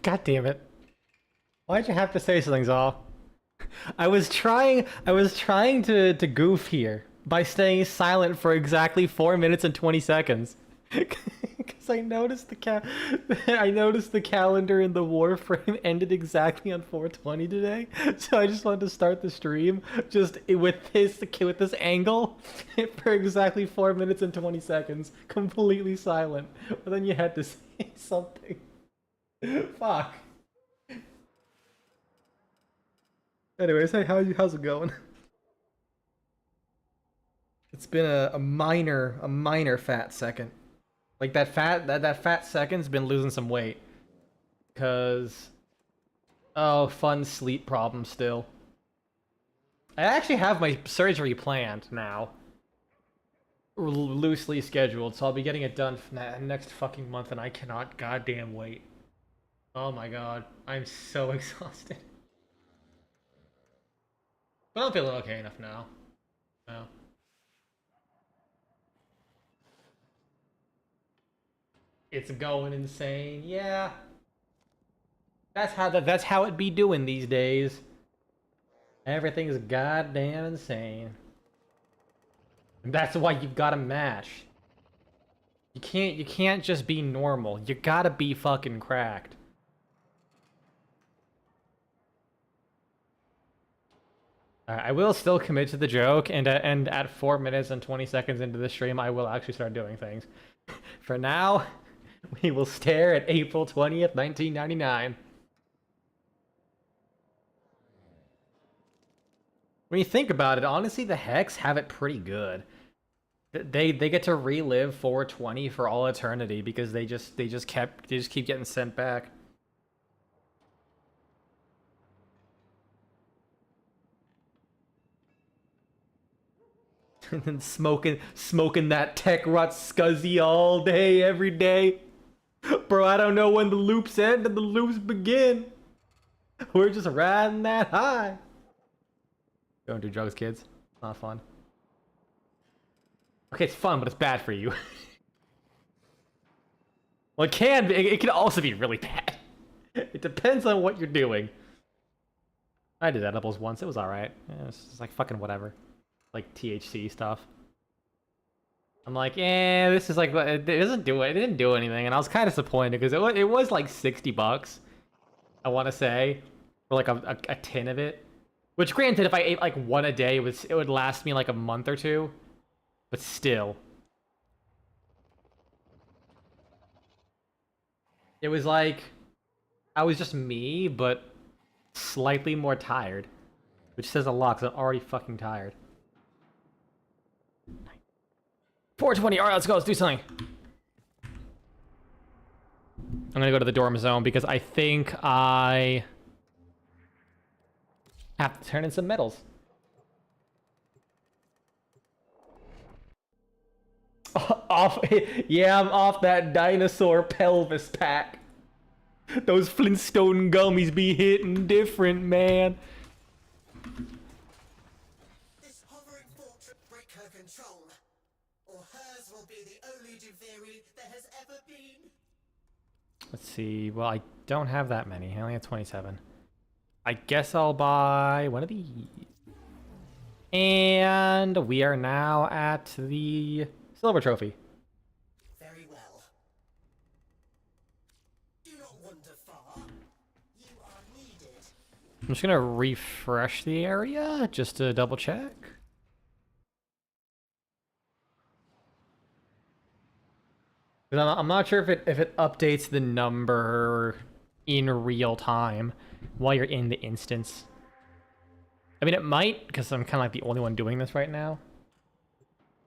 God damn it. Why'd you have to say something, Zal? I was trying to goof here by staying silent for exactly 4 minutes and 20 seconds. Because I noticed I noticed the calendar in the Warframe ended exactly on 4:20 today, so I just wanted to start the stream just with this angle for exactly 4 minutes and 20 seconds, completely silent. But then you had to say something. Fuck. Anyways, hey, how's it going? It's been a minor fat second. Like that fat second's been losing some weight. Cause fun sleep problem still. I actually have my surgery planned now. Loosely scheduled, so I'll be getting it done next fucking month and I cannot goddamn wait. Oh my god, I'm so exhausted. But I'm feeling okay enough now. No. It's going insane. Yeah. That's how it be doing these days. Everything's goddamn insane. And that's why you've got to match. You can't just be normal. You gotta be fucking cracked. I will still commit to the joke, and at 4 minutes and 20 seconds into the stream, I will actually start doing things. For now, we will stare at April 20th, 1999. When you think about it, honestly, the Hex have it pretty good. They get to relive 420 for all eternity because they just keep getting sent back. And then smoking that tech rot scuzzy all day, every day. Bro, I don't know when the loops end and the loops begin. We're just riding that high. Don't do drugs, kids. It's not fun. Okay, it's fun, but it's bad for you. Well, it can be. It can also be really bad. It depends on what you're doing. I did edibles once. It was alright. Yeah, it's just like fucking whatever. Like THC stuff. I'm like, this is like, it didn't do anything, and I was kind of disappointed because it was like $60, I want to say, for like a tin of it. Which, granted, if I ate like one a day, it would last me like a month or two, but still, it was like I was just me, but slightly more tired, which says a lot because I'm already fucking tired. 420. All right, let's go. Let's do something. I'm gonna go to the dorm zone because I think I have to turn in some medals. Yeah, I'm off that dinosaur pelvis pack. Those Flintstone gummies be hitting different, man. This hovering fortress break her control, or hers will be the only Duviri there has ever been. Let's see. Well, I don't have that many. I only have 27. I guess I'll buy one of these. And we are now at the silver trophy. Very well. Do not wander far. You are needed. I'm just gonna refresh the area just to double check. I'm not sure if it updates the number in real time while you're in the instance. I mean, it might, because I'm kind of like the only one doing this right now.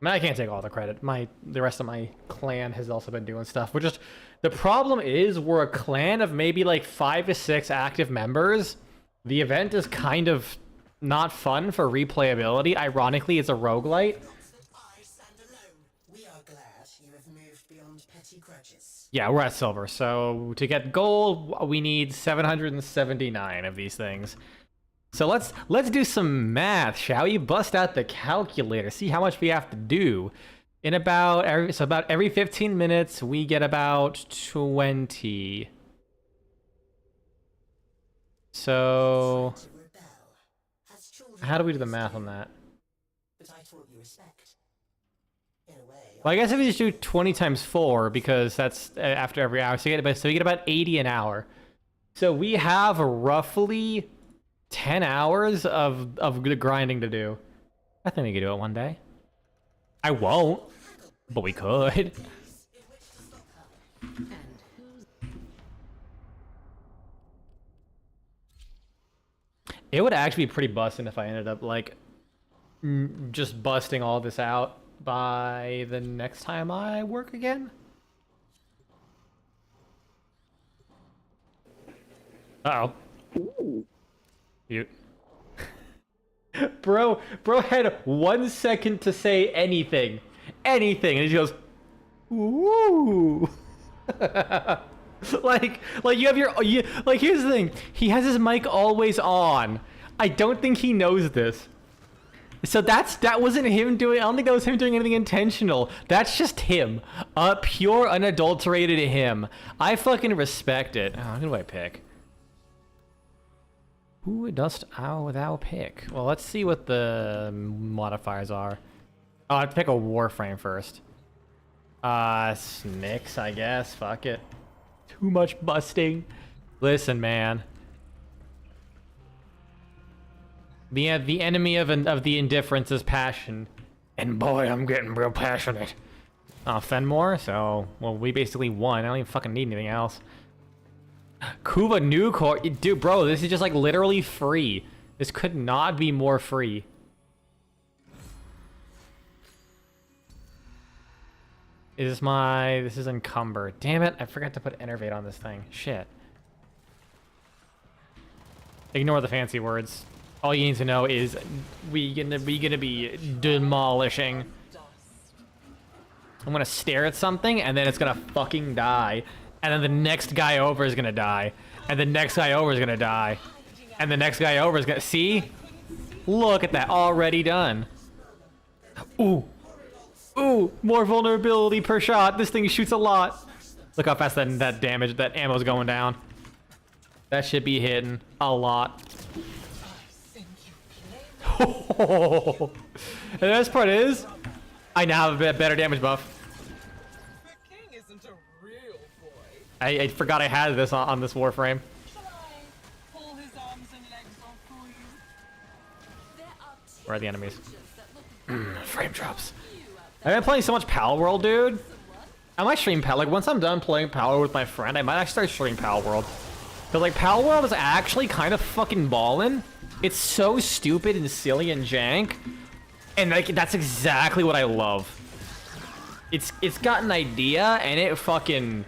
I mean, I can't take all the credit. The rest of my clan has also been doing stuff. The problem is we're a clan of maybe like 5 to 6 active members. The event is kind of not fun for replayability. Ironically, it's a roguelite. Yeah, we're at silver, so to get gold, we need 779 of these things. So let's do some math, shall we? Bust out the calculator, see how much we have to do. In about every 15 minutes, we get about 20. So To rebel. Has children how do we do the math on that? but I taught you respect. In a way, Well, I guess if we just do 20 times 4, because that's after every hour, so we get about 80 an hour. So we have roughly 10 hours of the grinding to do. I think we could do it one day. I won't, but we could. It would actually be pretty busting if I ended up like just busting all this out by the next time I work again. Uh-oh. You. Bro had 1 second to say anything. Anything. And he goes, ooh. like you have like, here's the thing. He has his mic always on. I don't think he knows this. So that wasn't him doing, I don't think that was him doing anything intentional. That's just him. Pure, unadulterated him. I fucking respect it. Oh, who do I pick? Who dost thou pick? Well, let's see what the modifiers are. Oh, I'd pick a Warframe first. Snicks, I guess. Fuck it. Too much busting. Listen, man. The enemy of the indifference is passion. And boy, I'm getting real passionate. Fenmore, so, well, we basically won. I don't even fucking need anything else. Kuva new core, dude, bro, this is just like literally free. This could not be more free. This is encumber. Damn it, I forgot to put enervate on this thing. Shit. Ignore the fancy words. All you need to know is we gonna be demolishing. I'm gonna stare at something and then it's gonna fucking die. And then the next guy over is gonna die. And the next guy over is gonna die. And the next guy over is gonna... See? Look at that. Already done. Ooh. Ooh. More vulnerability per shot. This thing shoots a lot. Look how fast that damage, that ammo's going down. That should be hitting a lot. And the best part is, I now have a better damage buff. I forgot I had this on this Warframe. Where are the enemies? Frame drops. I've been playing so much Pal World, dude. I might stream Pal. Like, once I'm done playing Pal World with my friend, I might actually start streaming Pal World. Because, like, Pal World is actually kind of fucking ballin'. It's so stupid and silly and jank. And, like, that's exactly what I love. It's got an idea, and it fucking...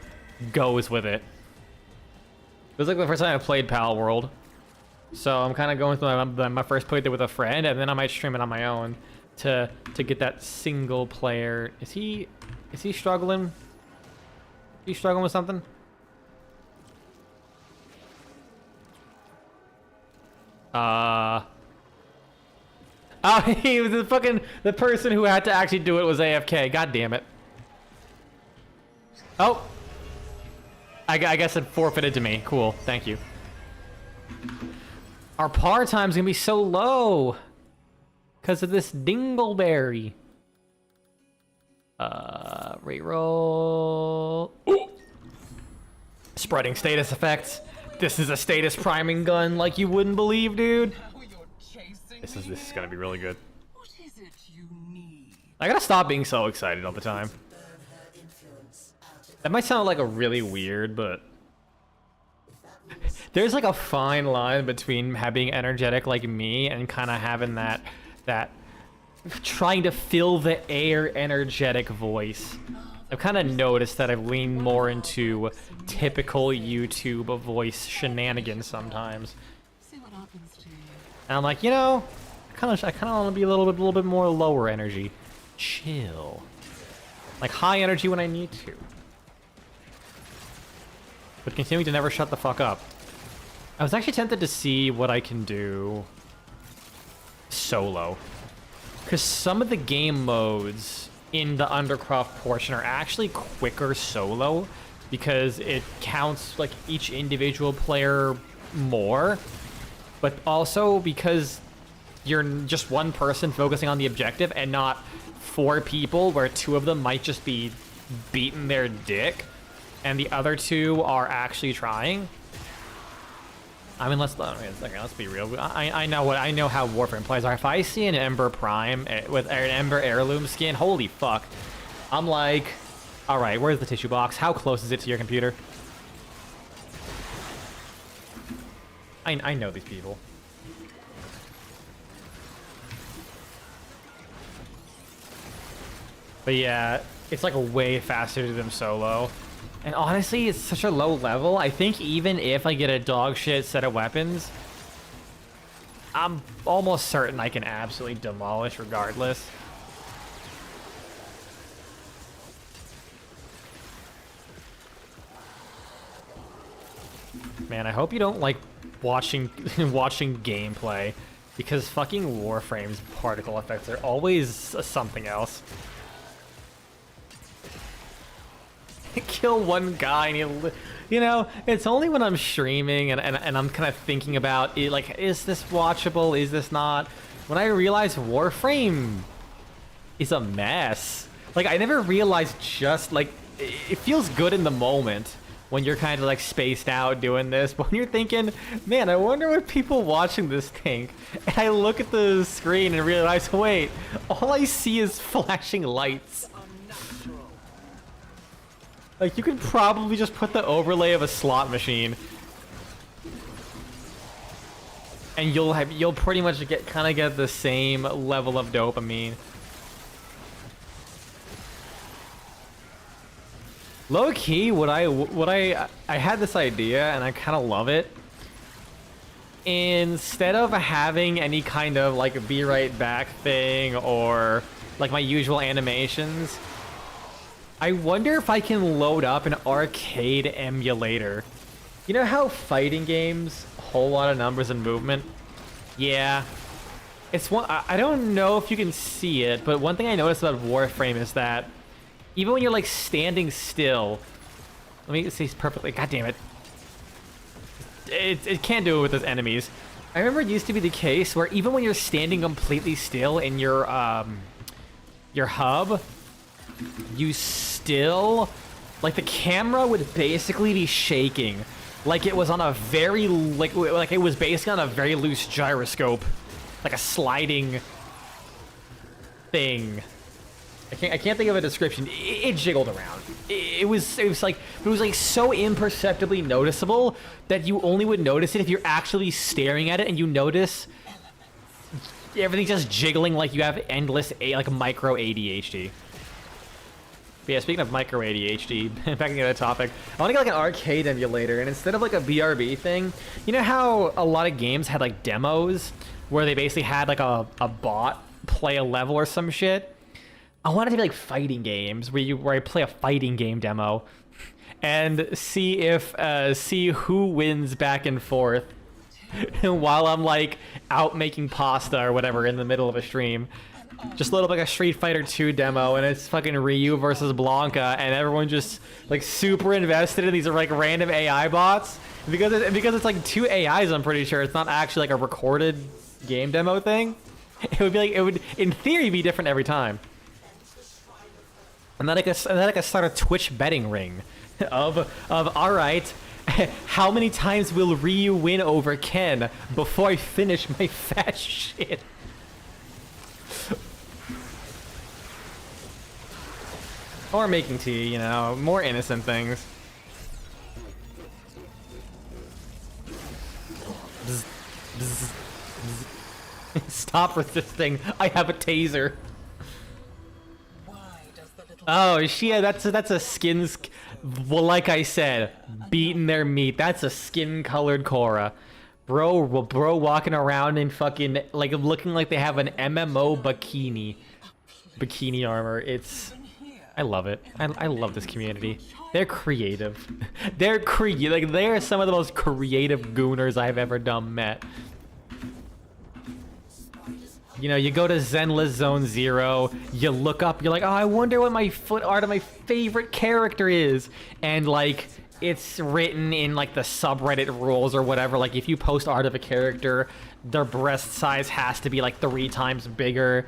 goes with it. It was like the first time I played Pal World, so I'm kind of going through my first playthrough with a friend, and then I might stream it on my own to get that single player. Is he struggling? Is he struggling with something? Oh, he was the person who had to actually do it was AFK. God damn it. Oh. I guess it forfeited to me. Cool, thank you. Our par time's gonna be so low because of this dingleberry. Reroll. Ooh. Spreading status effects. This is a status priming gun like you wouldn't believe, dude. This is gonna be really good. What is it you need? I gotta stop being so excited all the time. That might sound like a really weird, but there's like a fine line between being energetic like me and kind of having that trying to fill the air energetic voice. I've kind of noticed that I've leaned more into typical YouTube voice shenanigans sometimes. See what happens to you. And I'm like, you know, I kind of want to be a little bit more lower energy, chill, like high energy when I need to. But continuing to never shut the fuck up. I was actually tempted to see what I can do solo. Because some of the game modes in the Undercroft portion are actually quicker solo. Because it counts like each individual player more. but also because you're just one person focusing on the objective and not 4 people where 2 of them might just be beating their dick and the other 2 are actually trying. I mean, let's be real. I know how Warframe plays. If I see an Ember Prime with an Ember Heirloom skin, holy fuck. I'm like, all right, where's the tissue box? How close is it to your computer? I know these people. But yeah, it's like way faster to do them solo. And honestly, it's such a low level. I think even if I get a dog shit set of weapons, I'm almost certain I can absolutely demolish regardless. Man, I hope you don't like watching gameplay, because fucking Warframe's particle effects are always something else. Kill one guy and you know, it's only when I'm streaming and I'm kind of thinking about it, like, is this watchable, is this not, when I realize Warframe is a mess. Like, I never realized, just like, it feels good in the moment when you're kind of like spaced out doing this, but when you're thinking, man, I wonder what people watching this think, and I look at the screen and realize, wait, all I see is flashing lights. Like, you could probably just put the overlay of a slot machine, and you'll pretty much get the same level of dopamine. Low key, I had this idea and I kind of love it. Instead of having any kind of like be right back thing or like my usual animations, I wonder if I can load up an arcade emulator. You know how fighting games, a whole lot of numbers and movement? Yeah. It's one, I don't know if you can see it, but one thing I noticed about Warframe is that even when you're like standing still, let me see perfectly, god damn it. It can't do it with those enemies. I remember it used to be the case where even when you're standing completely still in your hub, you still, like, the camera would basically be shaking, like it was on a very, like it was basically on a very loose gyroscope, like a sliding thing. I can't think of a description. It jiggled around. It was like so imperceptibly noticeable that you only would notice it if you're actually staring at it and you notice everything's just jiggling like you have endless like micro ADHD. But yeah, speaking of micro ADHD, back to the other topic, I want to get like an arcade emulator, and instead of like a BRB thing, you know how a lot of games had like demos where they basically had like a bot play a level or some shit? I want it to be like fighting games where I play a fighting game demo and see who wins back and forth while I'm like out making pasta or whatever in the middle of a stream. Just load up like a Street Fighter 2 demo and it's fucking Ryu versus Blanca and everyone just like super invested in these like random AI bots because it's like 2 AIs. I'm pretty sure it's not actually like a recorded game demo thing. It would in theory be different every time. And then I could start a Twitch betting ring of all right, how many times will Ryu win over Ken before I finish my fat shit? Or making tea, you know, more innocent things. Bzz, bzz, bzz. Stop resisting. I have a taser. Oh, yeah, that's a skin. Well, like I said, beating their meat. That's a skin-colored Korra. Bro walking around in fucking, like, looking like they have an MMO bikini armor. I love it. I love this community. They're creative. They're some of the most creative gooners I've ever met. You know, you go to Zenless Zone Zero, you look up, you're like, oh, I wonder what my foot art of my favorite character is. And like, it's written in like the subreddit rules or whatever. Like if you post art of a character, their breast size has to be like 3 times bigger,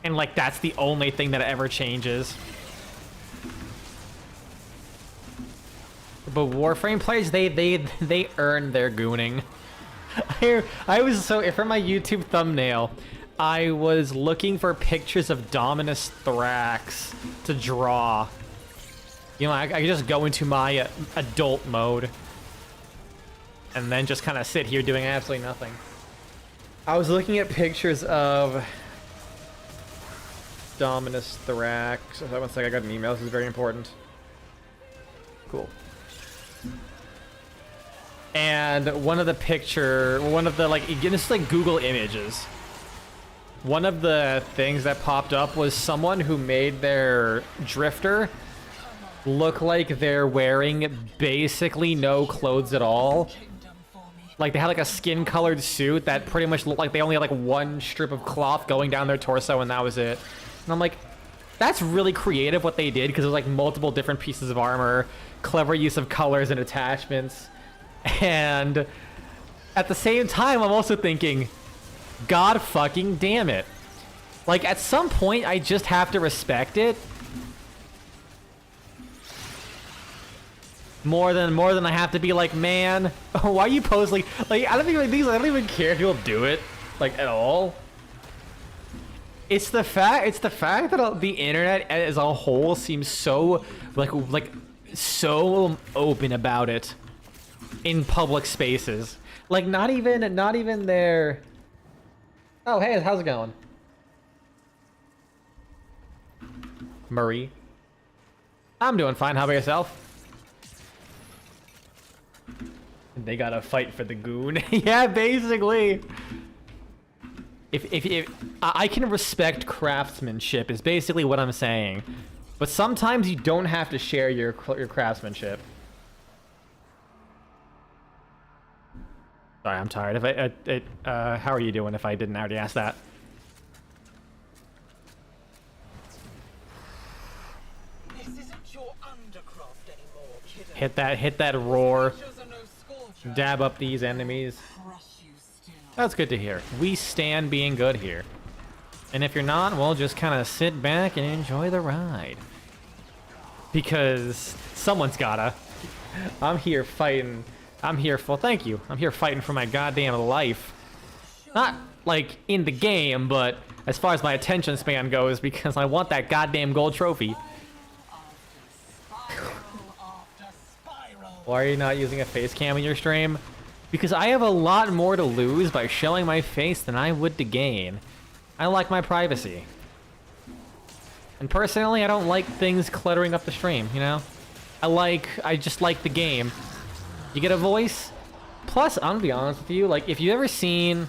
and like that's the only thing that ever changes. But Warframe players, they earn their gooning. I was so for my YouTube thumbnail, I was looking for pictures of Dominus Thrax to draw. You know, I could just go into my adult mode and then just kind of sit here doing absolutely nothing. I was looking at pictures of Dominus Thrax. One second, I got an email. This is very important. Cool. And one of the like, this is like Google Images. One of the things that popped up was someone who made their drifter look like they're wearing basically no clothes at all. Like they had like a skin colored suit that pretty much looked like they only had like one strip of cloth going down their torso and that was it. And I'm like, that's really creative what they did, because it was like multiple different pieces of armor, clever use of colors and attachments. And at the same time, I'm also thinking, God fucking damn it. Like at some point, I just have to respect it. More than I have to be like, man, why are you posting? Like I don't even care if people do it, like at all. It's the fact that the internet as a whole seems so like so open about it in public spaces. Like not even their. Oh hey, how's it going, Marie? I'm doing fine. How about yourself? They gotta fight for the goon. Yeah, basically. If I can respect craftsmanship is basically what I'm saying, but sometimes you don't have to share your craftsmanship. Sorry, I'm tired. How are you doing? If I didn't already ask that. This isn't your undercroft anymore, kiddo. Hit that roar. Creatures are no scorcher. Dab up these enemies. Crush you still. That's good to hear. We stand being good here. And if you're not, well, just kind of sit back and enjoy the ride. Because someone's gotta. I'm here fighting. Thank you. I'm here fighting for my goddamn life. Not like in the game, but as far as my attention span goes, because I want that goddamn gold trophy. Why are you not using a face cam in your stream? Because I have a lot more to lose by showing my face than I would to gain. I like my privacy. And personally, I don't like things cluttering up the stream, you know? I just like the game. You get a voice? Plus, I'm gonna be honest with you, like, if you ever seen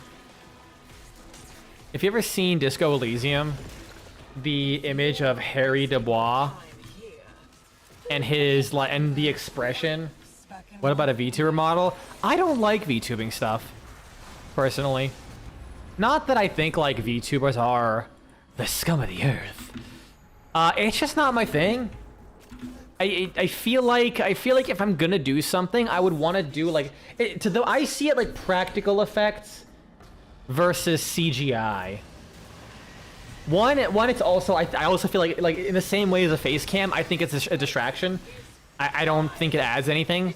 Disco Elysium, the image of Harry Dubois, and and the expression, what about a VTuber model? I don't like VTubing stuff, personally. Not that I think like VTubers are the scum of the earth. It's just not my thing. I feel like if I'm gonna do something, I would want to do like I see it like practical effects versus CGI. One, it's also I also feel like in the same way as a face cam, I think it's a distraction. I don't think it adds anything,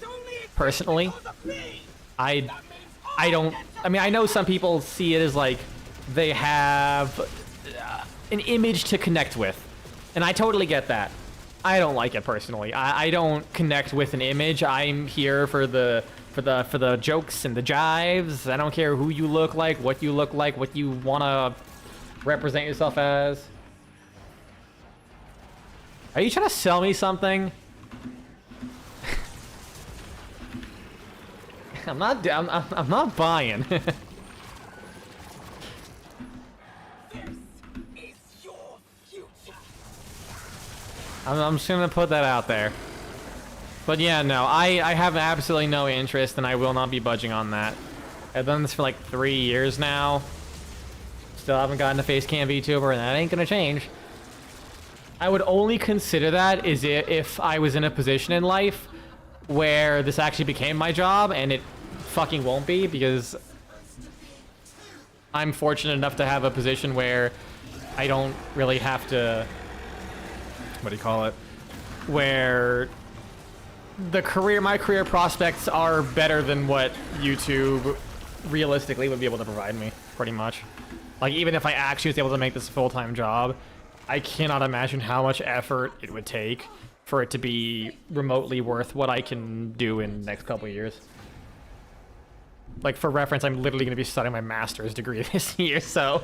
personally. I don't. I mean, I know some people see it as like they have an image to connect with, and I totally get that. I don't like it personally. I don't connect with an image. I'm here for the jokes and the jives. I don't care who you look like, what you wanna represent yourself as. Are you trying to sell me something? I'm not buying. I'm just gonna put that out there. But yeah, no, I have absolutely no interest, and I will not be budging on that. I've done this for like 3 years now. Still haven't gotten a face cam VTuber, and that ain't gonna change. I would only consider that if I was in a position in life where this actually became my job, and it fucking won't be, because I'm fortunate enough to have a position where I don't really have to, what do you call it, where my career prospects are better than what YouTube realistically would be able to provide me, pretty much. Like, even if I actually was able to make this a full-time job, I cannot imagine how much effort it would take for it to be remotely worth what I can do in the next couple of years. Like, for reference, I'm literally going to be studying my master's degree this year, so...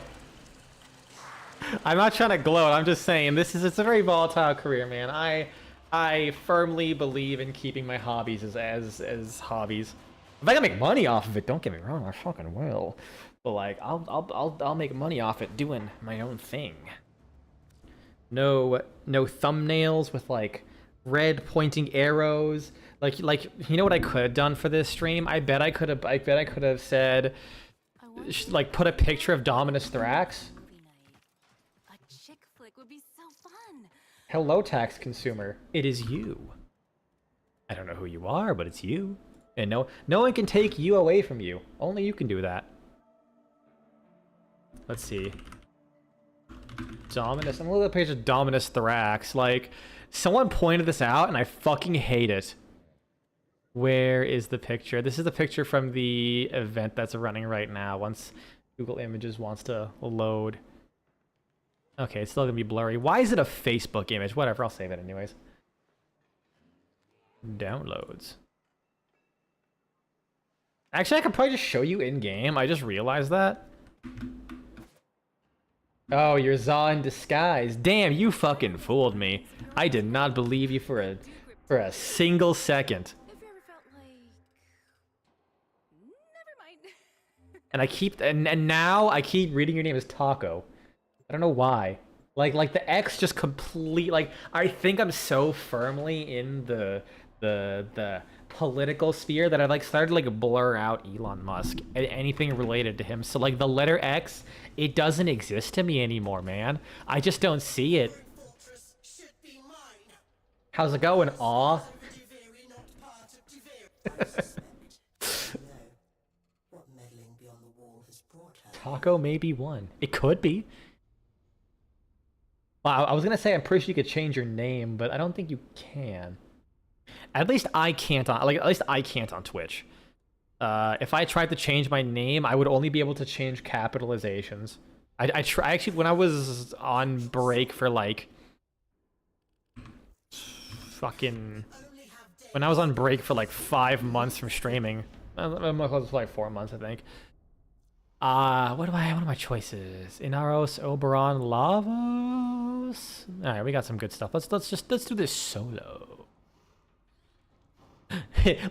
I'm not trying to gloat, I'm just saying, it's a very volatile career, man. I firmly believe in keeping my hobbies as hobbies. If I can make money off of it, don't get me wrong, I fucking will. But, like, I'll make money off it doing my own thing. No thumbnails with, like, red pointing arrows. Like you know what I could have done for this stream? I bet I could have said, like, put a picture of Dominus Thrax. A chick flick would be so fun. Hello, tax consumer. It is you. I don't know who you are, but it's you. And no one can take you away from you. Only you can do that. Let's see. Dominus. I'm looking at the page of Dominus Thrax. Like, someone pointed this out, and I fucking hate it. Where is the picture? This is the picture from the event that's running right now, once Google Images wants to load. Okay, it's still gonna be blurry. Why is it a Facebook image? Whatever, I'll save it anyways. Downloads. Actually, I could probably just show you in-game. I just realized that. Oh, you're Za in disguise. Damn, you fucking fooled me. I did not believe you for a single second. Have you ever felt like... Never mind. And now I keep reading your name as Taco. I don't know why. Like the X just complete, like, I think I'm so firmly in the political sphere that I've, like, started to, like, blur out Elon Musk and anything related to him. So, like, the letter X, it doesn't exist to me anymore, man. I just don't see it. Fortress should be mine. How's it going, aw? Duviri, not part of Duviri. I suspect. No. What meddling beyond the wall has brought her? Taco may be one. It could be. Well, I was gonna say I'm pretty sure you could change your name, but I don't think you can. At least I can't on Twitch. If I tried to change my name, I would only be able to change capitalizations. I actually, when I was on break for, like, fucking, when I was on break for like 5 months from streaming, I'm close to like 4 months, I think. What are my choices? Inaros, Oberon, Lavos. All right, we got some good stuff. Let's do this solo.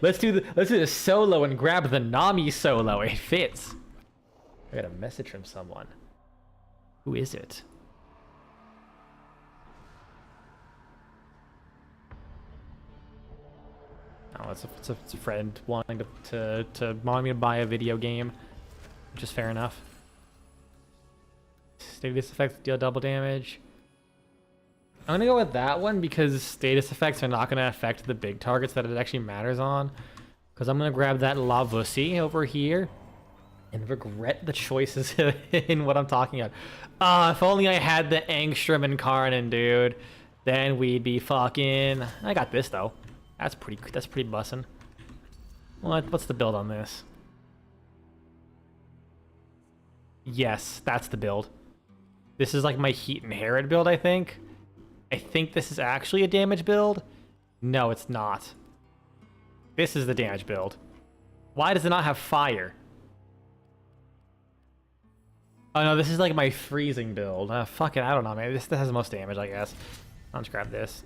let's do this solo and grab the Nami solo. It fits. I got a message from someone. Who is it? Oh, it's a friend wanting to want me to buy a video game, which is fair enough. Status effects deal double damage. I'm gonna go with that one because status effects are not gonna affect the big targets that it actually matters on. Because I'm gonna grab that Lavosi over here and regret the choices in what I'm talking about. If only I had the Angstrom and Karnan, dude. Then we'd be fucking... I got this though. That's pretty bussin'. What's the build on this? Yes, that's the build. This is like my Heat and Herod build, I think. I think this is actually a damage build. No, it's not. This is the damage build. Why does it not have fire? Oh no, this is like my freezing build. Fuck it, I don't know, man. This has the most damage, I guess. I'll just grab this.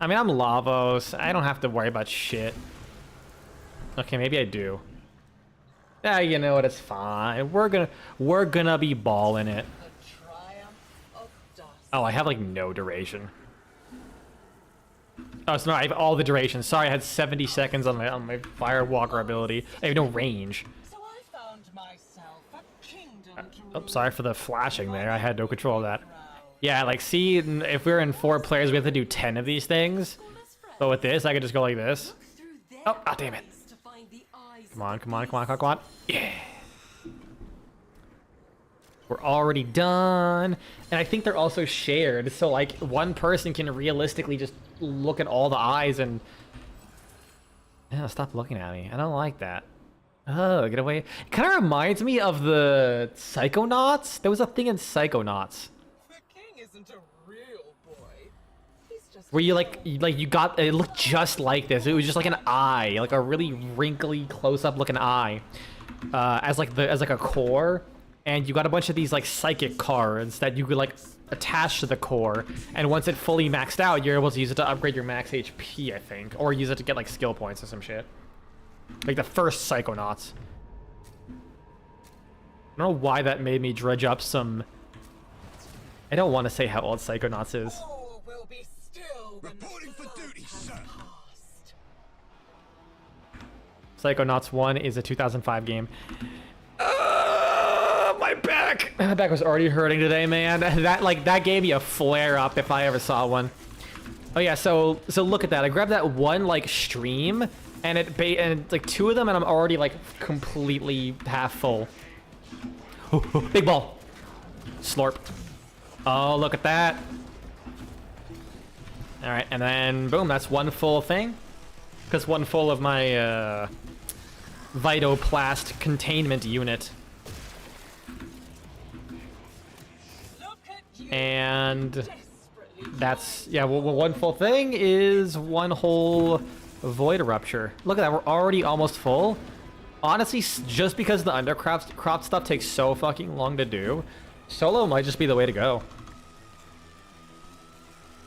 I mean, I'm Lavos. I don't have to worry about shit. Okay, maybe I do. Yeah, you know what? It's fine. We're gonna be balling it. The triumph of dust. Oh, I have like no duration. Oh, so no, I have all the duration. Sorry, I had 70 seconds on my Firewalker ability. I have no range. So I found myself a kingdom to Oh, rule. sorry for the flashing there. I had no control of that. Yeah, like, see, if we're in 4 players, we have to do 10 of these things. But with this, I could just go like this. Through Oh, ah, damn it. To find the eyes Come on, come on, come on, come on, come on. Yeah. We're already done. And I think they're also shared. So, like, one person can realistically just look at all the eyes and... Yeah, stop looking at me. I don't like that. Oh, get away. It kind of reminds me of the Psychonauts. There was a thing in Psychonauts. The king isn't a real boy. He's just Where you got... It looked just like this. It was just like an eye. Like a really wrinkly, close-up looking eye. As like a core. And you got a bunch of these like psychic cards that you could like attach to the core, and once it fully maxed out, you're able to use it to upgrade your max HP, I think, or use it to get like skill points or some shit. Like the first Psychonauts. I don't know why that made me dredge up some... I don't want to say how old Psychonauts is. all will be still when Reporting for duty, sir. past. Psychonauts 1 is a 2005 game. My back! My back was already hurting today, man. That gave me a flare up if I ever saw one. Oh yeah, so look at that. I grabbed that one like stream, and it's like 2 of them, and I'm already like completely half full. Big ball. Slurp. Oh, look at that. All right, and then boom, that's one full thing. Because one full of my Vitoplast containment unit. And that's, yeah, well, one full thing is one whole void rupture. Look at that, we're already almost full. Honestly, just because the undercrop stuff takes so fucking long to do, solo might just be the way to go.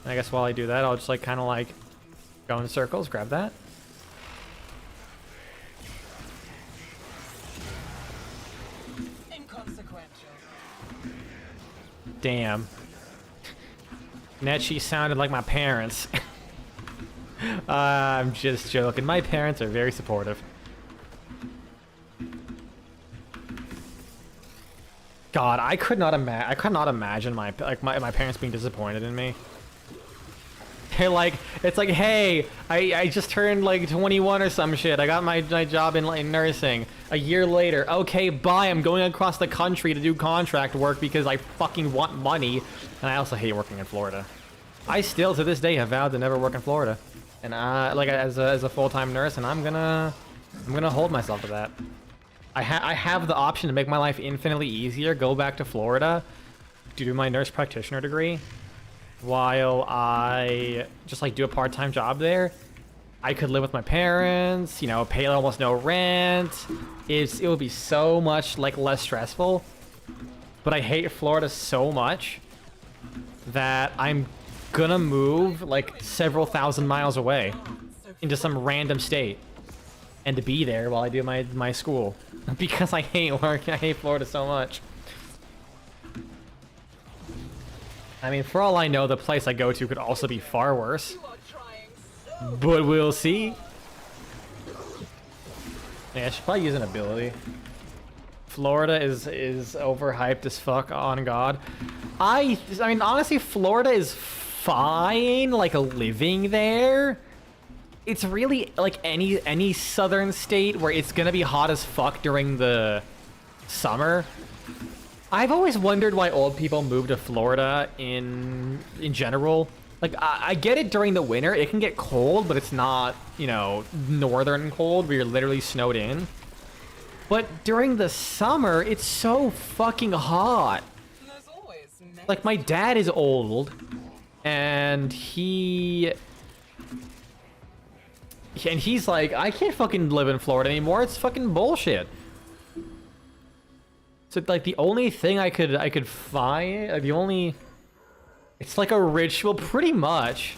I guess while I do that, I'll just like kind of like go in circles, grab that. Inconsequential. Damn. Netchi sounded like my parents. I'm just joking. My parents are very supportive. God, I could not imagine my parents being disappointed in me. They're like, it's like, hey, I just turned like 21 or some shit. I got my job in like nursing. A year later, okay, bye. I'm going across the country to do contract work because I fucking want money, and I also hate working in Florida. I still to this day have vowed to never work in Florida, and like as a full-time nurse, and I'm gonna hold myself to that. I have the option to make my life infinitely easier, go back to Florida, to do my nurse practitioner degree, while I just like do a part-time job there. I could live with my parents, you know, pay almost no rent. It would be so much like less stressful. But I hate Florida so much that I'm gonna move like several thousand miles away into some random state and to be there while I do my school because I hate work. I hate Florida so much. I mean, for all I know, the place I go to could also be far worse. But we'll see. Yeah, I should probably use an ability. Florida is overhyped as fuck, on God. I mean, honestly, Florida is fine, like, living there. It's really, like, any southern state where it's gonna be hot as fuck during the summer. I've always wondered why old people move to Florida in general. Like, I get it during the winter. It can get cold, but it's not, you know, northern cold where you're literally snowed in. But during the summer, it's so fucking hot. There's always Like, my dad is old, and he's like, I can't fucking live in Florida anymore. It's fucking bullshit. So, like, the only thing I could find, it's like a ritual, pretty much.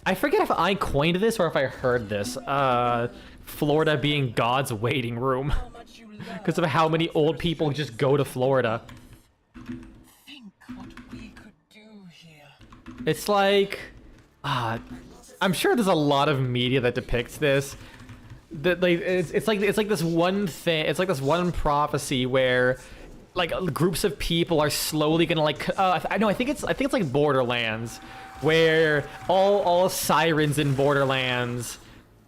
I forget if I coined this or if I heard this. Florida being God's waiting room. how much you love. Because of how many old people just go to Florida. Think what we could do here. It's like... I'm sure there's a lot of media that depicts this. That like it's like this one thing. It's like this one prophecy where, like, groups of people are slowly gonna like. I think it's like Borderlands, where all sirens in Borderlands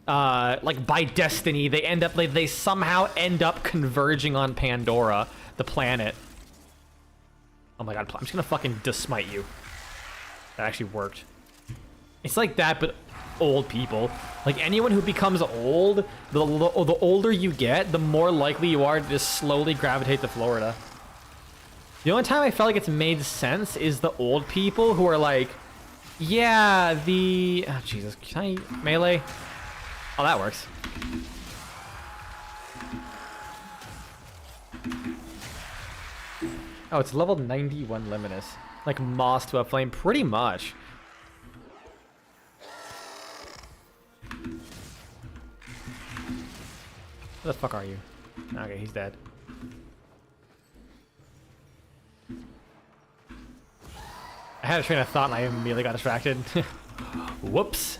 like by destiny, they somehow end up converging on Pandora, the planet. Oh my god, I'm just gonna fucking dismite you. That actually worked. It's like that, but old people. Like anyone who becomes old, the older you get, the more likely you are to just slowly gravitate to Florida. The only time I felt like it's made sense is the old people who are like, yeah, oh, Jesus, can I melee? Oh, that works. Oh, it's level 91 Luminous. Like moss to a flame, pretty much. Where the fuck are you? Okay, he's dead. I had a train of thought and I immediately got distracted. Whoops.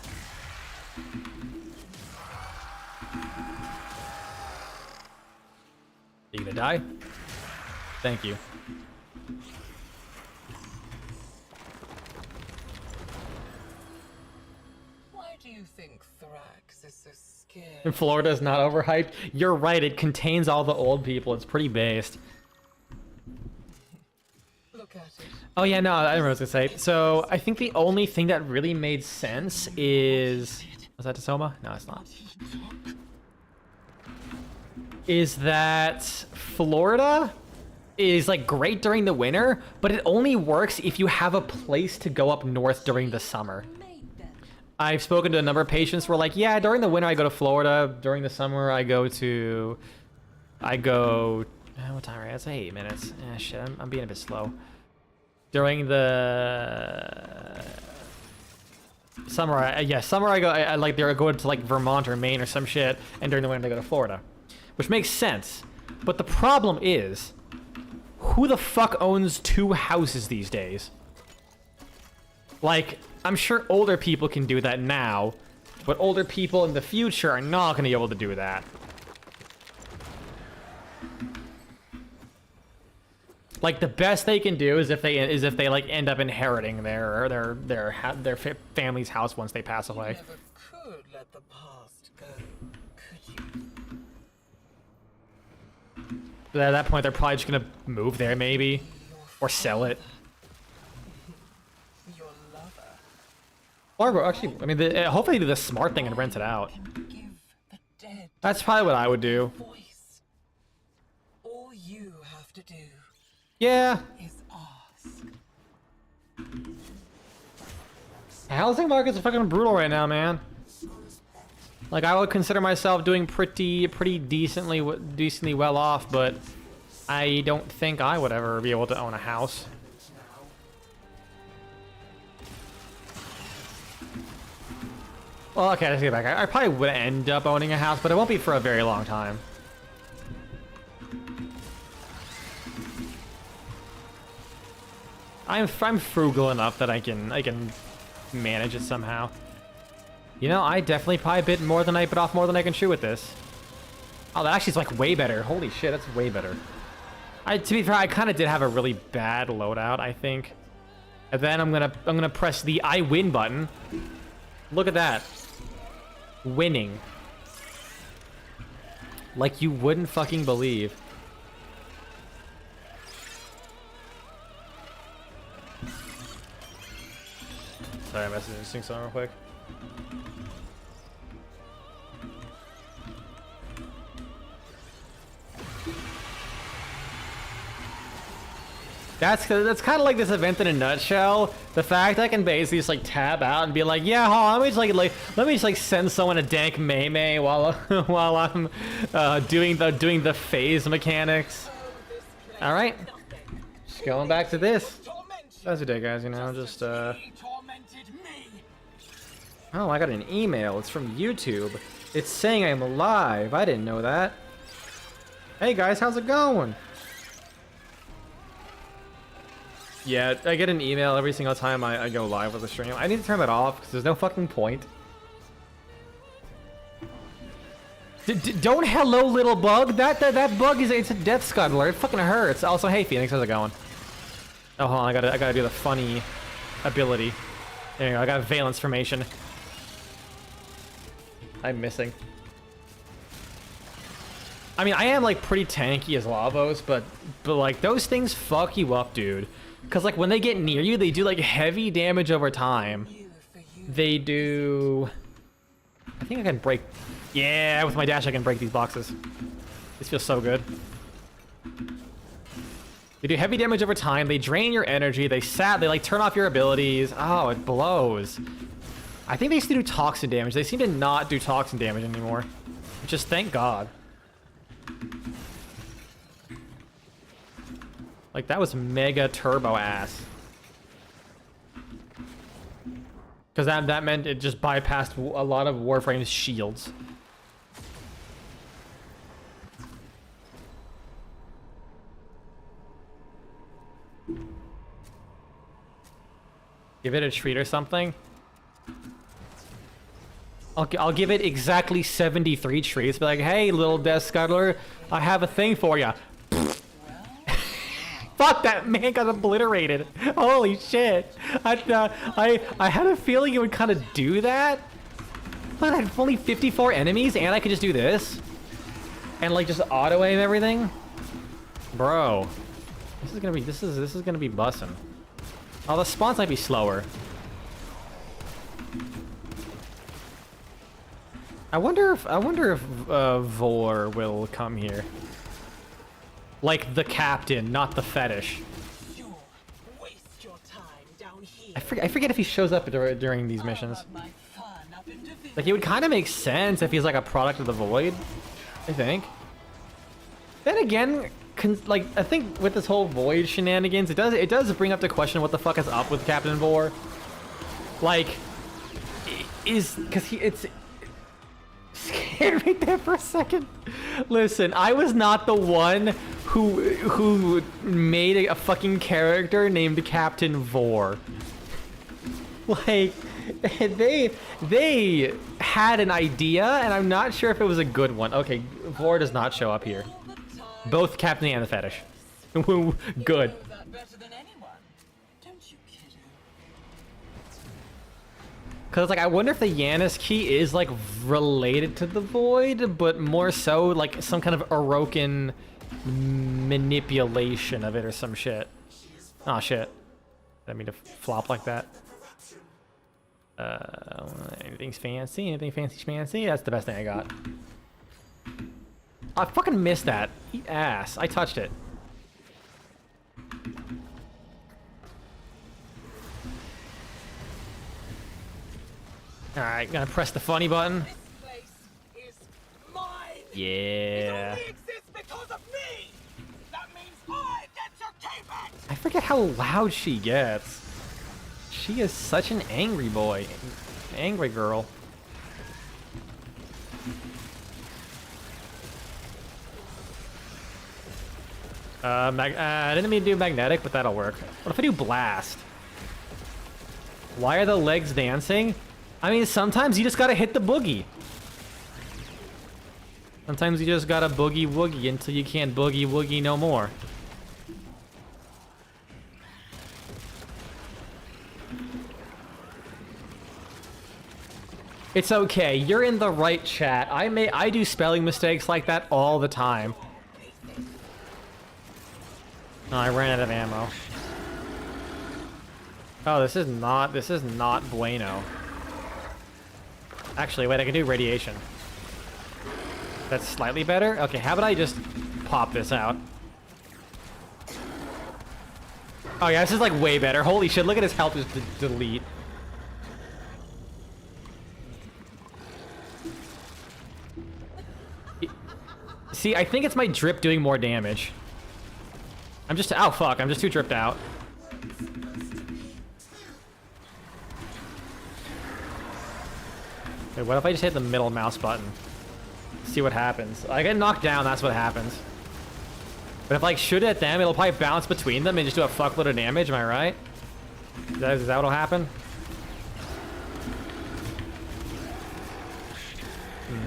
You gonna die? Thank you. Why do you think Thrax is so scared? And Florida's not overhyped. You're right, it contains all the old people. It's pretty based. Look at it. Oh yeah, no, I remember what I was gonna say. So I think the only thing that really made sense is... Was that Tasoma? No, it's not. Is that Florida is like great during the winter, but it only works if you have a place to go up north during the summer. I've spoken to a number of patients who are like, yeah, during the winter I go to Florida. During the summer I go... what time are we at? It's 8 minutes. Shit, I'm being a bit slow. During the summer, I like they're going to like Vermont or Maine or some shit, and during the winter they go to Florida, which makes sense. But the problem is, who the fuck owns 2 houses these days? Like, I'm sure older people can do that now, but older people in the future are not going to be able to do that. Like the best they can do is if they like end up inheriting their family's house once they pass away. You never could let the past go, could you? But at that point, they're probably just gonna move there, maybe, or sell it. Your Or lover actually, I mean, hopefully do the smart thing and rent it out. can give the dead That's probably what I would do. voice. All you have to do Yeah, is ask. housing markets are fucking brutal right now, man. Like I would consider myself doing pretty decently well off, but I don't think I would ever be able to own a house. Well, okay, let's get back. I probably would end up owning a house, but it won't be for a very long time. I'm frugal enough that I can manage it somehow. You know, I definitely probably bit off more than I can chew with this. Oh, that actually is like way better. Holy shit, that's way better. To be fair, I kind of did have a really bad loadout, I think. And then I'm gonna press the I win button. Look at that. Winning. Like you wouldn't fucking believe. Sorry, I'm messaging someone real quick. That's kind of like this event in a nutshell. The fact I can basically just like tab out and be like, yeah, hold on, let me just send someone a dank meme while while I'm doing the phase mechanics. All right, just going back to this. That's a day, guys. You know, just Tormented me. Oh, I got an email. It's from YouTube. It's saying I'm live. I didn't know that. Hey guys, how's it going? Yeah, I get an email every single time I go live with a stream. I need to turn that off because there's no fucking point. Don't hello little bug. That bug it's a death scuttler. It fucking hurts. Also, hey Phoenix, how's it going? Oh, hold on. I gotta do the funny ability. There you go. I got valence formation. I'm missing. I mean, I am like pretty tanky as Lavos, but like those things fuck you up, dude. Cause like when they get near you, they do like heavy damage over time. They do. I think I can break. Yeah, with my dash I can break these boxes. This feels so good. They do heavy damage over time. They drain your energy. They like turn off your abilities. Oh, it blows. I think they used to do toxin damage. They seem to not do toxin damage anymore. Just thank God. Like that was mega turbo ass. Because that meant it just bypassed a lot of Warframe's shields. Give it a treat or something. I'll give it exactly 73 treats. Be like, hey, little Death Scuttler, I have a thing for you. Fuck, that man got obliterated. Holy shit. I had a feeling it would kind of do that. But I had only 54 enemies and I could just do this. And like just auto aim everything. Bro. This is gonna be bussin'. Oh, the spawns might be slower. I wonder if Vor will come here. Like the captain, not the fetish. You'll waste your time down here. I forget if he shows up during these missions. Like it would kind of make sense if he's like a product of the void. I think. Then again, like I think with this whole void shenanigans, it does bring up the question what the fuck is up with Captain Vor. Like, it's scared me there for a second. Listen, I was not the one who made a fucking character named Captain Vor. Like, they had an idea, and I'm not sure if it was a good one. Okay, Vor does not show up here. Both Captain and the fetish. Good. Cause like I wonder if the Yanis key is like related to the void, but more so like some kind of Orokin manipulation of it or some shit. Oh shit! Didn't mean to flop like that. Anything's fancy? Anything fancy schmancy? That's the best thing I got. I fucking missed that. Eat ass. I touched it. Alright, gonna press the funny button. This place is mine. Yeah. It only exists because of me. That means I get to keep it. I forget how loud she gets. She is such an angry boy. Angry girl. I didn't mean to do magnetic, but that'll work. What if I do blast? Why are the legs dancing? I mean, sometimes you just gotta hit the boogie. Sometimes you just gotta boogie woogie until you can't boogie woogie no more. It's okay, you're in the right chat. I do spelling mistakes like that all the time. Oh, I ran out of ammo. Oh, this is not bueno. Actually, wait, I can do radiation. That's slightly better? Okay, how about I just pop this out? Oh yeah, this is like way better. Holy shit, look at his health just delete. See, I think it's my drip doing more damage. Oh fuck, I'm just too dripped out. Wait, what if I just hit the middle mouse button? See what happens. I get knocked down, that's what happens. But if I like shoot it at them, it'll probably bounce between them and just do a fuckload of damage, am I right? Is that what'll happen?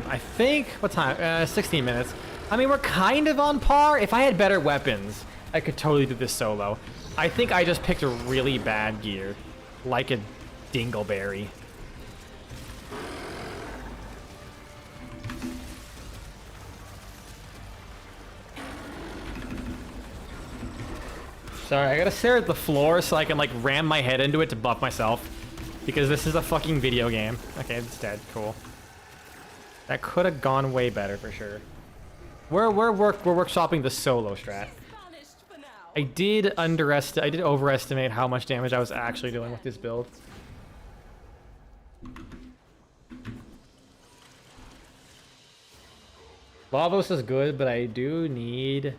I think, what time? 16 minutes. I mean, we're kind of on par. If I had better weapons, I could totally do this solo. I think I just picked a really bad gear. Like a dingleberry. Sorry, I gotta stare at the floor so I can like ram my head into it to buff myself. Because this is a fucking video game. Okay, it's dead. Cool. That could have gone way better for sure. We're workshopping the solo strat. I did overestimate how much damage I was actually doing with this build. Lavos is good, but I do need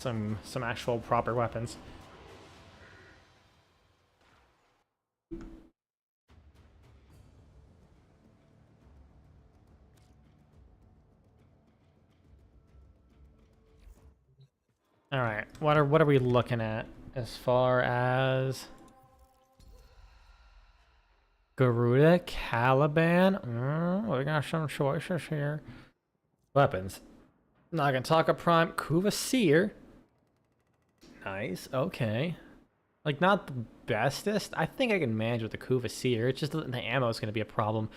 some actual proper weapons. All right, what are we looking at as far as Garuda, Caliban? We got some choices here. Weapons. Nagataka Prime, Kuvasir. Nice. Okay. Like not the bestest. I think I can manage with the Kuvasir. It's just that the ammo is going to be a problem.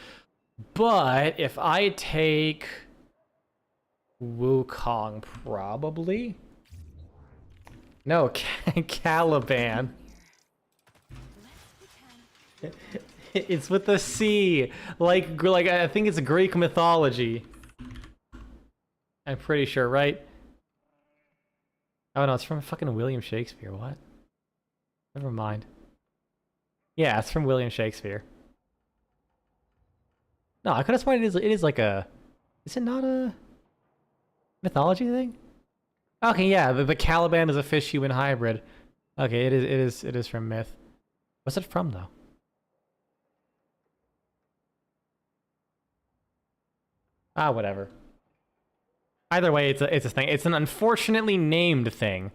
But if I take Wukong, probably. No, Caliban. It's with the C. Like I think it's Greek mythology. I'm pretty sure, right? Oh no, it's from fucking William Shakespeare. What? Never mind. Yeah, it's from William Shakespeare. No, I could have sworn it is like a... Is it not a mythology thing? Okay, yeah, the Caliban is a fish-human hybrid. Okay, it is from myth. What's it from though? Ah, whatever. Either way, it's a thing. It's an unfortunately named thing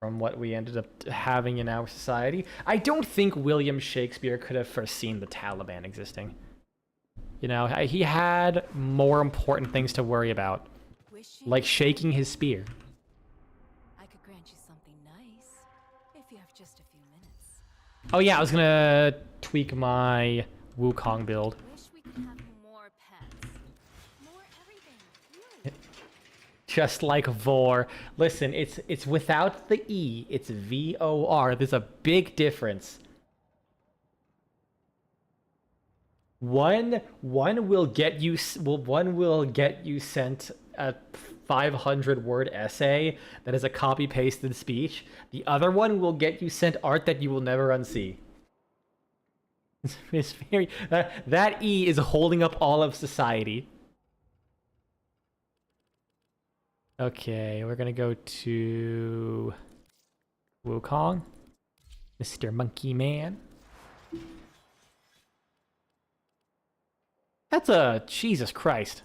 from what we ended up having in our society. I don't think William Shakespeare could have foreseen the Taliban existing. You know, he had more important things to worry about, like shaking his spear. I could grant you something nice if you have just a few minutes. Oh yeah, I was gonna tweak my Wukong build. Wish we could have more pets. More everything. Really. Just like Vor. Listen, it's without the E. It's VOR. There's a big difference. One will get you sent a 500-word essay that is a copy-pasted speech. The other one will get you sent art that you will never unsee. It's very that E is holding up all of society. Okay, we're gonna go to Wukong, Mr. Monkey Man. That's a Jesus Christ.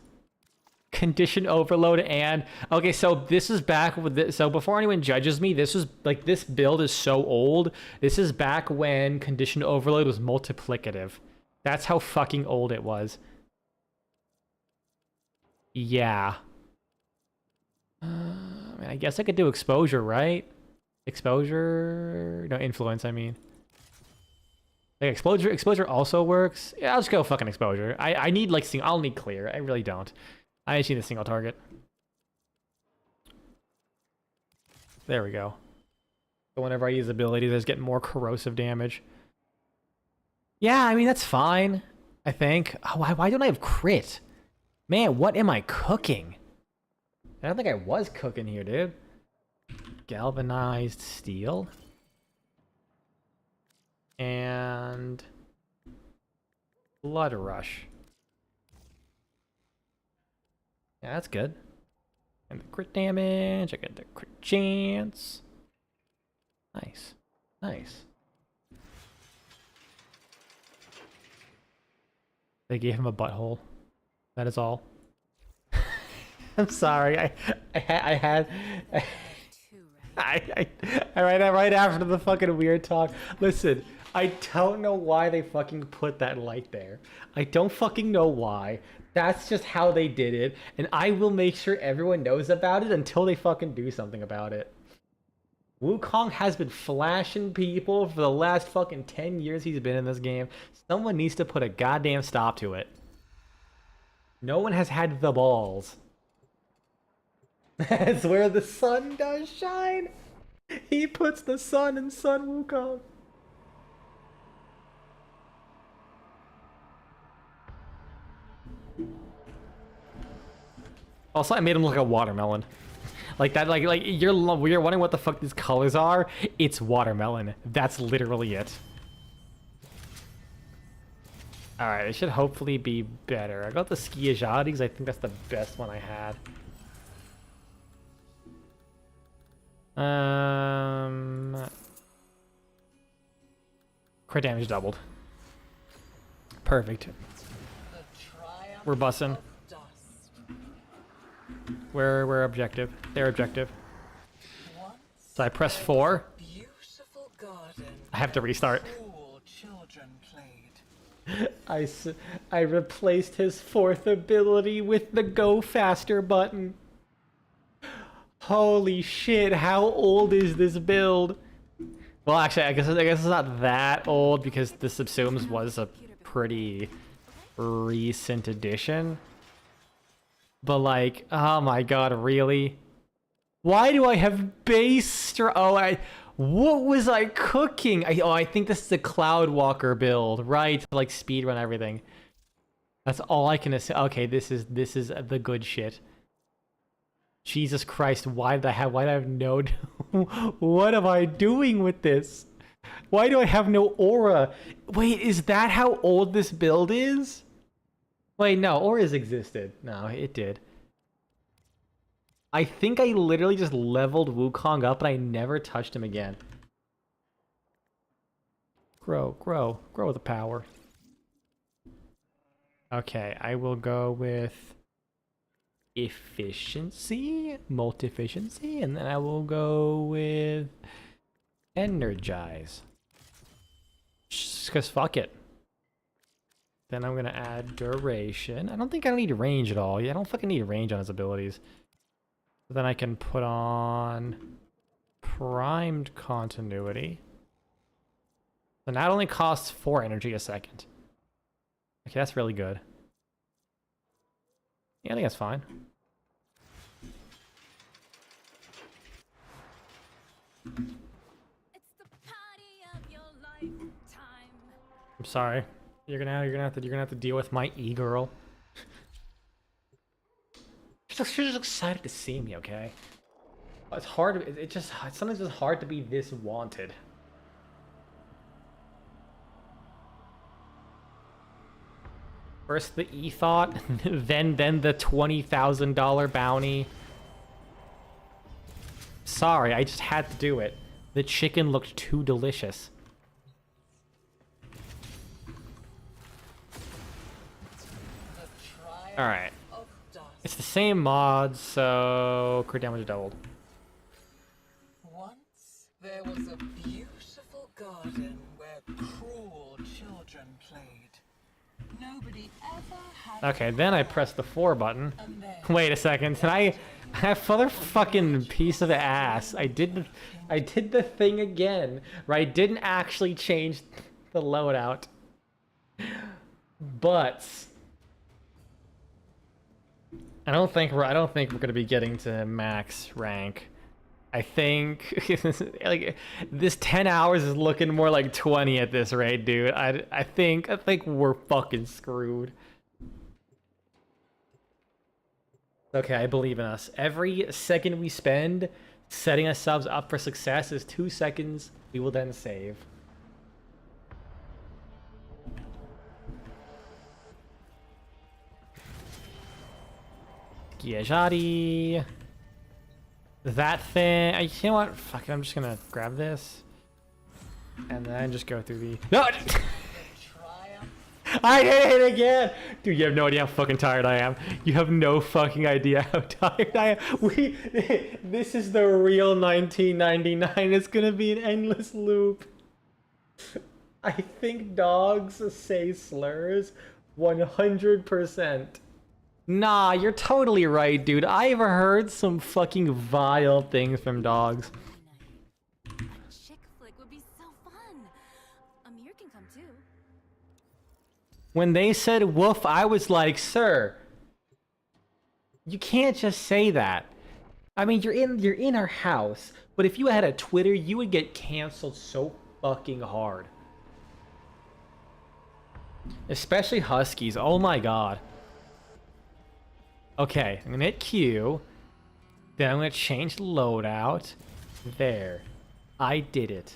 Condition overload and okay, so this is back with this. So before anyone judges me, this is like this build is so old. This is back when condition overload was multiplicative. That's how fucking old it was. Yeah. I mean, I guess I could do exposure, right? Exposure, no influence. I mean. Like exposure also works. Yeah, I'll just go fucking exposure. I need like I'll need clear. I really don't. I just need a single target. There we go. So whenever I use abilities, I just get more corrosive damage. Yeah, I mean that's fine. I think. Oh, why don't I have crit? Man, what am I cooking? I don't think I was cooking here, dude. Galvanized steel. And Blood Rush. Yeah, that's good. And the crit damage, I get the crit chance. Nice. Nice. They gave him a butthole. That is all. I'm sorry. I had right after the fucking weird talk. Listen, I don't know why they fucking put that light there. I don't fucking know why. That's just how they did it, and I will make sure everyone knows about it until they fucking do something about it. Wukong has been flashing people for the last fucking 10 years he's been in this game. Someone needs to put a goddamn stop to it. No one has had the balls. That's where the sun does shine. He puts the sun in Sun Wukong. Also, I made him look like a watermelon. Like that, like you're wondering what the fuck these colors are. It's watermelon. That's literally it. All right, it should hopefully be better. I got the Skiajati because I think that's the best one I had. Crit damage doubled. Perfect. We're bussing. We're objective. They're objective. So I press 4. Beautiful garden. I have to restart. All children played. I replaced his 4th ability with the go faster button. Holy shit, how old is this build? Well, actually, I guess it's not that old because the Subsumes was a pretty recent addition. But like, oh my god, really? Why do I have base what was I cooking? I think this is a Cloud Walker build, right? To like speedrun everything. That's all I can say. Okay, this is the good shit. Jesus Christ, why did I have no... What am I doing with this? Why do I have no aura? Wait, is that how old this build is? Wait, no, auras existed. No, it did. I think I literally just leveled Wukong up and I never touched him again. Grow the power. Okay, I will go with efficiency, multi-efficiency, and then I will go with energize. Just cause fuck it. Then I'm gonna add duration. I don't think I need range at all. Yeah, I don't fucking need range on his abilities. So then I can put on primed continuity. So now it only costs 4 energy a second. Okay, that's really good. Yeah, I think that's fine. It's the party of your lifetime. I'm sorry. You're gonna have to deal with my e-girl. She's just excited to see me, okay? It's hard. Sometimes it's hard to be this wanted. First the e-thought, then the $20,000 bounty. Sorry, I just had to do it. The chicken looked too delicious. Alright. It's the same mod, so crit damage doubled. Once there was a beautiful garden where cruel children played. Nobody ever had. Okay, then I pressed the 4 button. And then Wait a second, I motherfucking piece of ass. I did the thing again, where I didn't actually change the loadout. But I don't think we're gonna be getting to max rank. I think like this 10 hours is looking more like 20 at this rate, dude. I think we're fucking screwed. Okay, I believe in us. Every second we spend setting ourselves up for success is 2 seconds we will then save. Giajati. That thing. You know what? Fuck it. I'm just gonna grab this. And then just go through the. No! I hit it again! Dude, you have no idea how fucking tired I am. You have no fucking idea how tired I am. This is the real 1999. It's gonna be an endless loop. I think dogs say slurs 100%. Nah, you're totally right, dude. I've heard some fucking vile things from dogs. Chick flick would be so fun. Amir can come too. When they said woof, I was like, sir, you can't just say that. I mean, you're in our house, but if you had a Twitter, you would get canceled so fucking hard. Especially Huskies. Oh my god. Okay, I'm gonna hit Q. Then I'm gonna change loadout. There. I did it.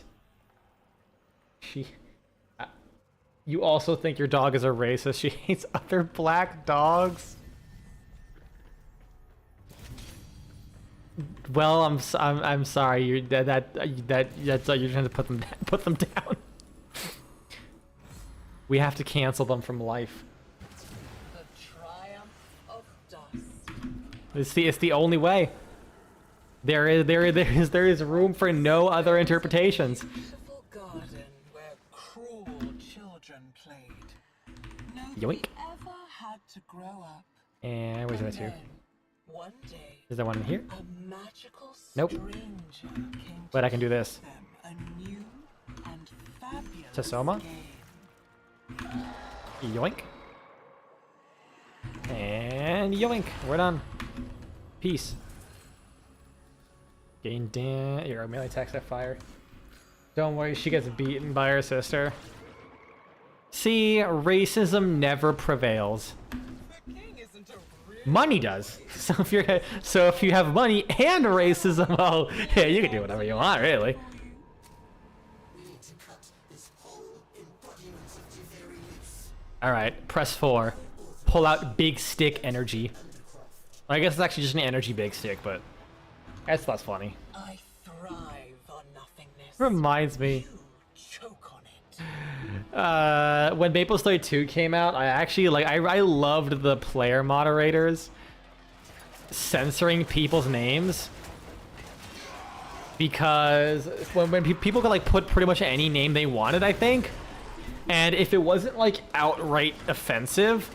You also think your dog is a racist? She hates other black dogs? Well, I'm sorry. You're you're trying to put them down. We have to cancel them from life. The triumph of dust. It's the only way. There is room for no other interpretations. Beautiful garden where cruel children played. Nobody Yoink. ever had to grow up. And where's that here? Then, one day, Is there one in here? a magical Nope. stranger came But to I can do this. them a new and fabulous Tasoma? game. Yoink. And yoink. We're done. Peace. Gain Dan. Here, melee attacks that fire. Don't worry, she gets beaten by her sister. See, racism never prevails. The king isn't a real Money does. So if you have money and racism, oh, yeah, you can do whatever you want, really. We need to cut this whole embodiment of Jiveri loose. All right, press 4. Pull out big stick energy. I guess it's actually just an energy big stick, but that's less funny. I thrive on nothingness. Reminds me. You choke on it. When Maple Story 2 came out, I actually I loved the player moderators censoring people's names, because when people could like put pretty much any name they wanted, I think, and if it wasn't like outright offensive,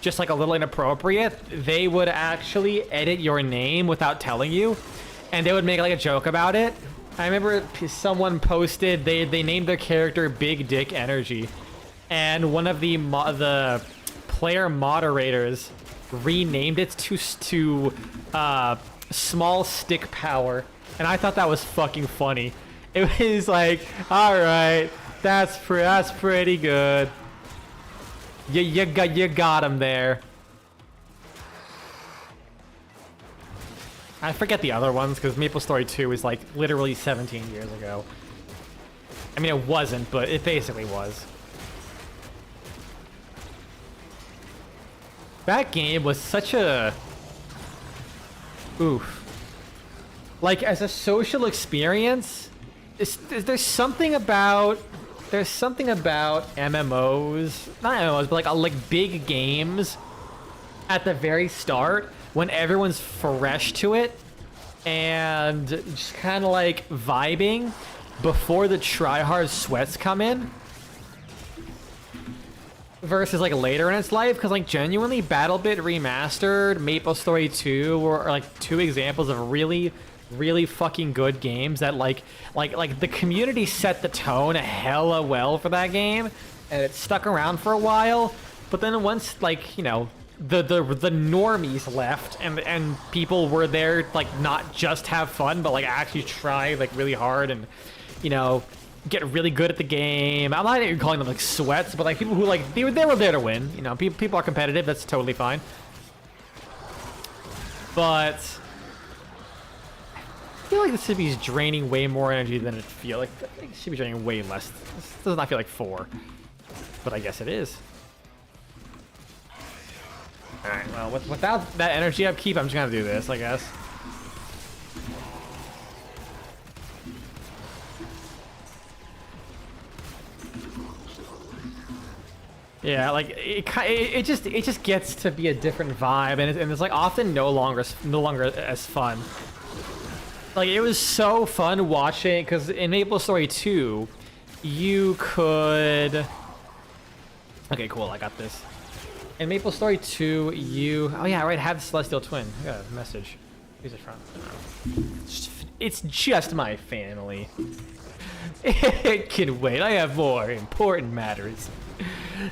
just like a little inappropriate, they would actually edit your name without telling you, and they would make like a joke about it. I remember someone posted they named their character Big Dick Energy, and one of the player moderators renamed it to Small Stick Power, and I thought that was fucking funny. It was like, all right, that's pretty good. You got him there. I forget the other ones because Maple Story 2 is like literally 17 years ago. I mean, it wasn't, but it basically was. That game was such a... Oof. Like, as a social experience, there's something about... There's something about MMOs, not MMOs, but like big games at the very start when everyone's fresh to it and just kind of like vibing before the tryhard sweats come in, versus like later in its life, because like genuinely BattleBit Remastered, Maple Story 2 were like two examples of really fucking good games that like the community set the tone hella well for that game, and it stuck around for a while. But then once like, you know, the normies left and people were there like not just have fun but like actually try like really hard and, you know, get really good at the game. I'm not even calling them like sweats, but like people who like they were there to win. You know, people are competitive. That's totally fine. But I feel like the city is draining way more energy than it feels like. I think it should be draining way less. This does not feel like 4, but I guess it is. All right. Well, without that energy upkeep, I'm just gonna do this, I guess. Yeah, like it just gets to be a different vibe, and it's like often no longer as fun. Like, it was so fun watching, because in Maple Story 2, you could... Okay, cool, I got this. In Maple Story 2, you... Oh yeah, right, have the Celestial Twin. I got a message. Who's it from? It's just my family. It can wait, I have more important matters.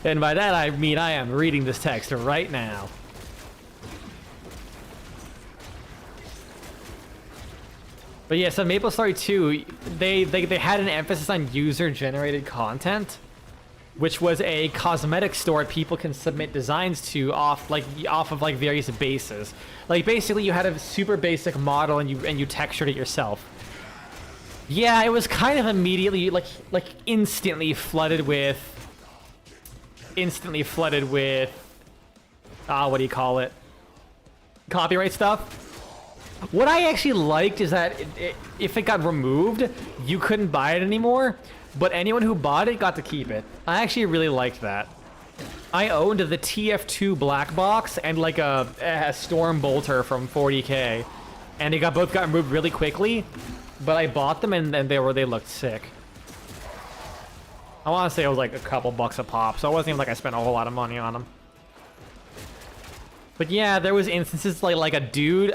And by that I mean I am reading this text right now. But yeah, so MapleStory 2, they had an emphasis on user-generated content, which was a cosmetic store people can submit designs to off of like various bases. Like basically you had a super basic model and you textured it yourself. Yeah, it was kind of immediately like instantly flooded with what do you call it? Copyright stuff. What I actually liked is that if it got removed, you couldn't buy it anymore, but anyone who bought it got to keep it. I actually really liked that. I owned the TF2 black box and like a Storm Bolter from 40K, and they both got removed really quickly, but I bought them and they looked sick. I want to say it was like a couple bucks a pop, so it wasn't even like I spent a whole lot of money on them. But yeah, there was instances like a dude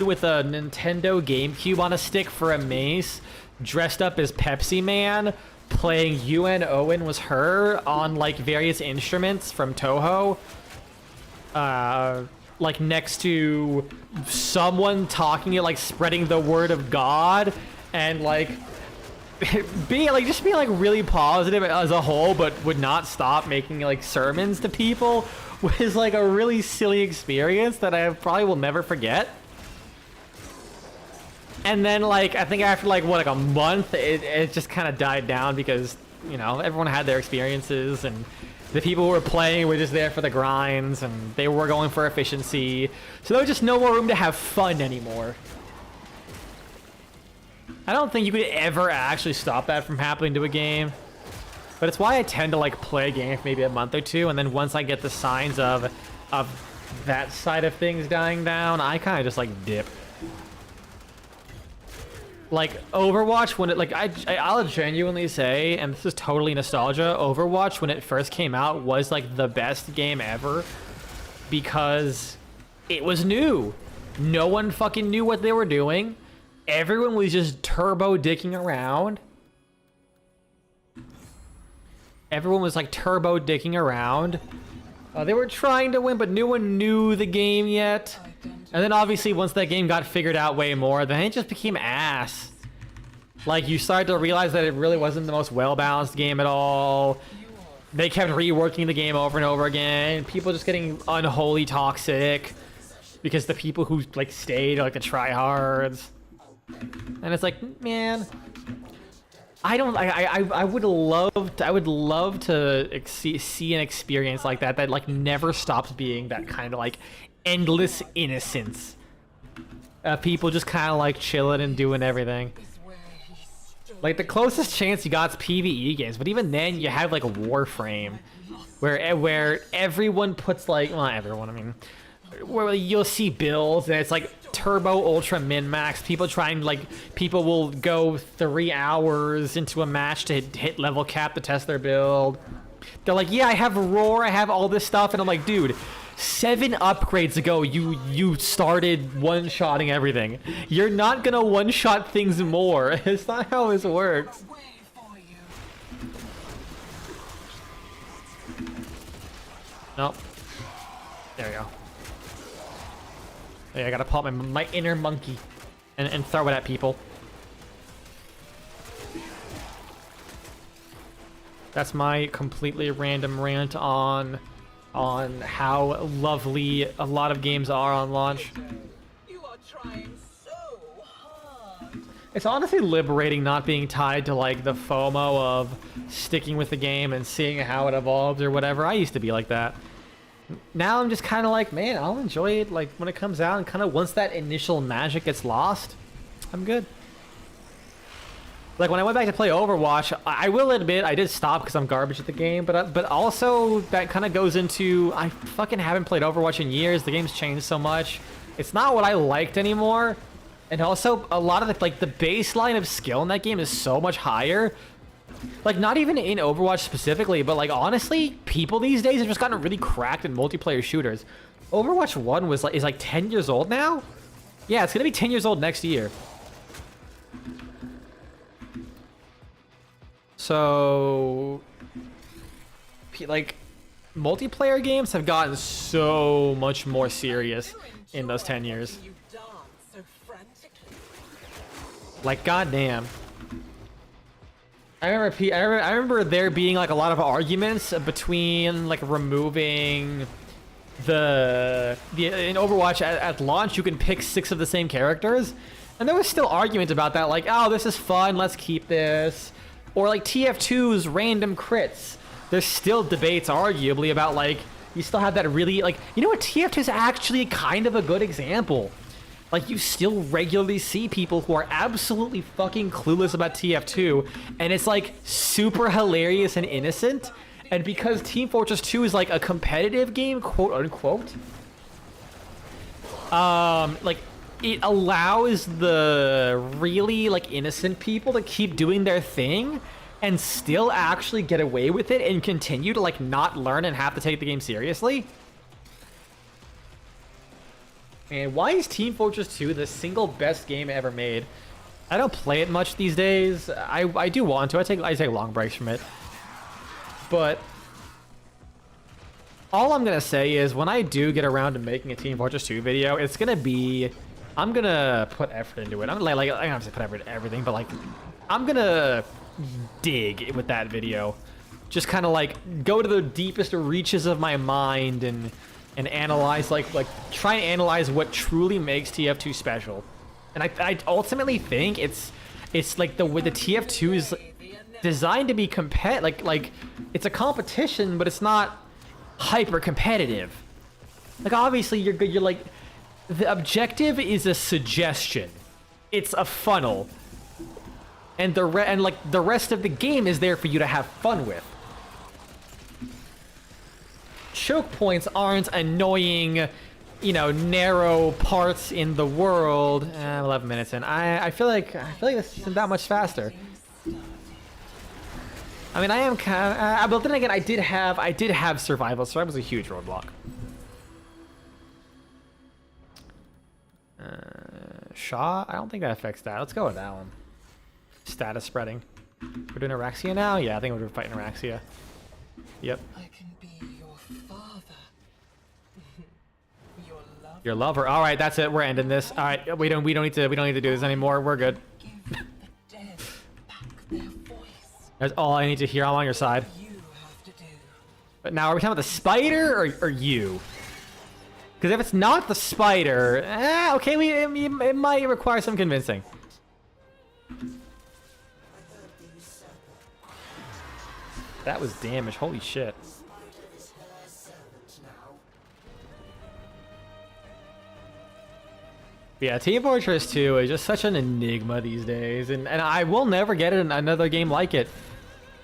with a Nintendo GameCube on a stick for a mace, dressed up as Pepsi Man, playing UN Owen Was Her on like various instruments from Toho. Like next to someone talking it, like spreading the word of God, and like being like really positive as a whole, but would not stop making like sermons to people. Was like a really silly experience that I probably will never forget. And then like I think after like a month, it just kind of died down because, you know, everyone had their experiences and the people who were playing were just there for the grinds and they were going for efficiency. So there was just no more room to have fun anymore. I don't think you could ever actually stop that from happening to a game. But it's why I tend to like play a game for maybe a month or two, and then once I get the signs of that side of things dying down, I kind of just like dip. Like Overwatch, when it like I'll genuinely say, and this is totally nostalgia, Overwatch when it first came out was like the best game ever because it was new. No one fucking knew what they were doing. Everyone was just turbo dicking around. Everyone was like turbo dicking around. They were trying to win, but no one knew the game yet. And then obviously once that game got figured out way more, then it just became ass. Like you started to realize that it really wasn't the most well-balanced game at all. They kept reworking the game over and over again. People just getting unholy toxic because the people who like stayed are like the tryhards. And it's like, man, I would love to see an experience like that like never stops being that kind of like endless innocence. People just kind of like chilling and doing everything. Like the closest chance you got is PvE games, but even then you have like Warframe, where everyone puts like, well, not everyone, I mean, where you'll see builds and it's like turbo ultra min max. People will go 3 hours into a match to hit level cap to test their build. They're like, yeah, I have roar, I have all this stuff, and I'm like, dude, 7 upgrades ago you started one-shotting everything. You're not gonna one-shot things more. It's not how this works. Nope. There we go. Yeah, I gotta pop my inner monkey and throw it at people. That's my completely random rant on how lovely a lot of games are on launch. You are trying so hard. It's honestly liberating not being tied to like the FOMO of sticking with the game and seeing how it evolves or whatever. I used to be like that. Now I'm just kind of like, man, I'll enjoy it like when it comes out, and kind of once that initial magic gets lost, I'm good. Like when I went back to play Overwatch, I will admit I did stop because I'm garbage at the game, but also that kind of goes into, I fucking haven't played Overwatch in years. The game's changed so much. It's not what I liked anymore. And also a lot of the baseline of skill in that game is so much higher. Like not even in Overwatch specifically, but like honestly, people these days have just gotten really cracked in multiplayer shooters. Overwatch 1 is like 10 years old now? Yeah, it's gonna be 10 years old next year. So, like, multiplayer games have gotten so much more serious in those 10 years. You dance so frantically. Like, goddamn. I remember there being like a lot of arguments between like removing the in Overwatch at launch you can pick 6 of the same characters, and there was still argument about that, like, oh, this is fun, let's keep this, or like TF2's random crits. There's still debates arguably about, like, you still have that really, like, you know what, TF2 is actually kind of a good example. Like, you still regularly see people who are absolutely fucking clueless about TF2, and it's, like, super hilarious and innocent. And because Team Fortress 2 is, like, a competitive game, quote unquote, like, it allows the really, like, innocent people to keep doing their thing and still actually get away with it and continue to, like, not learn and have to take the game seriously. Man, why is Team Fortress 2 the single best game ever made? I don't play it much these days. I do want to. I take long breaks from it. But all I'm gonna say is when I do get around to making a Team Fortress 2 video, it's gonna be, I'm gonna put effort into it. I'm like I don't have to put effort into everything, but like I'm gonna dig with that video. Just kind of like go to the deepest reaches of my mind and analyze, like try and analyze what truly makes TF2 special. And I ultimately think it's like the TF2 is designed to be like it's a competition, but it's not hyper competitive. Like, obviously you're like, the objective is a suggestion. It's a funnel. And the rest of the game is there for you to have fun with. Choke points aren't annoying, you know, narrow parts in the world. 11 minutes in. I feel like this isn't that much faster. I mean, I am kind of, but then again, I did have survival, so that was a huge roadblock. Shaw? I don't think that affects that. Let's go with that one. Status spreading. We're doing Araxia now? Yeah, I think we're fighting Araxia. Yep. I can be your father. Your lover. Your lover. All right, that's it. We're ending this. All right, we don't need to do this anymore. We're good. Give the dead back their voice. That's all I need to hear. I'm on your side. You have to do. But now, are we talking about the spider or you? Because if it's not the spider, okay, it might require some convincing. That was damage. Holy shit. Yeah, Team Fortress 2 is just such an enigma these days, and I will never get another game like it.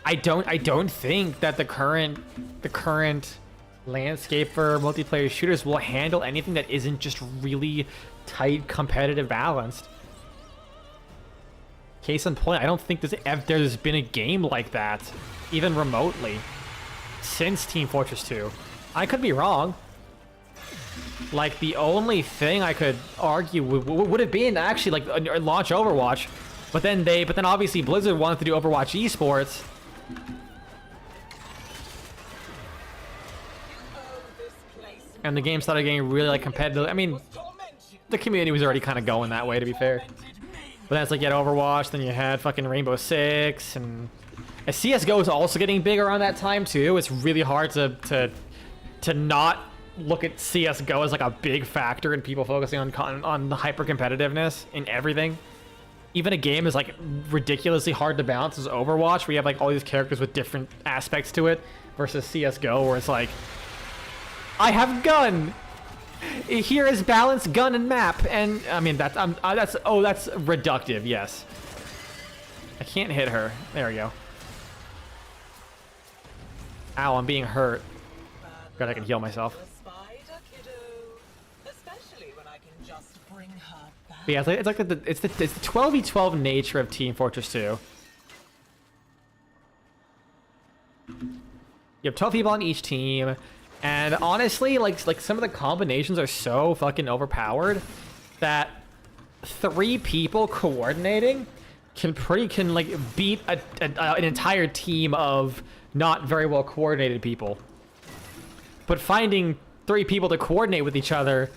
I don't think that the current landscape for multiplayer shooters will handle anything that isn't just really tight, competitive, balanced. Case in point, I don't think there's been a game like that, even remotely, since Team Fortress 2. I could be wrong. Like, the only thing I could argue would have been actually like launch Overwatch, but then obviously Blizzard wanted to do Overwatch esports. And the game started getting really like competitive. I mean, the community was already kind of going that way, to be fair. But that's like, you had Overwatch, then you had fucking Rainbow Six, and CSGO is also getting big around that time too. It's really hard to not look at CSGO as like a big factor in people focusing on the hyper competitiveness in everything. Even a game is like ridiculously hard to balance as Overwatch, where you have like all these characters with different aspects to it, versus CSGO, where it's like, I have gun. Here is balance, gun, and map, and I mean that's reductive. Yes, I can't hit her. There we go. Ow, I'm being hurt. God, I can heal myself. But yeah, it's like the 12v12 nature of Team Fortress 2. You have 12 people on each team. And honestly, like some of the combinations are so fucking overpowered that 3 people coordinating can like beat an entire team of not very well coordinated people. But finding 3 people to coordinate with each other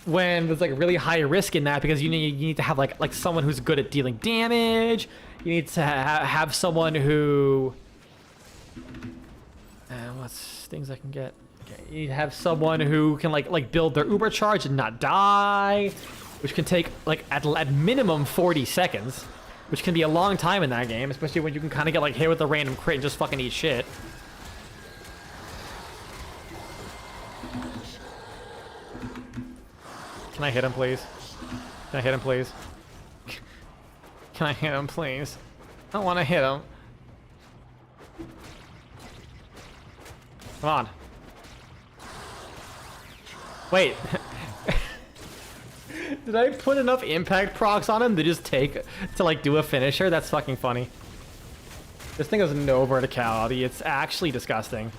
when there's like really high risk in that because you need to have like someone who's good at dealing damage. You need to have someone who what's things I can get. Okay, you need to have someone who can like build their uber charge and not die, which can take like at minimum 40 seconds, which can be a long time in that game, especially when you can kind of get like hit with a random crit and just fucking eat shit. Can I hit him, please? Can I hit him, please? Can I hit him, please? I don't want to hit him. Come on. Wait. Did I put enough impact procs on him to just take to like do a finisher? That's fucking funny. This thing has no verticality. It's actually disgusting.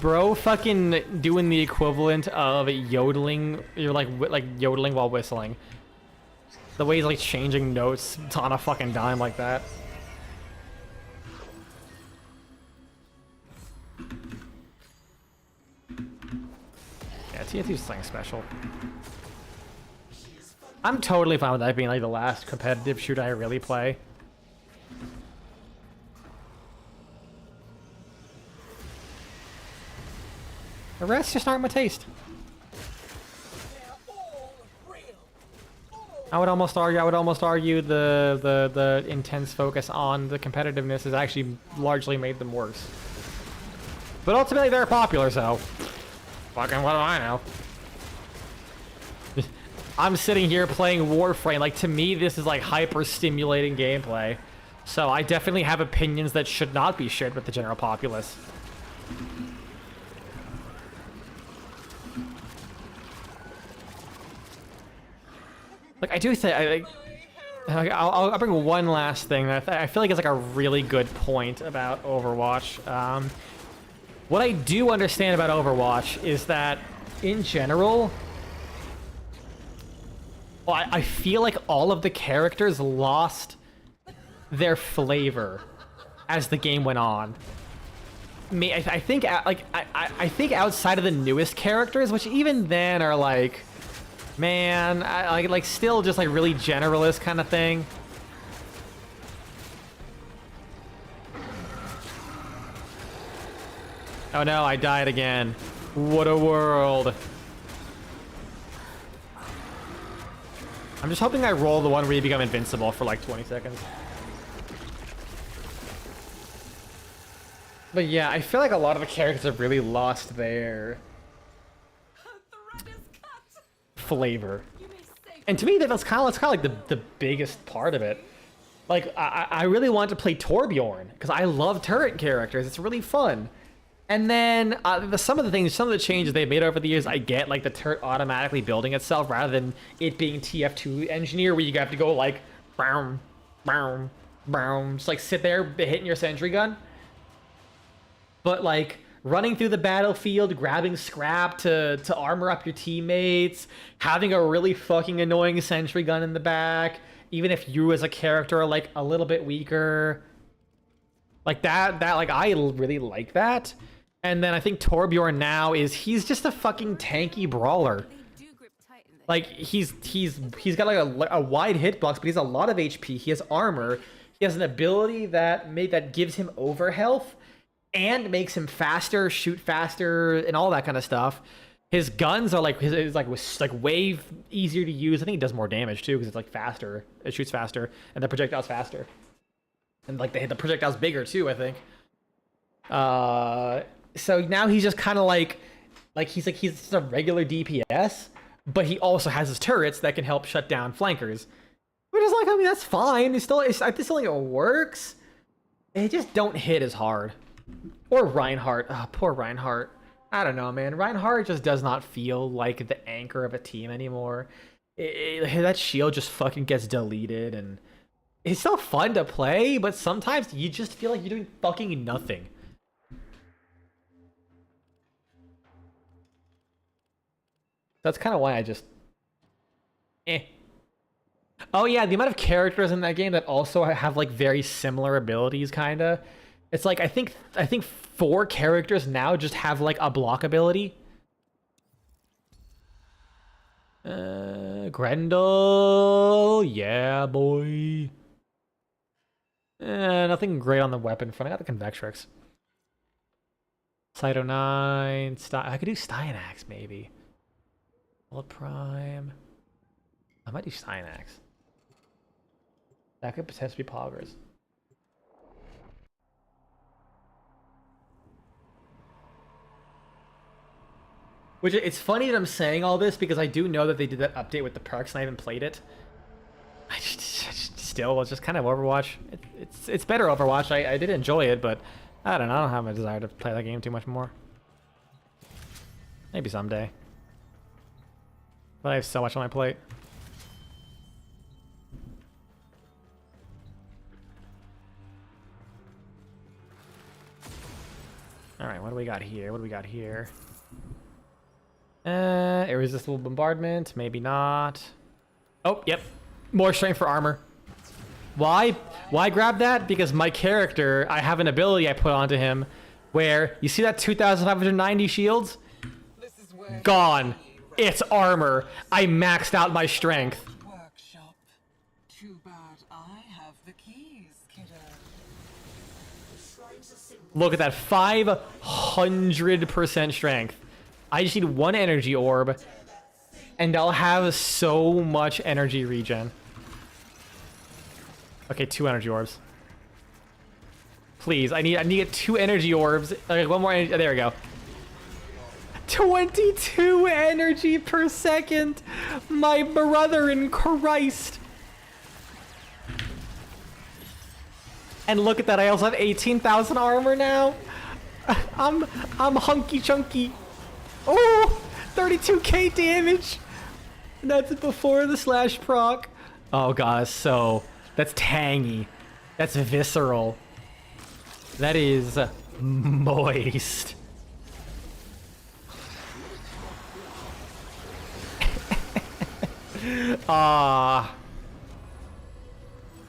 Bro fucking doing the equivalent of yodeling. You're like yodeling while whistling. The way he's like changing notes on a fucking dime like that. Yeah, TF2's something special. I'm totally fine with that being like the last competitive shooter I really play. The rest just aren't my taste. I would almost argue the intense focus on the competitiveness has actually largely made them worse. But ultimately they're popular, so fucking what do I know? I'm sitting here playing Warframe. Like, to me, this is like hyper stimulating gameplay. So I definitely have opinions that should not be shared with the general populace. Like, I do think I'll bring one last thing that I feel like is like a really good point about Overwatch. What I do understand about Overwatch is that, in general, well, I feel like all of the characters lost their flavor as the game went on. I think I think outside of the newest characters, which even then are like, man, like still just like really generalist kind of thing. Oh no, I died again. What a world. I'm just hoping I roll the one where you become invincible for like 20 seconds. But yeah, I feel like a lot of the characters have really lost their flavor. And to me, that's kind of like the biggest part of it. Like, I really want to play Torbjorn because I love turret characters. It's really fun. And then some of the changes they've made over the years, I get, like the turret automatically building itself rather than it being TF2 engineer where you have to go like, boom, boom, boom, just like sit there hitting your sentry gun. But like running through the battlefield, grabbing scrap to armor up your teammates, having a really fucking annoying sentry gun in the back, even if you as a character are like a little bit weaker. Like that like I really like that. And then I think Torbjorn now he's just a fucking tanky brawler. Like he's got like a wide hitbox, but he's a lot of HP. He has armor. He has an ability that gives him overhealth and makes him faster, shoot faster, and all that kind of stuff. His guns are like way easier to use. I think he does more damage too because it's like faster. It shoots faster, and the projectile's faster. And like the projectile's bigger too, I think. So now he's just kind of like he's just a regular DPS, but he also has his turrets that can help shut down flankers. Which is like, I mean, that's fine. I still think it works. They just don't hit as hard. Or Reinhardt. Oh, poor Reinhardt. I don't know, man. Reinhardt just does not feel like the anchor of a team anymore. That shield just fucking gets deleted, and it's still fun to play, but sometimes you just feel like you're doing fucking nothing. That's kind of why I just... Oh yeah, the amount of characters in that game that also have like very similar abilities, kinda. It's like I think 4 characters now just have like a block ability. Grendel, yeah, boy. Nothing great on the weapon front. I got the Convectrix. Cyto 9, I could do Styanax maybe. Bullet Prime. I might do Styanax. That could potentially be Poggers. Which, it's funny that I'm saying all this because I do know that they did that update with the perks and I haven't played it. I still, it's just kind of Overwatch. It's better Overwatch. I did enjoy it, but I don't know. I don't have a desire to play that game too much more. Maybe someday. But I have so much on my plate. Alright, what do we got here? What do we got here? Irresistible bombardment, maybe not. Oh, yep. More strength for armor. Why? Why grab that? Because my character, I have an ability I put onto him where, you see that 2,590 shields? This is where Gone. It's armor. I maxed out my strength. workshop. Too bad I have the keys, kiddo. Look at that, 500% strength. I just need 1 energy orb, and I'll have so much energy regen. Okay, 2 energy orbs. Please, I need to get 2 energy orbs. Okay, 1 more energy. There we go. 22 energy per second. My brother in Christ. And look at that, I also have 18,000 armor now. I'm hunky chunky. Oh, 32k damage. That's before the slash proc. Oh god, that's tangy. That's visceral. That is moist. Ah.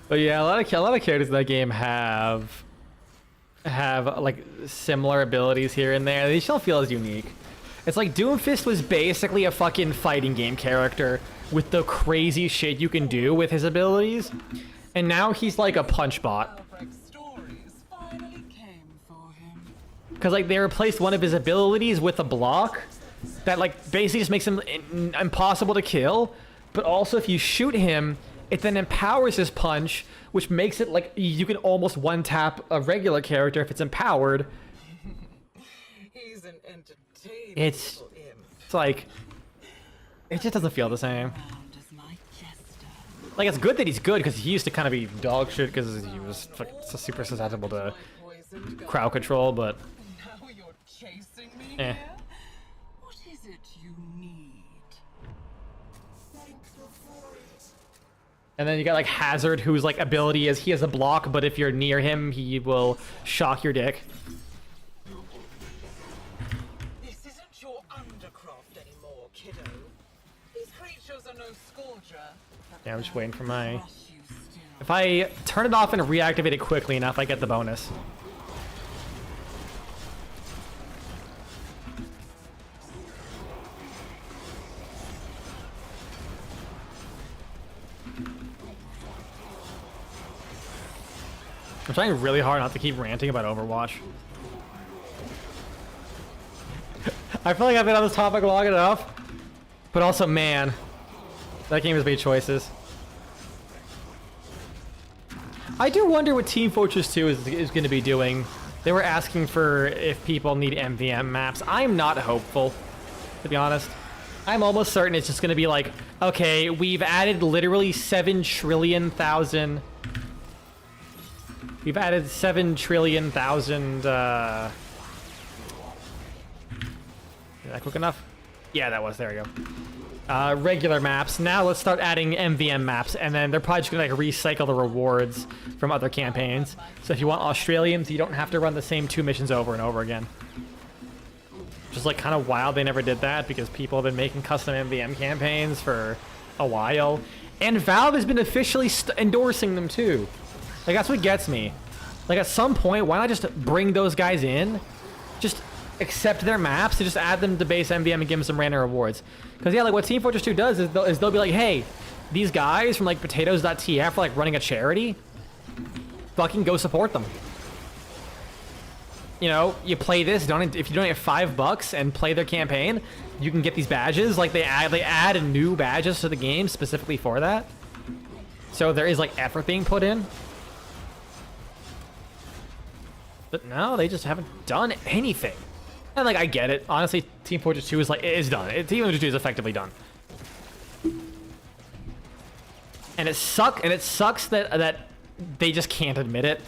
But yeah, a lot of characters in that game have like similar abilities here and there. They still feel as unique. It's like Doomfist was basically a fucking fighting game character with the crazy shit you can do with his abilities, and now he's like a punch bot. Stories finally came for him. Because like they replaced one of his abilities with a block that like basically just makes him impossible to kill, but also if you shoot him, it then empowers his punch, which makes it like you can almost one-tap a regular character if it's empowered. He's an entertainer. It's like, it just doesn't feel the same. Like, it's good that he's good, because he used to kind of be dog shit, because he was like, super susceptible to crowd control, but... Now you're chasing me Eh. here? What is it you need? And then you got, like, Hazard, whose, like, ability is he has a block, but if you're near him, he will shock your dick. This isn't your undercroft anymore, kiddo. These creatures are no scourger. Yeah, I'm just waiting for my... Crush you still. If I turn it off and reactivate it quickly enough, I get the bonus. I'm trying really hard not to keep ranting about Overwatch. I feel like I've been on this topic long enough, but also, man, that game has made choices. I do wonder what Team Fortress 2 is going to be doing. They were asking for if people need MVM maps. I'm not hopeful, to be honest. I'm almost certain it's just going to be like, okay, we've added literally 7 trillion thousand... We've added 7 trillion thousand, Is that quick enough? Yeah, that was, there we go. Regular maps. Now let's start adding MVM maps, and then they're probably just gonna like recycle the rewards from other campaigns. So if you want Australians, you don't have to run the same 2 missions over and over again. Just like kind of wild they never did that, because people have been making custom MVM campaigns for a while. And Valve has been officially endorsing them too. Like, that's what gets me. Like, at some point, why not just bring those guys in? Just accept their maps and just add them to base MVM and give them some random rewards. Because, yeah, like, what Team Fortress 2 does is they'll be like, hey, these guys from, like, potatoes.tf are, like, running a charity. Fucking go support them. You know, you play this, if you donate $5 and play their campaign, you can get these badges. Like, they add new badges to the game specifically for that. So there is, like, effort being put in. But no, they just haven't done anything. And, like, I get it. Honestly, Team Fortress 2 is, like, it is done. Team Fortress 2 is effectively done. And it sucks that they just can't admit it.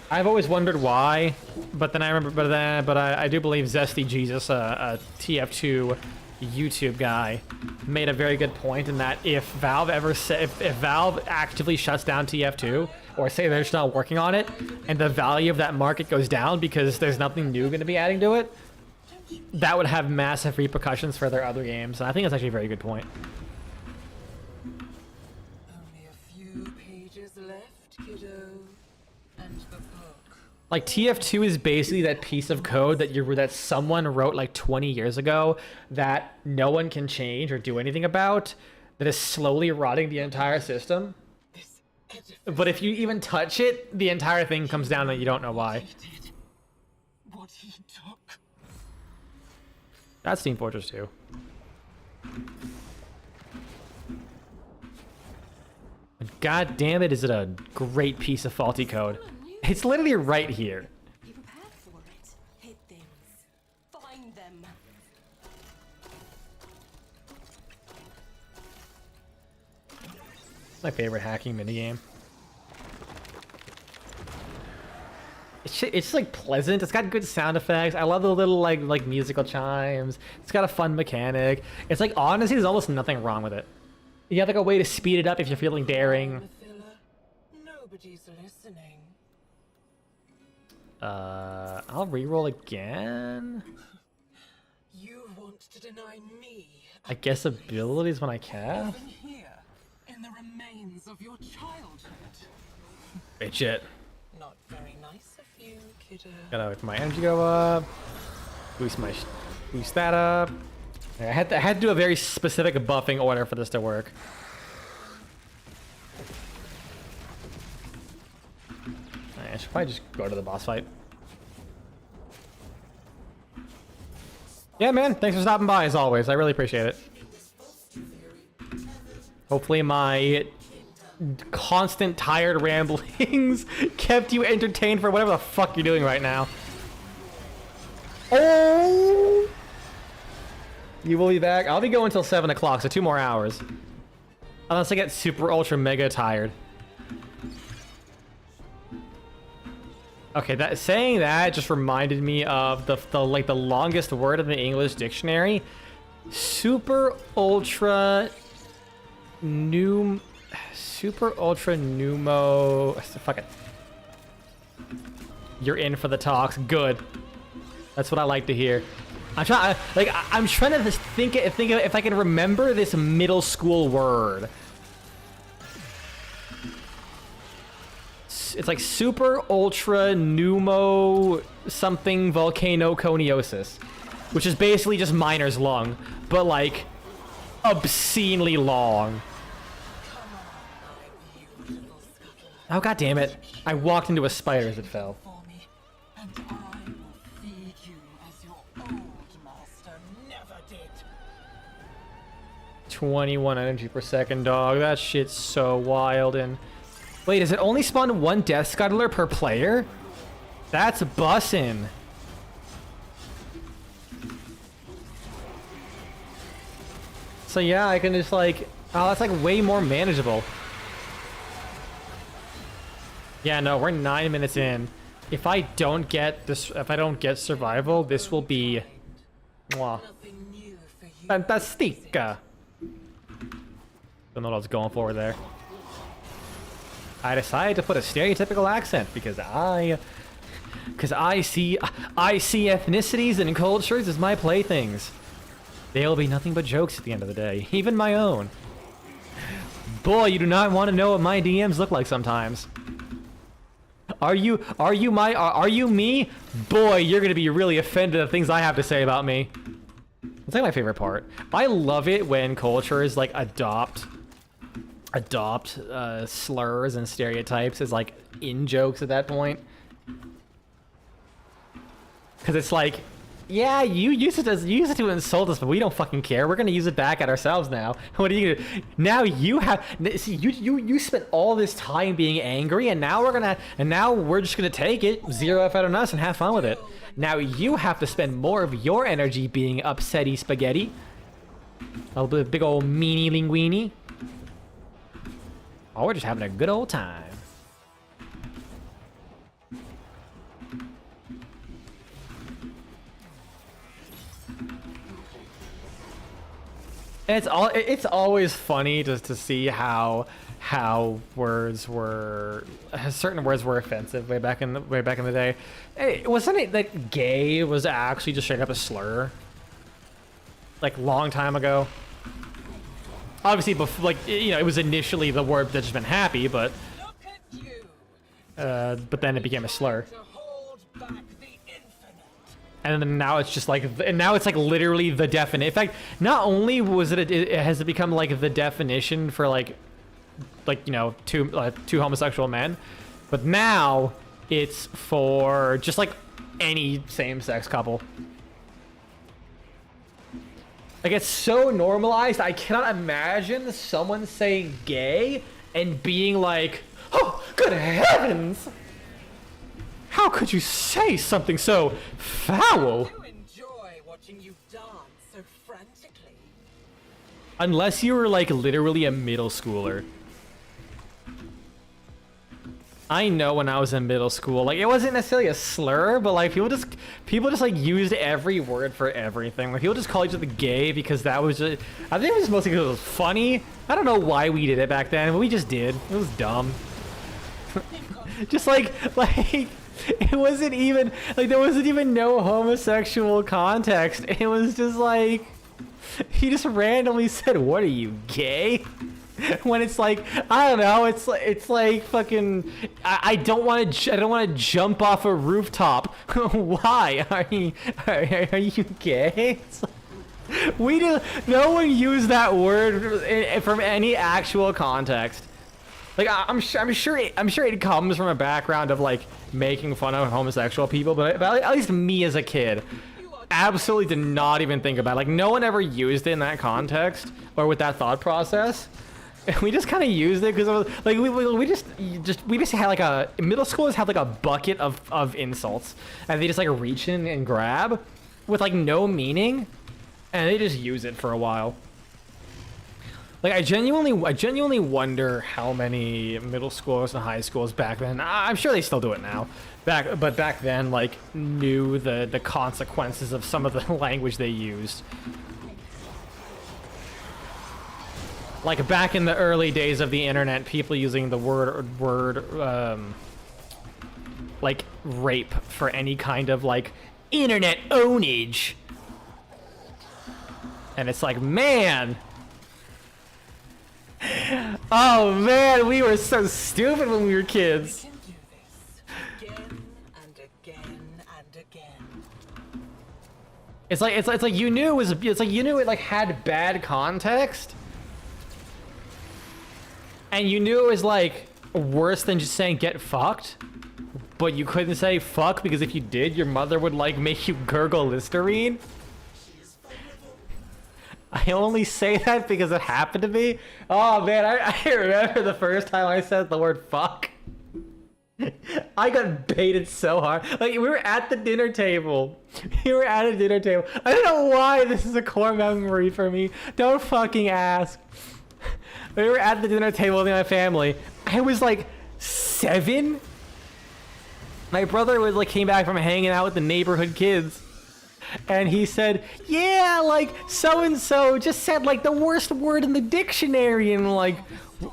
I've always wondered why, but then I remember, but I do believe Zesty Jesus, a TF2 YouTube guy, made a very good point in that if Valve if Valve actively shuts down TF2, or say they're just not working on it, and the value of that market goes down because there's nothing new going to be adding to it, that would have massive repercussions for their other games. And I think that's actually a very good point. Only a few pages left, kiddo. And the book. Like, TF2 is basically that piece of code that someone wrote like 20 years ago that no one can change or do anything about, that is slowly rotting the entire system. But if you even touch it, the entire thing comes down and you don't know why. He did what he took. That's Team Fortress 2. But god damn it, is it a great piece of faulty code. It's literally right here. Be prepared for it. Hit things. Find them. My favorite hacking minigame. It's just like pleasant. It's got good sound effects. I love the little like musical chimes. It's got a fun mechanic. It's like, honestly, there's almost nothing wrong with it. You have like a way to speed it up if you're feeling daring. Nobody's listening. I'll reroll again. You want to deny me? I guess abilities when I cast. Even here, in the remains of your childhood. Bitch it. Not very nice of you, kiddo. Gotta wait for my energy to go up. Boost that up. I had to do a very specific buffing order for this to work. I should probably just go to the boss fight. Yeah, man. Thanks for stopping by, as always. I really appreciate it. Hopefully my constant tired ramblings kept you entertained for whatever the fuck you're doing right now. Oh! You will be back? I'll be going until 7 o'clock, so 2 more hours. Unless I get super ultra mega tired. Okay, saying that just reminded me of the longest word in the English dictionary. Super ultra numo. Fuck it. You're in for the talks. Good. That's what I like to hear. I'm trying to just think of if I can remember this middle school word. It's like super ultra pneumo something volcanoconiosis, which is basically just miner's lung, but like obscenely long. Oh god damn it! I walked into a spider as it fell. For me, and I will feed you as your old master never did. 21 energy per second, dog. That shit's so wild. And wait, does it only spawn 1 death scuttler per player? That's bussin'. So yeah, I can just like, oh, that's like way more manageable. Yeah, no, we're 9 minutes in. If I don't get this, if I don't get survival, this will be, mwah, Nothing new for you. fantastica. Don't know what I was going for there. I decided to put a stereotypical accent because I see ethnicities and cultures as my playthings. They'll be nothing but jokes at the end of the day, even my own. Boy, you do not want to know what my DMs look like sometimes. Are you me? Boy, you're gonna be really offended at things I have to say about me. It's like my favorite part. I love it when cultures like adopt slurs and stereotypes as like in jokes at that point. Cause it's like, yeah, you used it to insult us, but we don't fucking care. We're gonna use it back at ourselves now. What are you gonna do? Now you have, see, you spent all this time being angry, and now we're just gonna take it, 0 effort on us, and have fun with it. Now you have to spend more of your energy being upsetty spaghetti. A big old meanie linguini. Oh, we're just having a good old time. It's always funny just to see how certain words were offensive way back in the day. Hey, wasn't it that gay was actually just straight up a slur? Like long time ago. Obviously, before, like, you know, it was initially the word that just meant happy, but then it became a slur. And then now it's just like, and now it's like literally the definition. In fact, not only was it has it become like the definition for like you know, two homosexual men, but now it's for just like any same-sex couple. Like, it's so normalized. I cannot imagine someone saying gay and being like, oh, good heavens! How could you say something so foul? I do enjoy watching you dance so frantically. Unless you were like literally a middle schooler. I know when I was in middle school, like, it wasn't necessarily a slur, but like people just like used every word for everything. Like, people just call each other gay because that was just, I think it was mostly because it was funny. I don't know why we did it back then, but we just did. It was dumb. Just like it wasn't even like there wasn't even no homosexual context. It was just like he just randomly said, "What are you, gay?" When it's like, I don't know, it's like fucking, I don't want to jump off a rooftop. Why are you gay? It's like, no one used that word from any actual context. Like, I'm sure it comes from a background of like making fun of homosexual people, but at least me as a kid absolutely did not even think about it. Like, no one ever used it in that context or with that thought process. And we just kind of used it because like we basically had like a, middle schoolers had like a bucket of insults, and they just like reach in and grab with like no meaning, and they just use it for a while. Like, I genuinely wonder how many middle schoolers and high schools back then, I'm sure they still do it now, but back then, like, knew the consequences of some of the language they used. Like, back in the early days of the internet, people using the word like rape for any kind of like internet ownage. And it's like, man. Oh man, we were so stupid when we were kids. We can do this again and again and again. It's like you knew it like had bad context. And you knew it was like worse than just saying get fucked, but you couldn't say fuck because if you did, your mother would like make you gurgle Listerine. I only say that because it happened to me. Oh man, I remember the first time I said the word fuck. I got baited so hard. Like, we were at the dinner table. We were at a dinner table. I don't know why this is a core memory for me. Don't fucking ask. We were at the dinner table with my family. I was like 7. My brother was like came back from hanging out with the neighborhood kids, and he said, "Yeah, like so and so just said like the worst word in the dictionary," and like,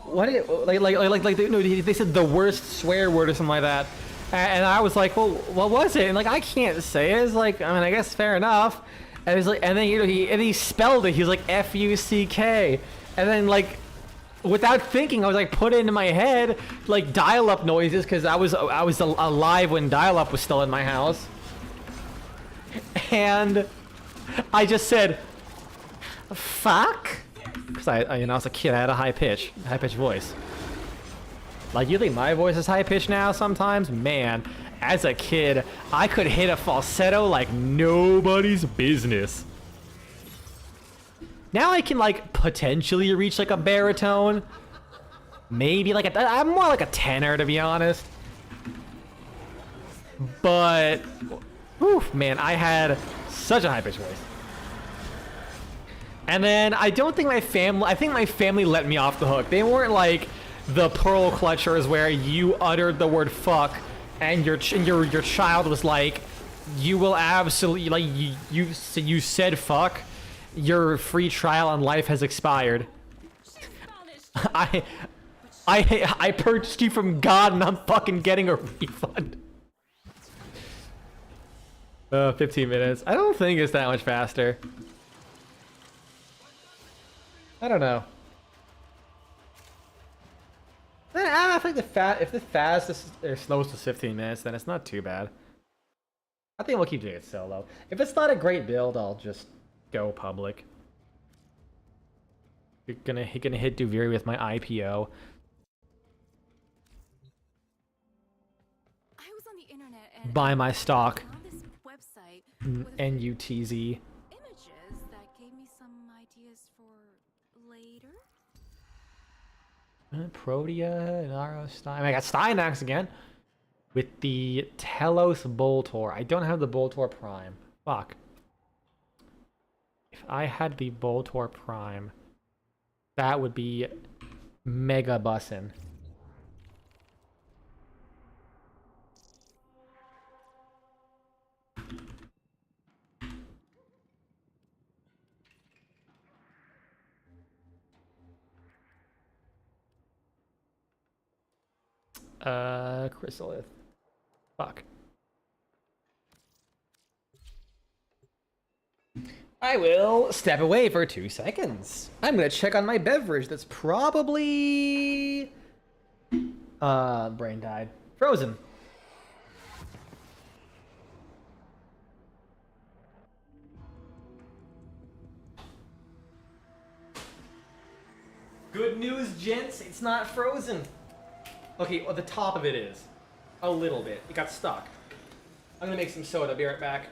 what? They said the worst swear word or something like that. And I was like, "Well, what was it?" And like, I can't say it. It's like, I mean, I guess fair enough. And it was like, and then he spelled it. He was like Fuck, and then like. without thinking, I was like, put it into my head, like dial-up noises, because I was alive when dial-up was still in my house, and I just said, "Fuck," because I was a kid. I had a high-pitched voice. Like, you think my voice is high-pitched now? Sometimes, man. As a kid, I could hit a falsetto like nobody's business. Now I can, like, potentially reach, like, a baritone. Maybe, like, I'm more like a tenor, to be honest. But, oof, man, I had such a high-pitched voice. And then, I think my family let me off the hook. They weren't, like, the pearl clutchers where you uttered the word fuck, and your child was like, you will absolutely, like, you said fuck. Your free trial on life has expired. I purchased you from God, and I'm fucking getting a refund. 15 minutes. I don't think it's that much faster. I don't know. I think if the fastest or slowest is 15 minutes, then it's not too bad. I think we'll keep doing it solo. If it's not a great build, I'll just go public. You're gonna hit Duviri with my IPO. I was on the internet and Buy my stock. on this website with NUTZ. images that gave me some ideas for later. Protea, Naro, Stein. I got Steinax again. With the Telos Boltor. I don't have the Boltor Prime. Fuck. If I had the Boltor Prime, that would be mega bussin'. Chrysalith. Fuck. I will step away for 2 seconds. I'm gonna check on my beverage that's probably... brain died. Frozen. Good news, gents, it's not frozen. Okay, well, the top of it is. A little bit. It got stuck. I'm gonna make some soda. Be right back.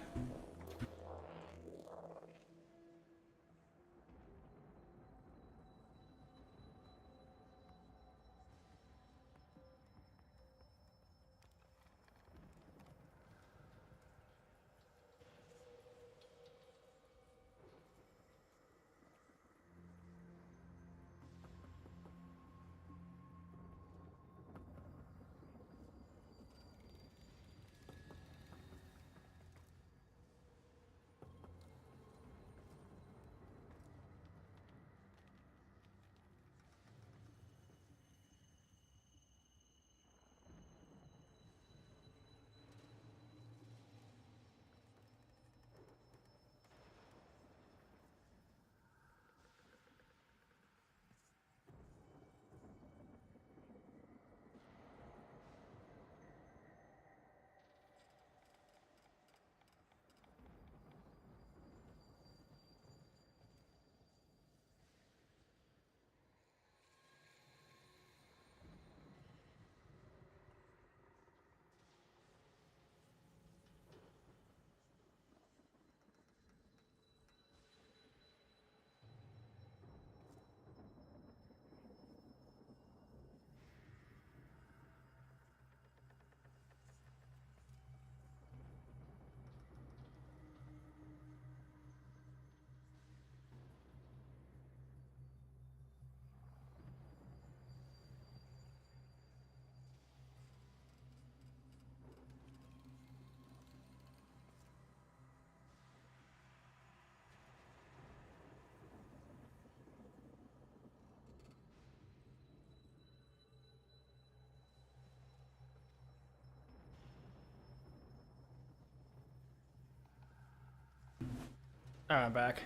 Alright, I'm back.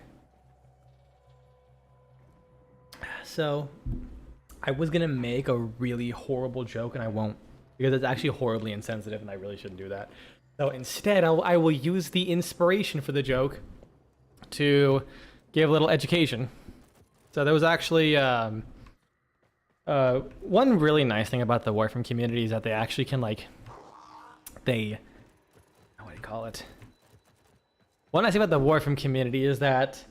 So, I was gonna make a really horrible joke and I won't, because it's actually horribly insensitive and I really shouldn't do that. So instead, I will use the inspiration for the joke to give a little education. So there was actually one really nice thing about the Warframe community is that they actually can what do you call it? One nice thing about the Warframe community is that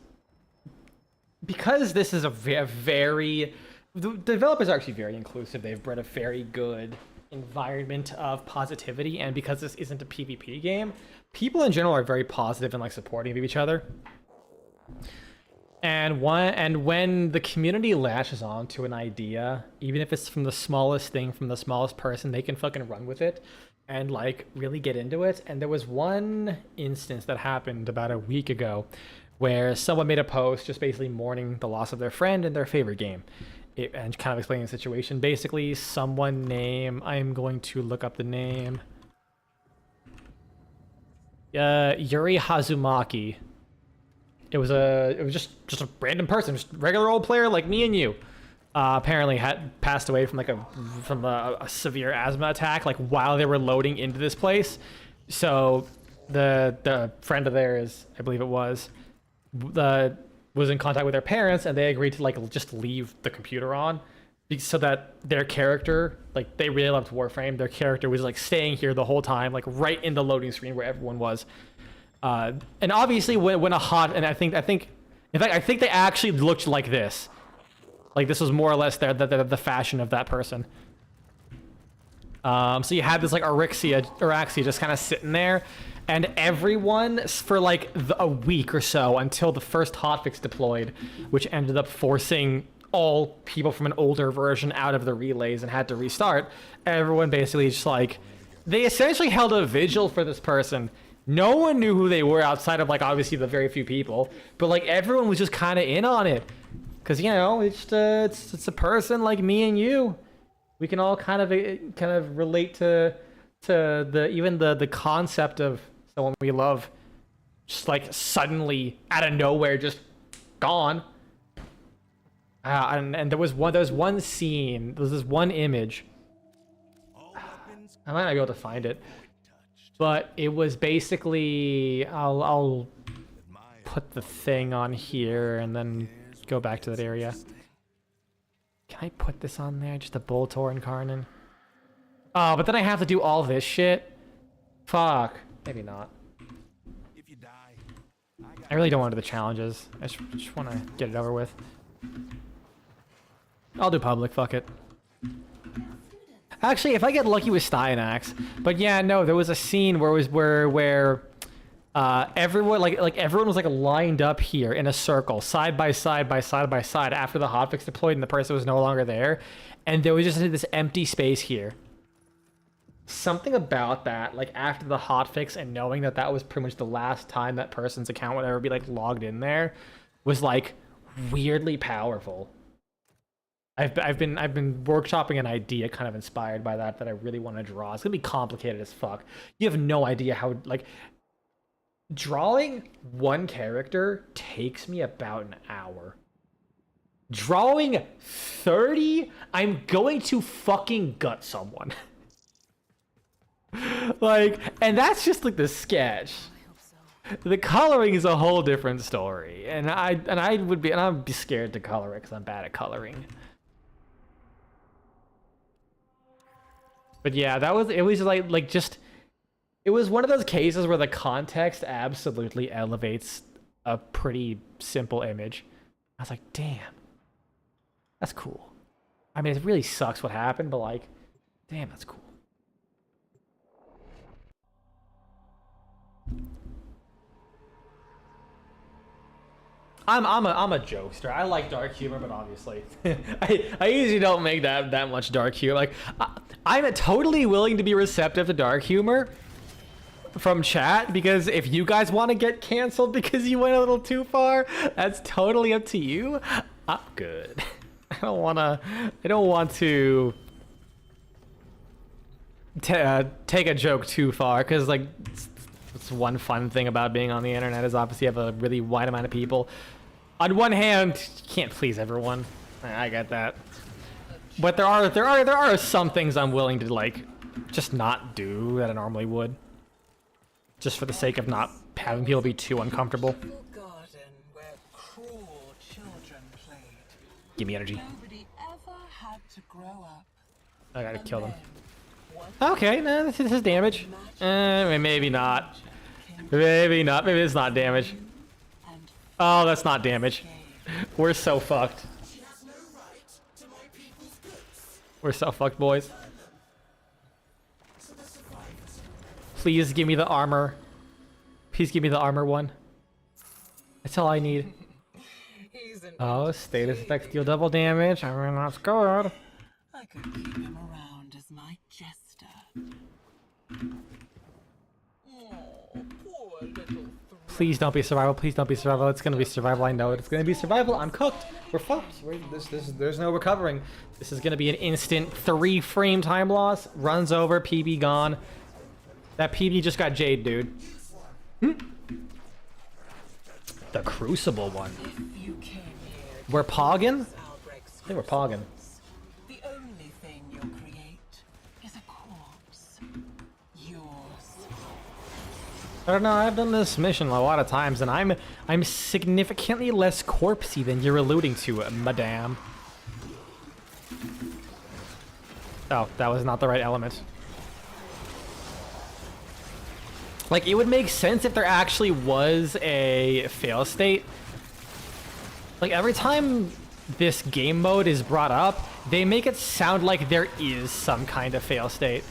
because this is a very the developers are actually very inclusive. They've bred a very good environment of positivity, and because this isn't a PvP game, people in general are very positive and supportive of each other. And when the community latches on to an idea, even if it's from the smallest thing, from the smallest person, they can fucking run with it and really get into it. And there was one instance that happened about a week ago where someone made a post just basically mourning the loss of their friend in their favorite game. And kind of explaining the situation. Basically, someone named, I'm going to look up the name, Yuri Hazumaki. It was just a random person, just regular old player like me and you. Apparently had passed away from a severe asthma attack while they were loading into this place. So the friend of theirs, I believe it was in contact with their parents, and they agreed to just leave the computer on so that their character, they really loved Warframe, their character was staying here the whole time, right in the loading screen where everyone was. And obviously when a hot, and I think they actually looked like this. This was more or less the fashion of that person. So you had this Araxia just kind of sitting there, and everyone for a week or so until the first hotfix deployed, which ended up forcing all people from an older version out of the relays and had to restart. Everyone basically just they essentially held a vigil for this person. No one knew who they were outside of obviously the very few people, but everyone was just kind of in on it, because it's a person like me and you. We can all kind of relate to the concept of someone we love just suddenly out of nowhere just gone. And there was one scene, there was this one image. I might not be able to find it, but it was basically, I'll put the thing on here and then go back to that area. Can I put this on there? Just a Boltor Incarnon. Oh, but then I have to do all this shit. Fuck. Maybe not. I really don't want to do the challenges. I just want to get it over with. I'll do public. Fuck it. Actually, if I get lucky with Styanax. But yeah, no, there was a scene where it was where everyone everyone was lined up here in a circle, side by side after the hotfix deployed and the person was no longer there, and there was just this empty space here. Something about that, after the hotfix and knowing that that was pretty much the last time that person's account would ever be logged in there, was weirdly powerful. I've been workshopping an idea kind of inspired by that I really want to draw. It's gonna be complicated as fuck. You have no idea how drawing one character takes me about an hour. Drawing 30, I'm going to fucking gut someone. And that's just the sketch. The coloring is a whole different story, and I'd be scared to color it because I'm bad at coloring. But yeah, it was it was one of those cases where the context absolutely elevates a pretty simple image. I was like, damn, that's cool. I mean, it really sucks what happened, but damn, that's cool. I'm a jokester. I like dark humor, but obviously, I usually don't make that much dark humor. I'm totally willing to be receptive to dark humor from chat, because if you guys want to get canceled because you went a little too far, that's totally up to you. I'm good. I don't want to take a joke too far, because it's one fun thing about being on the internet is obviously you have a really wide amount of people. On one hand, you can't please everyone. I get that. But there are some things I'm willing to like just not do that I normally would. Just for the sake of not having people be too uncomfortable. Beautiful garden where cruel children played. Give me energy. Nobody ever had to grow up. I gotta And kill them. then, one Okay, no, this is damage. Maybe not. Maybe not. Maybe it's not damage. and Oh, that's not damage. We're so fucked. She has no right to my people's goods. We're so fucked, boys. So the survivors. Please give me the armor. Please give me the armor one. That's all I need. he's an Oh, status effects deal double damage. I mean, that's good. I could keep him around as my jester. Oh, poor little thrush. Please don't be survival. Please don't be survival. It's gonna be survival. I know it. It's gonna be survival. I'm cooked. We're fucked. There's no recovering. This is gonna be an instant 3-frame time loss. Runs over. PB gone. That PB just got Jade, dude. The Crucible one. You came here We're pogging? Albrecht's I think we're pogging. The only thing you'll create is a corpse. Yours. I don't know. I've done this mission a lot of times, and I'm significantly less corpsey than you're alluding to, madame. Oh, that was not the right element. Like, it would make sense if there actually was a fail state. Like, every time this game mode is brought up, they make it sound like there is some kind of fail state.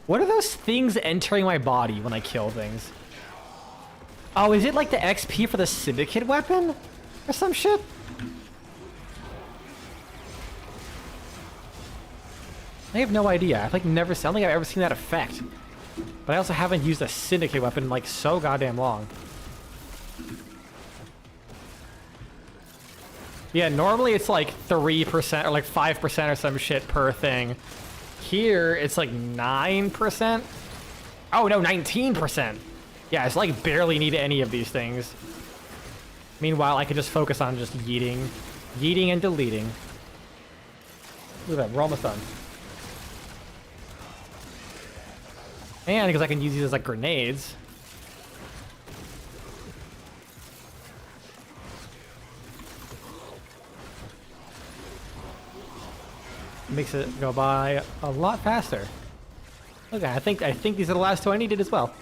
What are those things entering my body when I kill things? Oh, is it like the XP for the Syndicate weapon? Or some shit? I have no idea. I've like never, I don't think I've ever seen that effect. But I also haven't used a Syndicate weapon in like so goddamn long. Yeah, normally it's like 3% or like 5% or some shit per thing. Here, it's like 9%. Oh no, 19%. Yeah, it's like barely need any of these things. Meanwhile, I could just focus on just yeeting. Yeeting and deleting. Look at that, we're almost done. And because I can use these as like grenades. Makes it go by a lot faster. Okay, I think these are the last two I needed as well.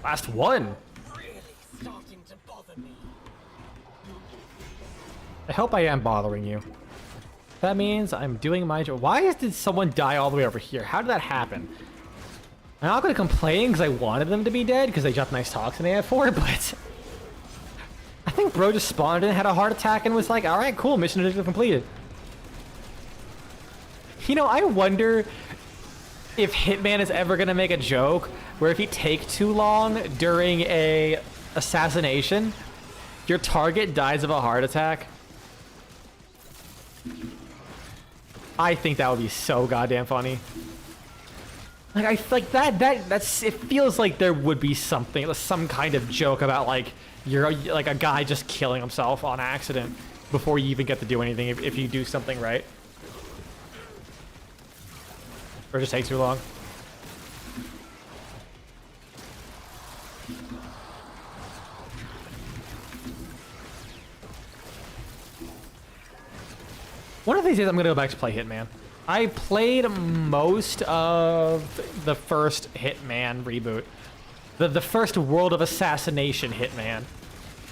Last one. Really starting to bother me. I hope I am bothering you. That means I'm doing my job. Why did someone die all the way over here? How did that happen? I'm not going to complain because I wanted them to be dead because they jumped nice talks in AF4, but I think bro just spawned in, had a heart attack, and was like, all right, cool, mission objective completed. You know, I wonder if Hitman is ever going to make a joke where if you take too long during a assassination, your target dies of a heart attack. I think that would be so goddamn funny. Like I like that's it feels like there would be something, some kind of joke about like you're like a guy just killing himself on accident before you even get to do anything if you do something right. Or it just takes too long. One of these days I'm gonna go back to play Hitman. I played most of the first Hitman reboot. The first World of Assassination Hitman.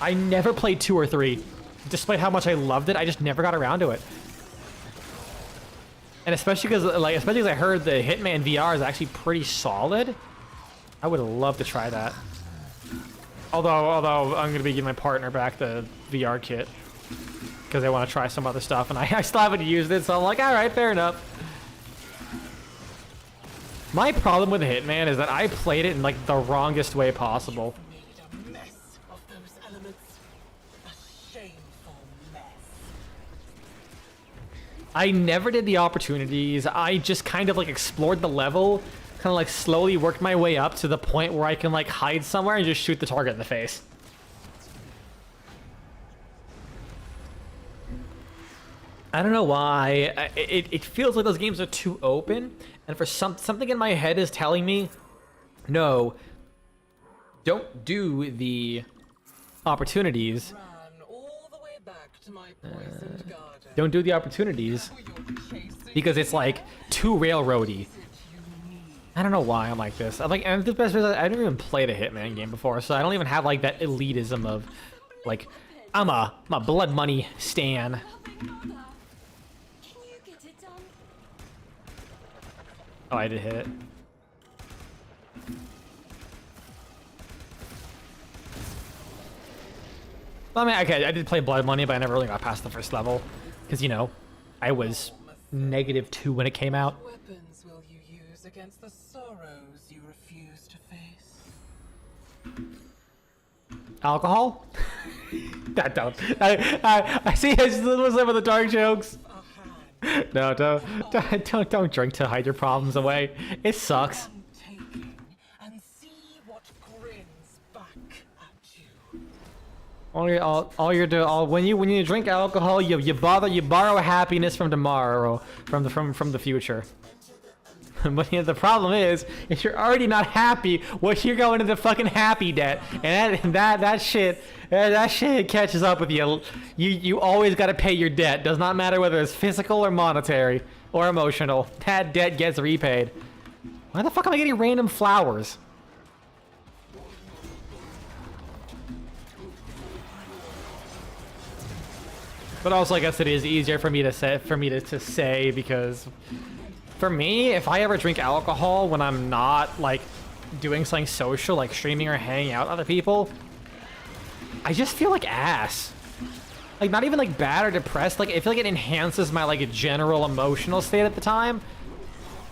I never played 2 or 3. Despite how much I loved it, I just never got around to it. And especially because I heard the Hitman VR is actually pretty solid. I would love to try that. Although I'm gonna be giving my partner back the VR kit. Because I want to try some other stuff, and I still haven't used it, so I'm like, alright, fair enough. My problem with Hitman is that I played it in like the wrongest way possible. Made a mess of those elements. A shameful mess. I never did the opportunities. I just kind of like explored the level, kind of like slowly worked my way up to the point where I can like hide somewhere and just shoot the target in the face. I don't know why. It feels like those games are too open, and for something in my head is telling me, no, don't do the opportunities. Ran all the way back to my poisoned garden. Don't do the opportunities Now you're chasing because it's like too railroady. it you need. I don't know why I'm like this. I'm like, and the best is I never even played a Hitman game before, so I don't even have like that elitism of, like, I'm a blood money stan. Helping mother. Can you get it done? Oh, I did hit it. I mean, okay, I did play Blood Money, but I never really got past the first level. Because, you know, I was -2 when it came out. What weapons will you use against the sorrows you refuse to face? Alcohol? That don't. I see it's little some of the dark jokes. A hand No, don't drink to hide your problems away. It sucks. and taking, and see what grins back at you. When you drink alcohol, you borrow happiness from tomorrow, from the future. But the problem is you're already not happy, well, you're going into fucking happy debt, and that shit catches up with you. You always got to pay your debt. Does not matter whether it's physical or monetary or emotional. That debt gets repaid. Why the fuck am I getting random flowers? But also, I guess it is easier for me to say because, for me, if I ever drink alcohol when I'm not like doing something social, like streaming or hanging out with other people, I just feel like ass. Like, not even like bad or depressed. Like, I feel like it enhances my like general emotional state at the time.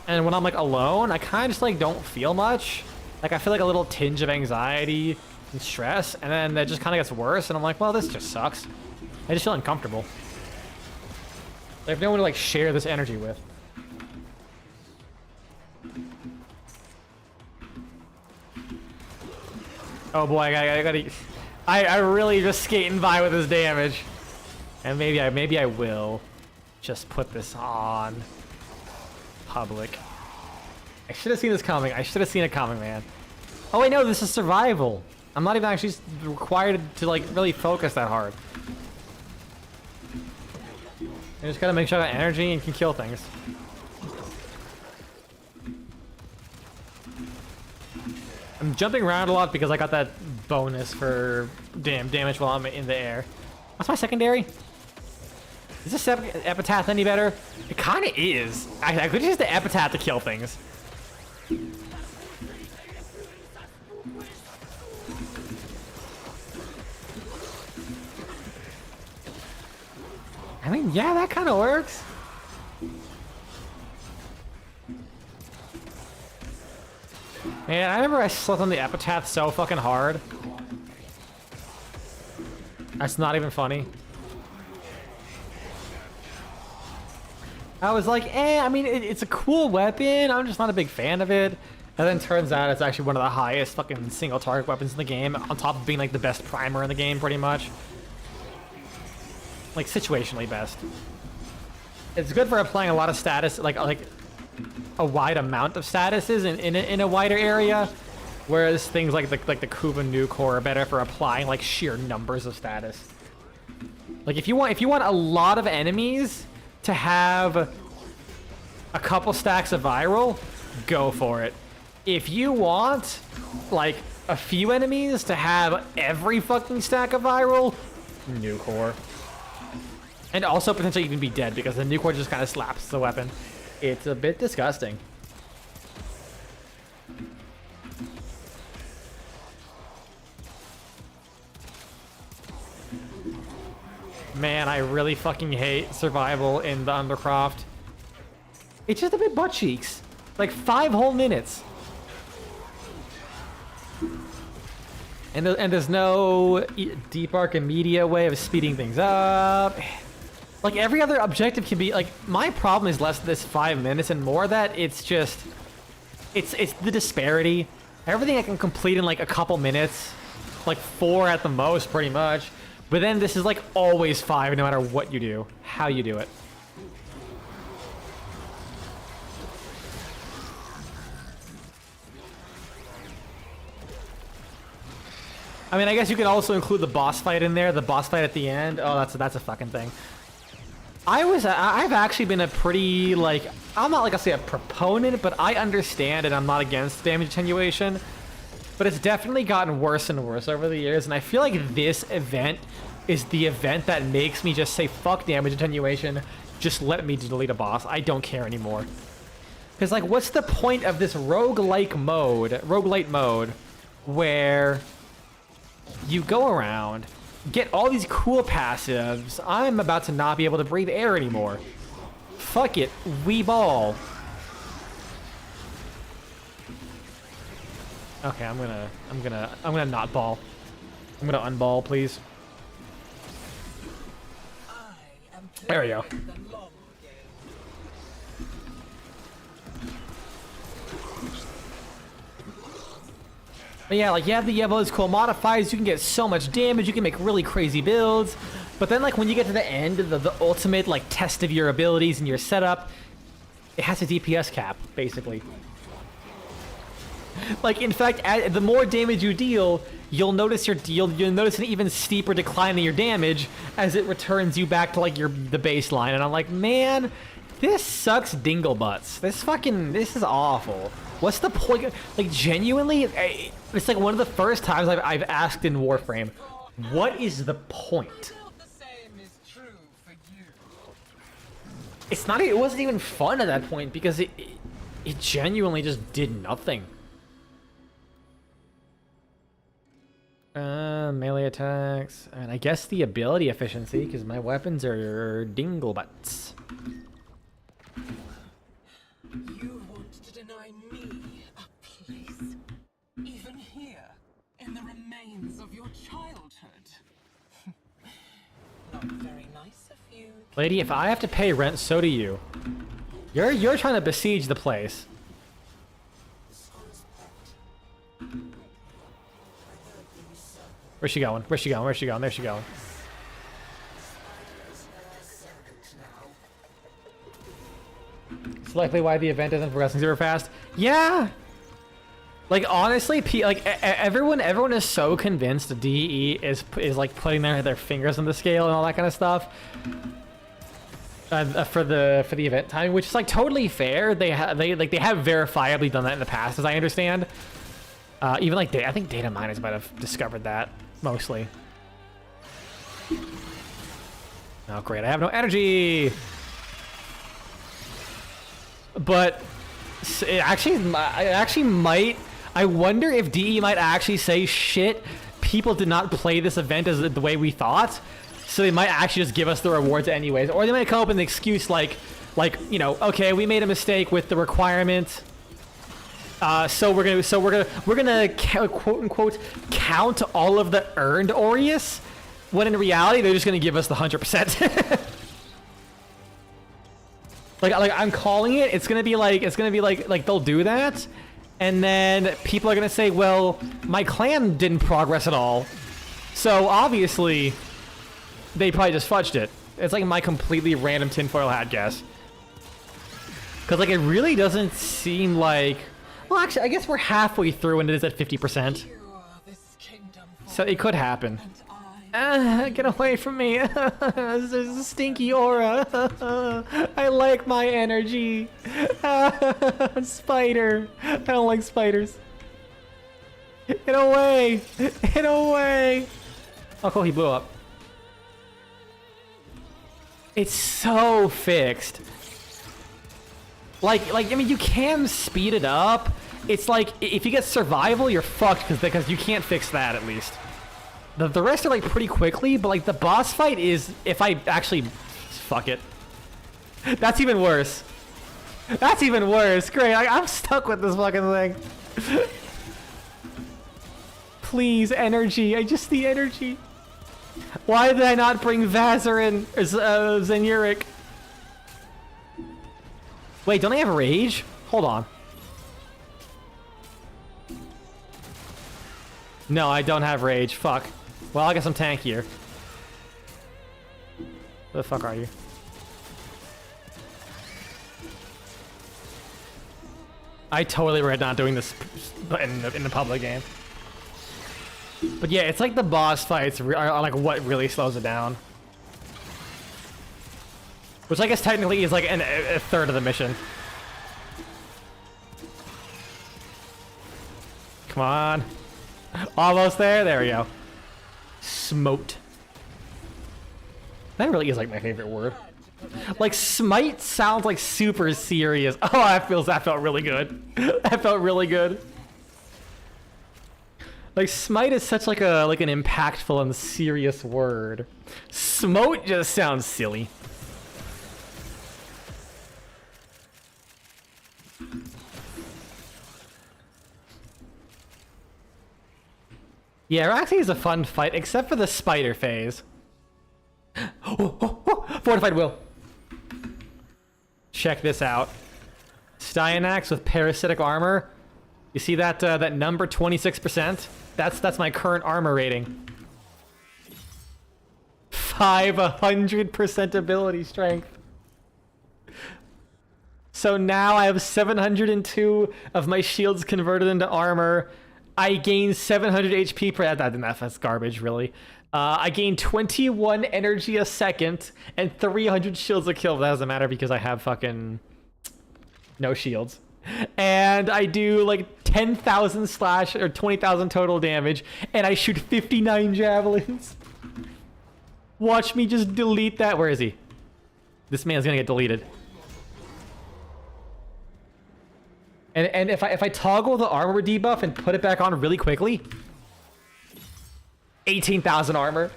And when I'm like alone, I kind of just like don't feel much. Like, I feel like a little tinge of anxiety and stress, and then that just kind of gets worse. And I'm like, well, this just sucks. I just feel uncomfortable. I have no one to like share this energy with. Oh boy, I really just skating by with this damage. And maybe I will just put this on public. I should have seen this coming. I should have seen it coming, man. Oh wait, no, this is survival. I'm not even actually required to like really focus that hard. I just gotta make sure I got energy and can kill things. I'm jumping around a lot because I got that bonus for damage while I'm in the air. What's my secondary? Is this epitaph any better? It kind of is. I could use the epitaph to kill things. I mean, yeah, that kind of works. Man, I remember I slept on the epitaph so fucking hard. That's not even funny. I was like, I mean, it's a cool weapon. I'm just not a big fan of it. And then turns out it's actually one of the highest fucking single target weapons in the game, on top of being like the best primer in the game, pretty much. Like, situationally best. It's good for applying a lot of status, like a wide amount of statuses in a wider area, whereas things like the Kuba Nuke core are better for applying like sheer numbers of status. Like, if you want a lot of enemies to have a couple stacks of viral, go for it. If you want like a few enemies to have every fucking stack of viral, Nuke core. And also potentially even be dead because the nuke core just kind of slaps the weapon. It's a bit disgusting. Man, I really fucking hate survival in the Undercroft. It's just a bit butt cheeks. Like 5 whole minutes. And there's no deep arc and media way of speeding things up. Like, every other objective can be, like, my problem is less than this 5 minutes and more that it's just, it's the disparity. Everything I can complete in, like, a couple minutes, like 4 at the most, pretty much. But then this is, like, always 5 no matter what you do, how you do it. I mean, I guess you could also include the boss fight in there. The boss fight at the end. Oh, that's a fucking thing. I've actually been a pretty, like, I'm not like I say a proponent, but I understand and I'm not against damage attenuation. But it's definitely gotten worse and worse over the years, and I feel like this event is the event that makes me just say, fuck damage attenuation, just let me delete a boss. I don't care anymore. Because, like, what's the point of this roguelite mode, where you go around, get all these cool passives, I'm about to not be able to breathe air anymore. Fuck it, we ball. Okay, I'm gonna not ball. I'm gonna unball, please. There we go. But yeah, like, you have all these cool modifiers, you can get so much damage, you can make really crazy builds, but then, like, when you get to the end, the ultimate, like, test of your abilities and your setup, it has a DPS cap, basically. Like, in fact, the more damage you deal, you'll notice you'll notice an even steeper decline in your damage as it returns you back to, like, the baseline. And I'm like, man, this sucks dingle butts. This is awful. What's the point? Like, genuinely, it's like one of the first times I've asked in Warframe, what is the point? It's not. It wasn't even fun at that point because it genuinely just did nothing. Melee attacks, and I guess the ability efficiency, because my weapons are dingle butts. You want to deny me a place, even here, in the remains of your childhood. Not very nice of you. Lady, if I have to pay rent, so do you. You're trying to besiege the place. Where's she going? Where's she going? Where's she going? There she going. It's likely why the event isn't progressing super fast. Yeah. Like, honestly, everyone is so convinced that DE is like putting their fingers on the scale and all that kind of stuff. For the event time, which is like totally fair. They have verifiably done that in the past, as I understand. Even like I think data miners might have discovered that mostly. Oh great, I have no energy. But it actually might. I wonder if DE might actually say, shit, people did not play this event as the way we thought, so they might actually just give us the rewards anyways, or they might come up with an excuse like you know, okay, we made a mistake with the requirement. So we're gonna quote unquote count all of the earned Aureus, when in reality they're just gonna give us the 100%. like I'm calling it. It's gonna be like they'll do that, and then people are gonna say, well, my clan didn't progress at all, so obviously they probably just fudged it. It's like my completely random tinfoil hat guess, because like it really doesn't seem like. Well, actually, I guess we're halfway through and it is at 50%. So it could happen. Get away from me. There's a stinky aura. I like my energy. Spider. I don't like spiders. Get away. Get away. Oh, cool, he blew up. It's so fixed. Like, I mean, you can speed it up. It's like, if you get survival, you're fucked, because you can't fix that, at least. The rest are, like, pretty quickly, but, like, the boss fight is, if I actually... Fuck it. That's even worse. That's even worse. Great, I'm stuck with this fucking thing. Please, energy. I just need energy. Why did I not bring Vazarin or Zenuric? Wait, don't I have rage? Hold on. No, I don't have rage. Fuck. Well, I guess I'm tankier. Where the fuck are you? I totally regret not doing this in the public game. But yeah, it's like the boss fights are like what really slows it down. Which I guess technically is like a third of the mission. Come on. Almost there. There we go. Smote. That really is like my favorite word. Like smite sounds like super serious. Oh, that felt really good. That felt really good. Like smite is such like an impactful and serious word. Smote just sounds silly. Yeah, Roxy is a fun fight, except for the spider phase. Fortified will. Check this out. Styanax with parasitic armor. You see that that number 26%? That's my current armor rating. 500% ability strength. So now I have 702 of my shields converted into armor. I gain 700 HP per that's garbage, really. I gain 21 energy a second and 300 shields a kill. That doesn't matter because I have fucking no shields. And I do like 10,000 slash or 20,000 total damage, and I shoot 59 javelins. Watch me just delete that. Where is he? This man's gonna get deleted. And if I toggle the armor debuff and put it back on really quickly, 18,000 armor.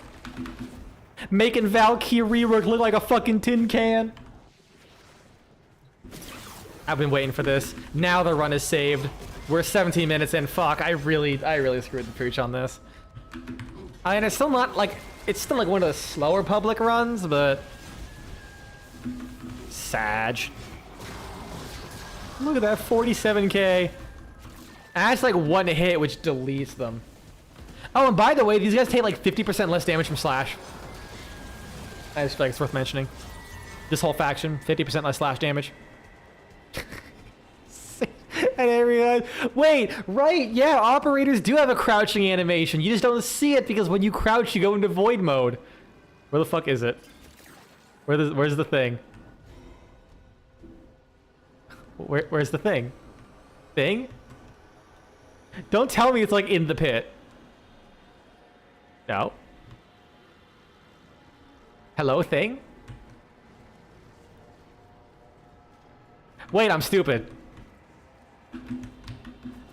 Making Valkyrie look like a fucking tin can. I've been waiting for this. Now the run is saved. We're 17 minutes in. Fuck, I really screwed the pooch on this. I mean, it's still not like, it's still like one of the slower public runs, but Sag. Look at that, 47k. That's like one hit, which deletes them. Oh, and by the way, these guys take like 50% less damage from slash. I just feel like it's worth mentioning. This whole faction, 50% less slash damage. I didn't realize. Wait, right? Yeah, operators do have a crouching animation. You just don't see it because when you crouch, you go into void mode. Where the fuck is it? Where's the thing? Where's the thing? Thing? Don't tell me it's like in the pit. No. Hello, thing? Wait, I'm stupid.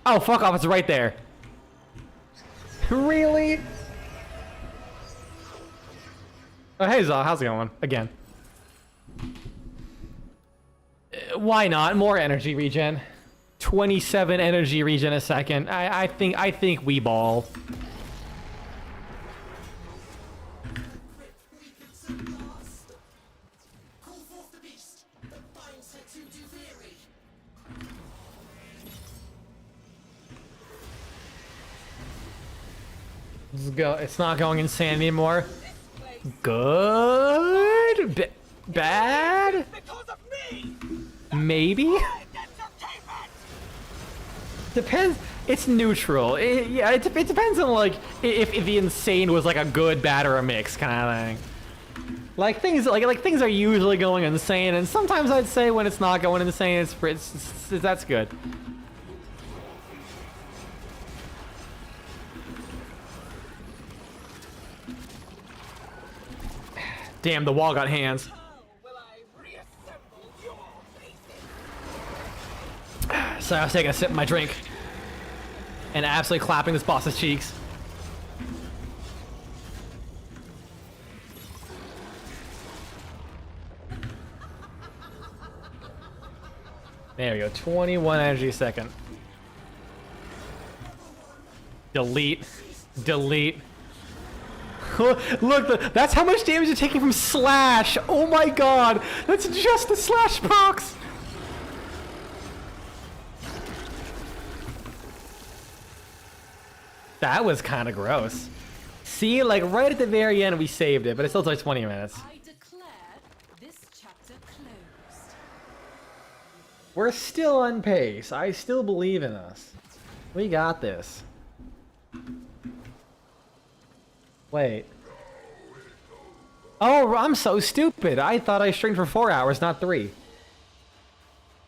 Oh, fuck off, it's right there. Really? Oh, hey, Zaw, how's it going? Again. Why not? More energy regen. 27 energy regen a second. I think we ball. Let's go. It's not going insane anymore. Good? Bad? Maybe? Depends. It's neutral. It depends on like if the insane was like a good, bad, or a mix kind of thing. Like things are usually going insane, and sometimes I'd say when it's not going insane, it's that's good. Damn, the wall got hands. So I was taking a sip of my drink and absolutely clapping this boss's cheeks. There we go, 21 energy a second. Delete. Delete. Look, that's how much damage you're taking from slash. Oh my god, that's just the slash box. That was kind of gross. See, like right at the very end we saved it, but it still took 20 minutes. I declare this chapter closed. We're still on pace. I still believe in us. We got this. Wait. Oh, I'm so stupid. I thought I streamed for 4 hours, not 3.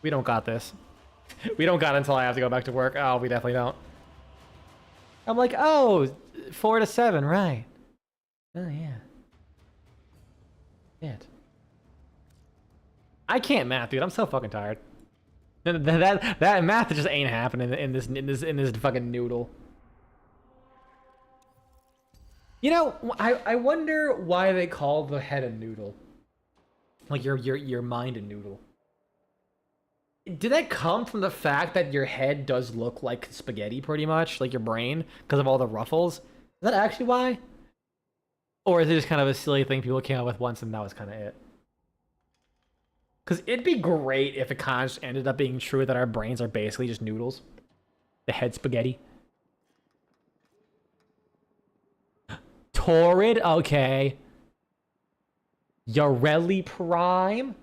We don't got this. We don't got it until I have to go back to work. Oh, we definitely don't. I'm like, oh, 4 to 7, right. Oh, yeah. Shit. I can't math, dude. I'm so fucking tired. That math just ain't happening in this fucking noodle. You know, I wonder why they call the head a noodle. Like your mind a noodle. Did that come from the fact that your head does look like spaghetti, pretty much, like your brain, because of all the ruffles? Is that actually why? Or is it just kind of a silly thing people came up with once and that was kind of it? Because it'd be great if it kind of just ended up being true that our brains are basically just noodles. The head spaghetti. Torrid, okay. Yareli Prime.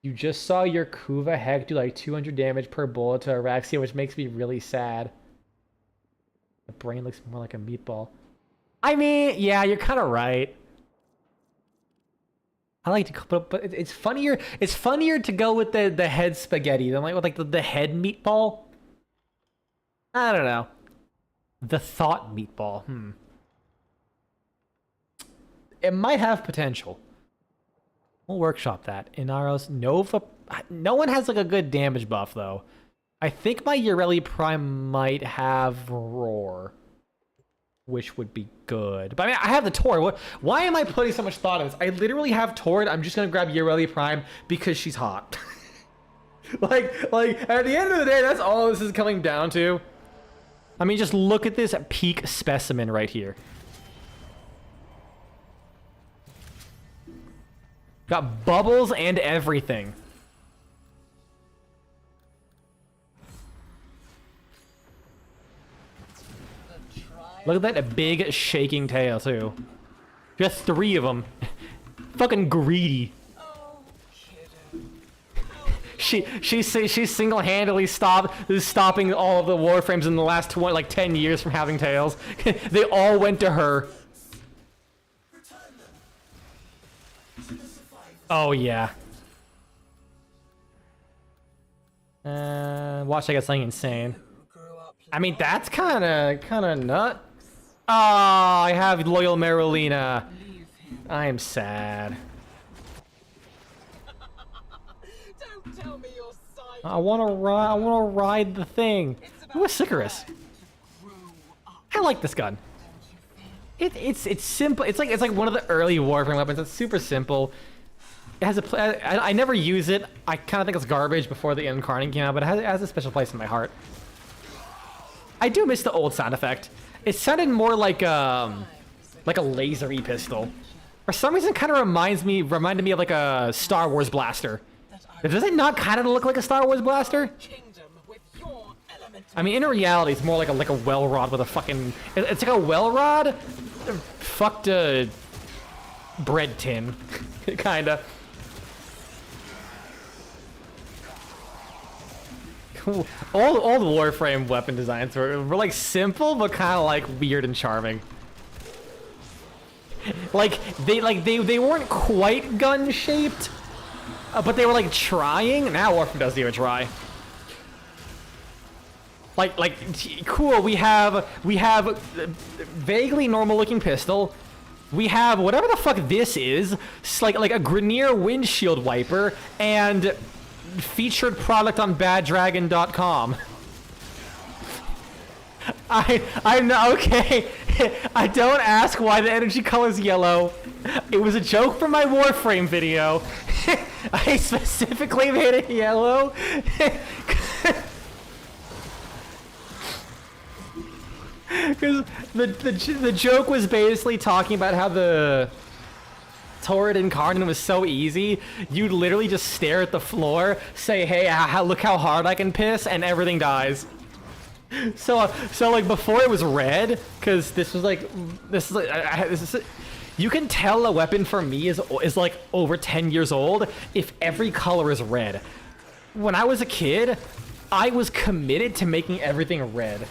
You just saw your Kuva Heck do like 200 damage per bullet to Araxia, which makes me really sad. The brain looks more like a meatball. I mean, yeah, you're kind of right. I like to, but it's funnier. It's funnier to go with the head spaghetti than like with like the head meatball. I don't know. The thought meatball. It might have potential. We'll workshop that. Inaros Nova. No one has like a good damage buff though. I think my Yareli Prime might have Roar, which would be good. But I mean, I have the Torrid. Why am I putting so much thought in this? I literally have Torrid. I'm just gonna grab Yareli Prime because she's hot. like at the end of the day, that's all this is coming down to. I mean, just look at this peak specimen right here. Got bubbles and everything. Look at that big shaking tail too. Just 3 of them. Fucking greedy. She's single-handedly stopping all of the Warframes in the last 10 years from having tails. They all went to her. Oh yeah. Watch I get something insane. I mean, that's kind of nut. Oh, I have loyal Marolina. I am sad. Don't tell me you're silent. I want to ride the thing. Ooh, a Sicarus. I like this gun. It's simple. It's like one of the early Warframe weapons. It's super simple. It has I never use it. I kind of think it's garbage before the Incarnate came out, but it has a special place in my heart. I do miss the old sound effect. It sounded more like a lasery pistol. For some reason, it kind of reminded me of like a Star Wars blaster. Does it not kind of look like a Star Wars blaster? I mean, in reality, it's more like a well rod with a fucking. It's like a well rod, fucked a bread tin, kinda. All the Warframe weapon designs were like simple, but kind of like weird and charming. They weren't quite gun shaped, but they were like trying. Now Warframe doesn't even try. Cool. We have vaguely normal looking pistol. We have whatever the fuck this is. It's like a Grenier windshield wiper and featured product on baddragon.com. I'm not okay. I don't ask why the energy color is yellow. It was a joke from my Warframe video. I specifically made it yellow. Because the joke was basically talking about how the Torrid Incarnate was so easy. You'd literally just stare at the floor, say, "Hey, look how hard I can piss," and everything dies. So like before it was red, because this is you can tell a weapon for me is like over 10 years old if every color is red. When I was a kid, I was committed to making everything red.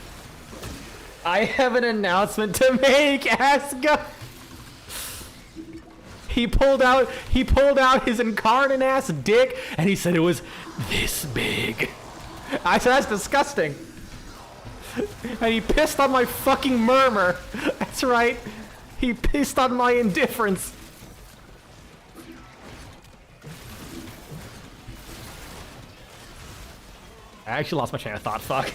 I have an announcement to make, Asuka. He pulled out his incarnate ass dick and he said it was this big. I said that's disgusting. And he pissed on my fucking murmur. That's right. He pissed on my indifference. I actually lost my train of thought, fuck.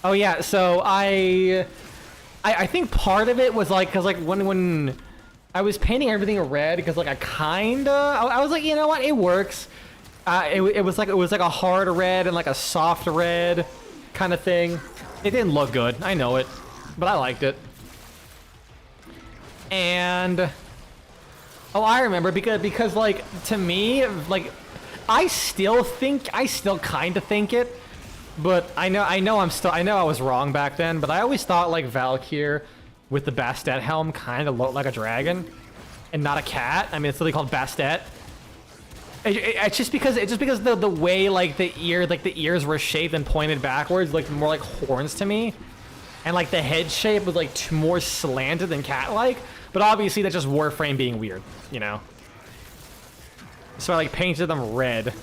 Oh yeah, so I think part of it was like, cause like when I was painting everything red, because like I was like, you know what, it works. It was like a hard red and like a soft red kind of thing. It didn't look good, I know it, but I liked it. And oh, I remember because like to me, like I still kind of think it. But I know I was wrong back then, but I always thought like Valkyr with the Bastet helm kind of looked like a dragon and not a cat. I mean, it's literally called Bastet. It's just because the way like the ears were shaped and pointed backwards, like more like horns to me. And like the head shape was like more slanted than cat-like, but obviously that's just Warframe being weird, you know. So I like painted them red.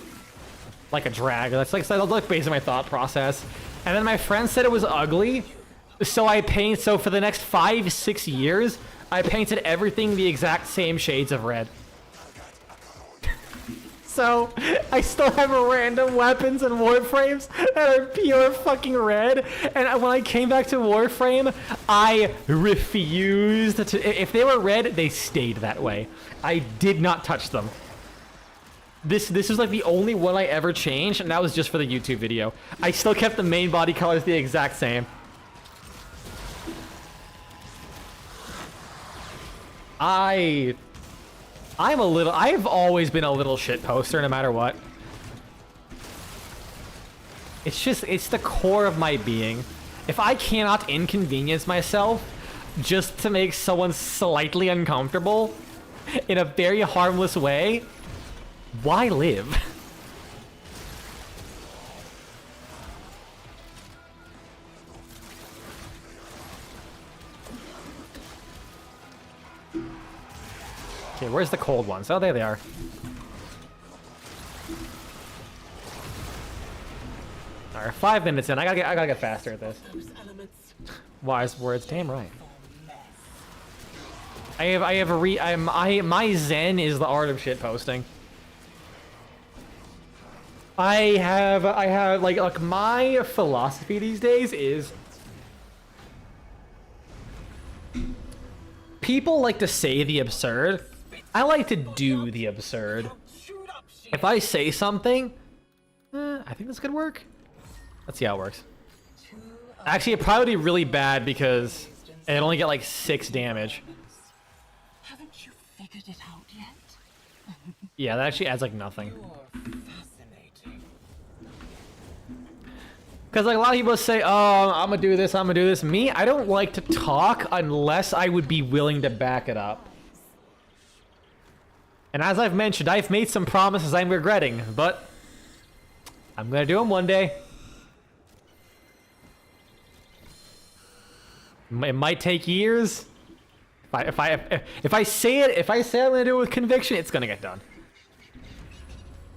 Like a dragon. That's like based on my thought process. And then my friend said it was ugly, so for the next 5-6 years, I painted everything the exact same shades of red. So I still have random weapons and Warframes that are pure fucking red. And when I came back to Warframe, I refused to. If they were red, they stayed that way. I did not touch them. This is like the only one I ever changed, and that was just for the YouTube video. I still kept the main body colors the exact same. I've always been a little shit poster no matter what. It's the core of my being. If I cannot inconvenience myself just to make someone slightly uncomfortable in a very harmless way, why live? Okay, where's the cold ones? Oh, there they are. All right, 5 minutes in. I gotta get faster at this. Wise words, damn right. My zen is the art of shit posting. I have like my philosophy these days is people like to say the absurd. I like to do the absurd. If I say something, I think this could work. Let's see how it works. Actually, it'd probably be really bad because it only get like 6 damage. Haven't you figured it out yet? Yeah, that actually adds like nothing. Because like a lot of people say, oh, I'm gonna do this, I'm gonna do this. Me, I don't like to talk unless I would be willing to back it up. And as I've mentioned, I've made some promises I'm regretting, but I'm gonna do them one day. It might take years. If I say I'm gonna do it with conviction, it's gonna get done.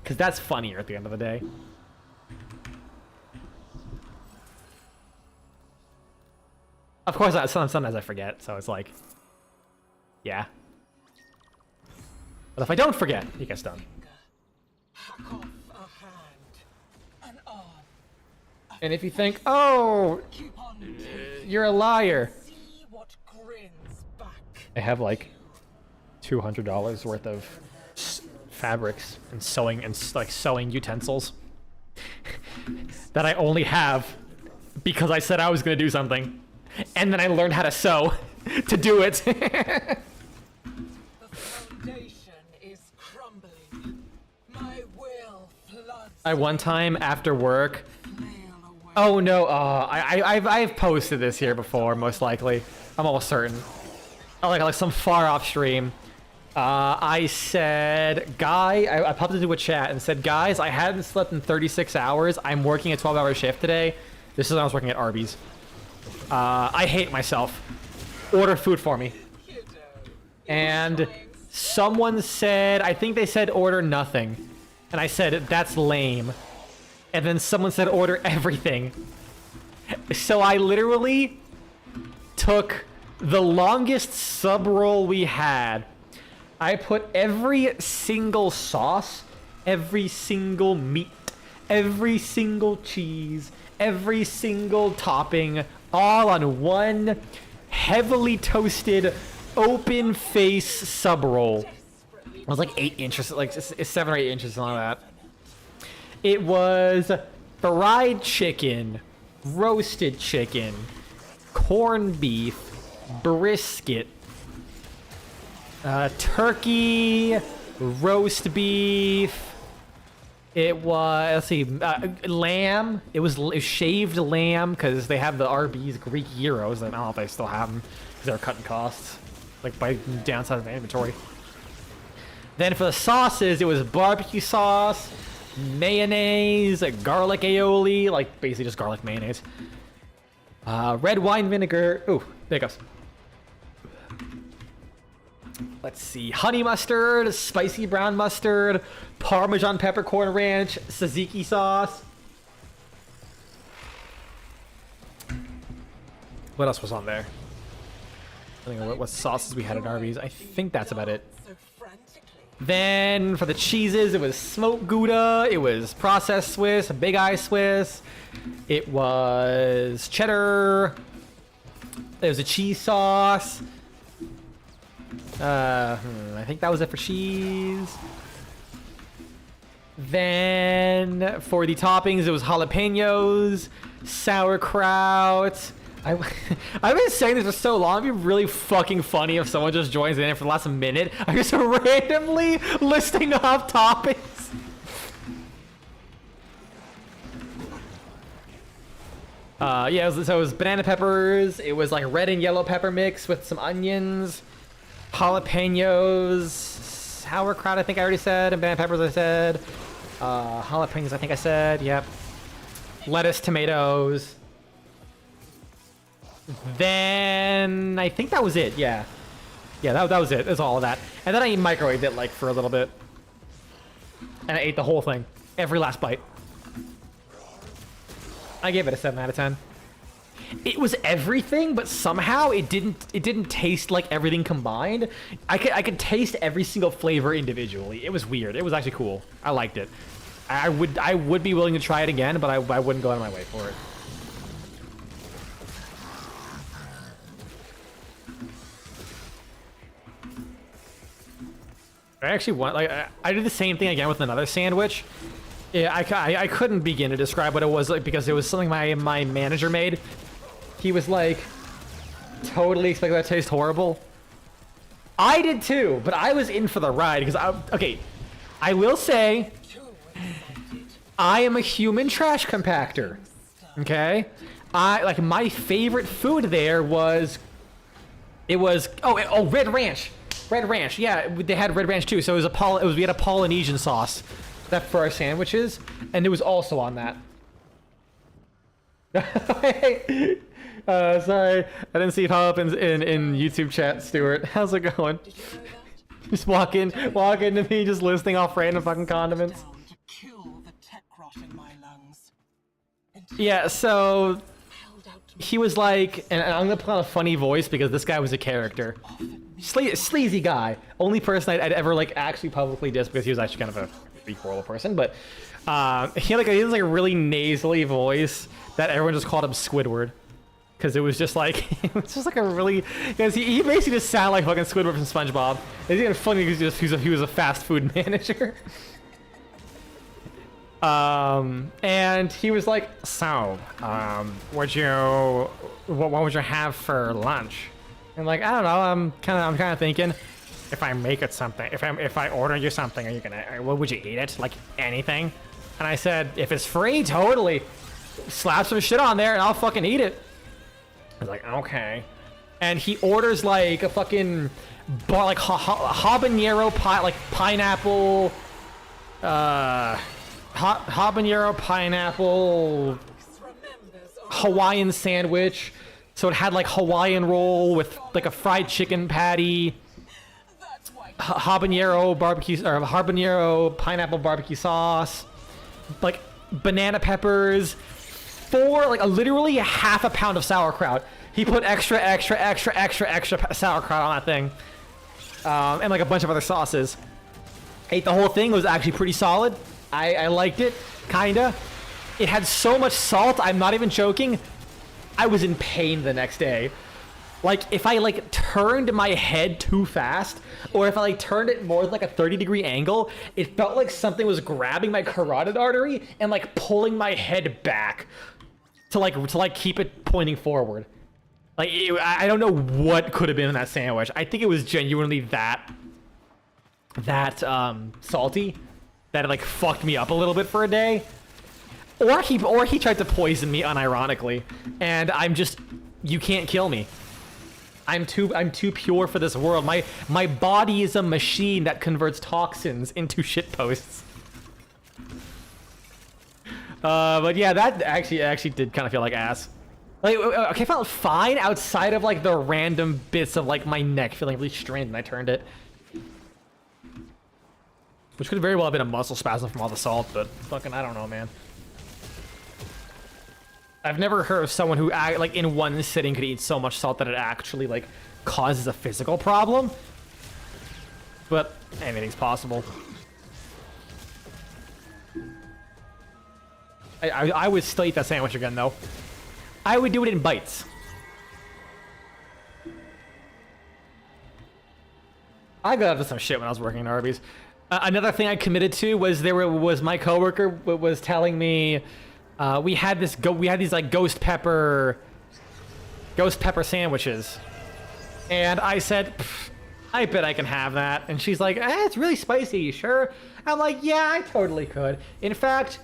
Because that's funnier at the end of the day. Of course, sometimes I forget, so it's like, yeah. But if I don't forget, it gets done. Hack off a hand, an arm. And if you think, oh, Keep on digging. you're a liar. See what grins back. I have like $200 worth of fabrics and sewing utensils that I only have because I said I was gonna do something. And then I learned how to sew to do it. The foundation is crumbling. My will floods. I one time after work. Flail away. Oh no, I've posted this here before, most likely. I'm almost certain. Oh, like some far off stream. I said, I popped into a chat and said, guys, I hadn't slept in 36 hours. I'm working a 12-hour shift today. This is when I was working at Arby's. I hate myself. Order food for me. And someone said, I think they said order nothing. And I said, that's lame. And then someone said order everything. So I literally took the longest sub roll we had. I put every single sauce, every single meat, every single cheese, every single topping, all on one heavily toasted, open face sub roll. It was like 8 inches, like 7 or 8 inches, and all that. It was fried chicken, roasted chicken, corned beef, brisket, turkey, roast beef. It was, let's see, lamb. It was shaved lamb because they have the Arby's Greek gyros. I don't know if they still have them because they're cutting costs, like by downsizing the inventory. Then for the sauces, it was barbecue sauce, mayonnaise, garlic aioli, like basically just garlic mayonnaise. Red wine vinegar. Ooh, there it goes. Let's see. Honey mustard, spicy brown mustard, Parmesan peppercorn ranch, tzatziki sauce. What else was on there? I don't know what sauces we had at Arby's. I think that's about it. Then for the cheeses, it was smoked Gouda, it was processed Swiss, Big Eye Swiss, it was cheddar, there was a cheese sauce. I think that was it for cheese. Then for the toppings, it was jalapenos, sauerkraut. I've been saying this for so long. It'd be really fucking funny if someone just joins in for the last minute. I'm just randomly listing off toppings. Yeah, so it was banana peppers. It was like red and yellow pepper mix with some onions, jalapenos, sauerkraut. I think I already said, and banana peppers I said. Jalapenos I think I said. Yep. Lettuce, tomatoes. Then I think that was it. Yeah, that was it. That's all of that. And then I microwaved it like for a little bit, and I ate the whole thing, every last bite. I gave it a 7 out of 10. It was everything, but somehow it didn't taste like everything combined. I could taste every single flavor individually. It was weird. It was actually cool. I liked it. I would be willing to try it again, but I wouldn't go out of my way for it. I actually want, like, I did the same thing again with another sandwich. Yeah, I couldn't begin to describe what it was like because it was something my manager made. He was like, totally expecting that to taste horrible. I did too, but I was in for the ride because okay, I will say, I am a human trash compactor. Okay, like my favorite food there was, Red Ranch. Red Ranch, yeah, they had Red Ranch too. So it was we had a Polynesian sauce that for our sandwiches, and it was also on that. Sorry, I didn't see it pop up in YouTube chat, Stuart. How's it going? Did you know that? Just walk into me, just listing off random fucking condiments. Down to kill the tech rot in my lungs. Yeah, so he was like, and I'm gonna put on a funny voice because this guy was a character. Sleazy guy. Only person I'd ever like actually publicly diss because he was actually kind of a pretty horrible person, but he had like a really nasally voice that everyone just called him Squidward. Because it was just like, a really, because he basically just sounded like fucking Squidward from SpongeBob. It's even funny because he was a fast food manager. And he was like, so, what would you have for lunch? And like, I don't know, I'm kind of thinking, if I make it something, if I order you something, what would you eat it? Like anything? And I said, if it's free, totally. Slap some shit on there and I'll fucking eat it. I was like, okay. and he orders like a fucking like habanero pie, like pineapple, habanero pineapple Hawaiian sandwich. So it had like Hawaiian roll with like a fried chicken patty, habanero barbecue or habanero pineapple barbecue sauce, like banana peppers, literally half a pound of sauerkraut. He put extra sauerkraut on that thing, and like a bunch of other sauces. Ate the whole thing. It was actually pretty solid. I liked it, kinda. It had so much salt, I'm not even joking. I was in pain the next day. Like, if I like turned my head too fast, or if I like turned it more than like a 30-degree angle, it felt like something was grabbing my carotid artery and like pulling my head back to keep it pointing forward. Like, I don't know what could have been in that sandwich. I think it was genuinely that salty that it like fucked me up a little bit for a day. Or he tried to poison me unironically, and you can't kill me. I'm too pure for this world. My body is a machine that converts toxins into shitposts. But yeah, that actually did kind of feel like ass. Like, okay, I felt fine outside of like the random bits of like my neck feeling really strained when I turned it. Which could very well have been a muscle spasm from all the salt, but fucking I don't know, man. I've never heard of someone who like in one sitting could eat so much salt that it actually like causes a physical problem. But anything's possible. I would still eat that sandwich again though. I would do it in bites. I got up to some shit when I was working in Arby's. Another thing I committed to was was my coworker was telling me we had these like ghost pepper sandwiches, and I said, I bet I can have that. And she's like, it's really spicy. You sure? I'm like, yeah, I totally could. In fact,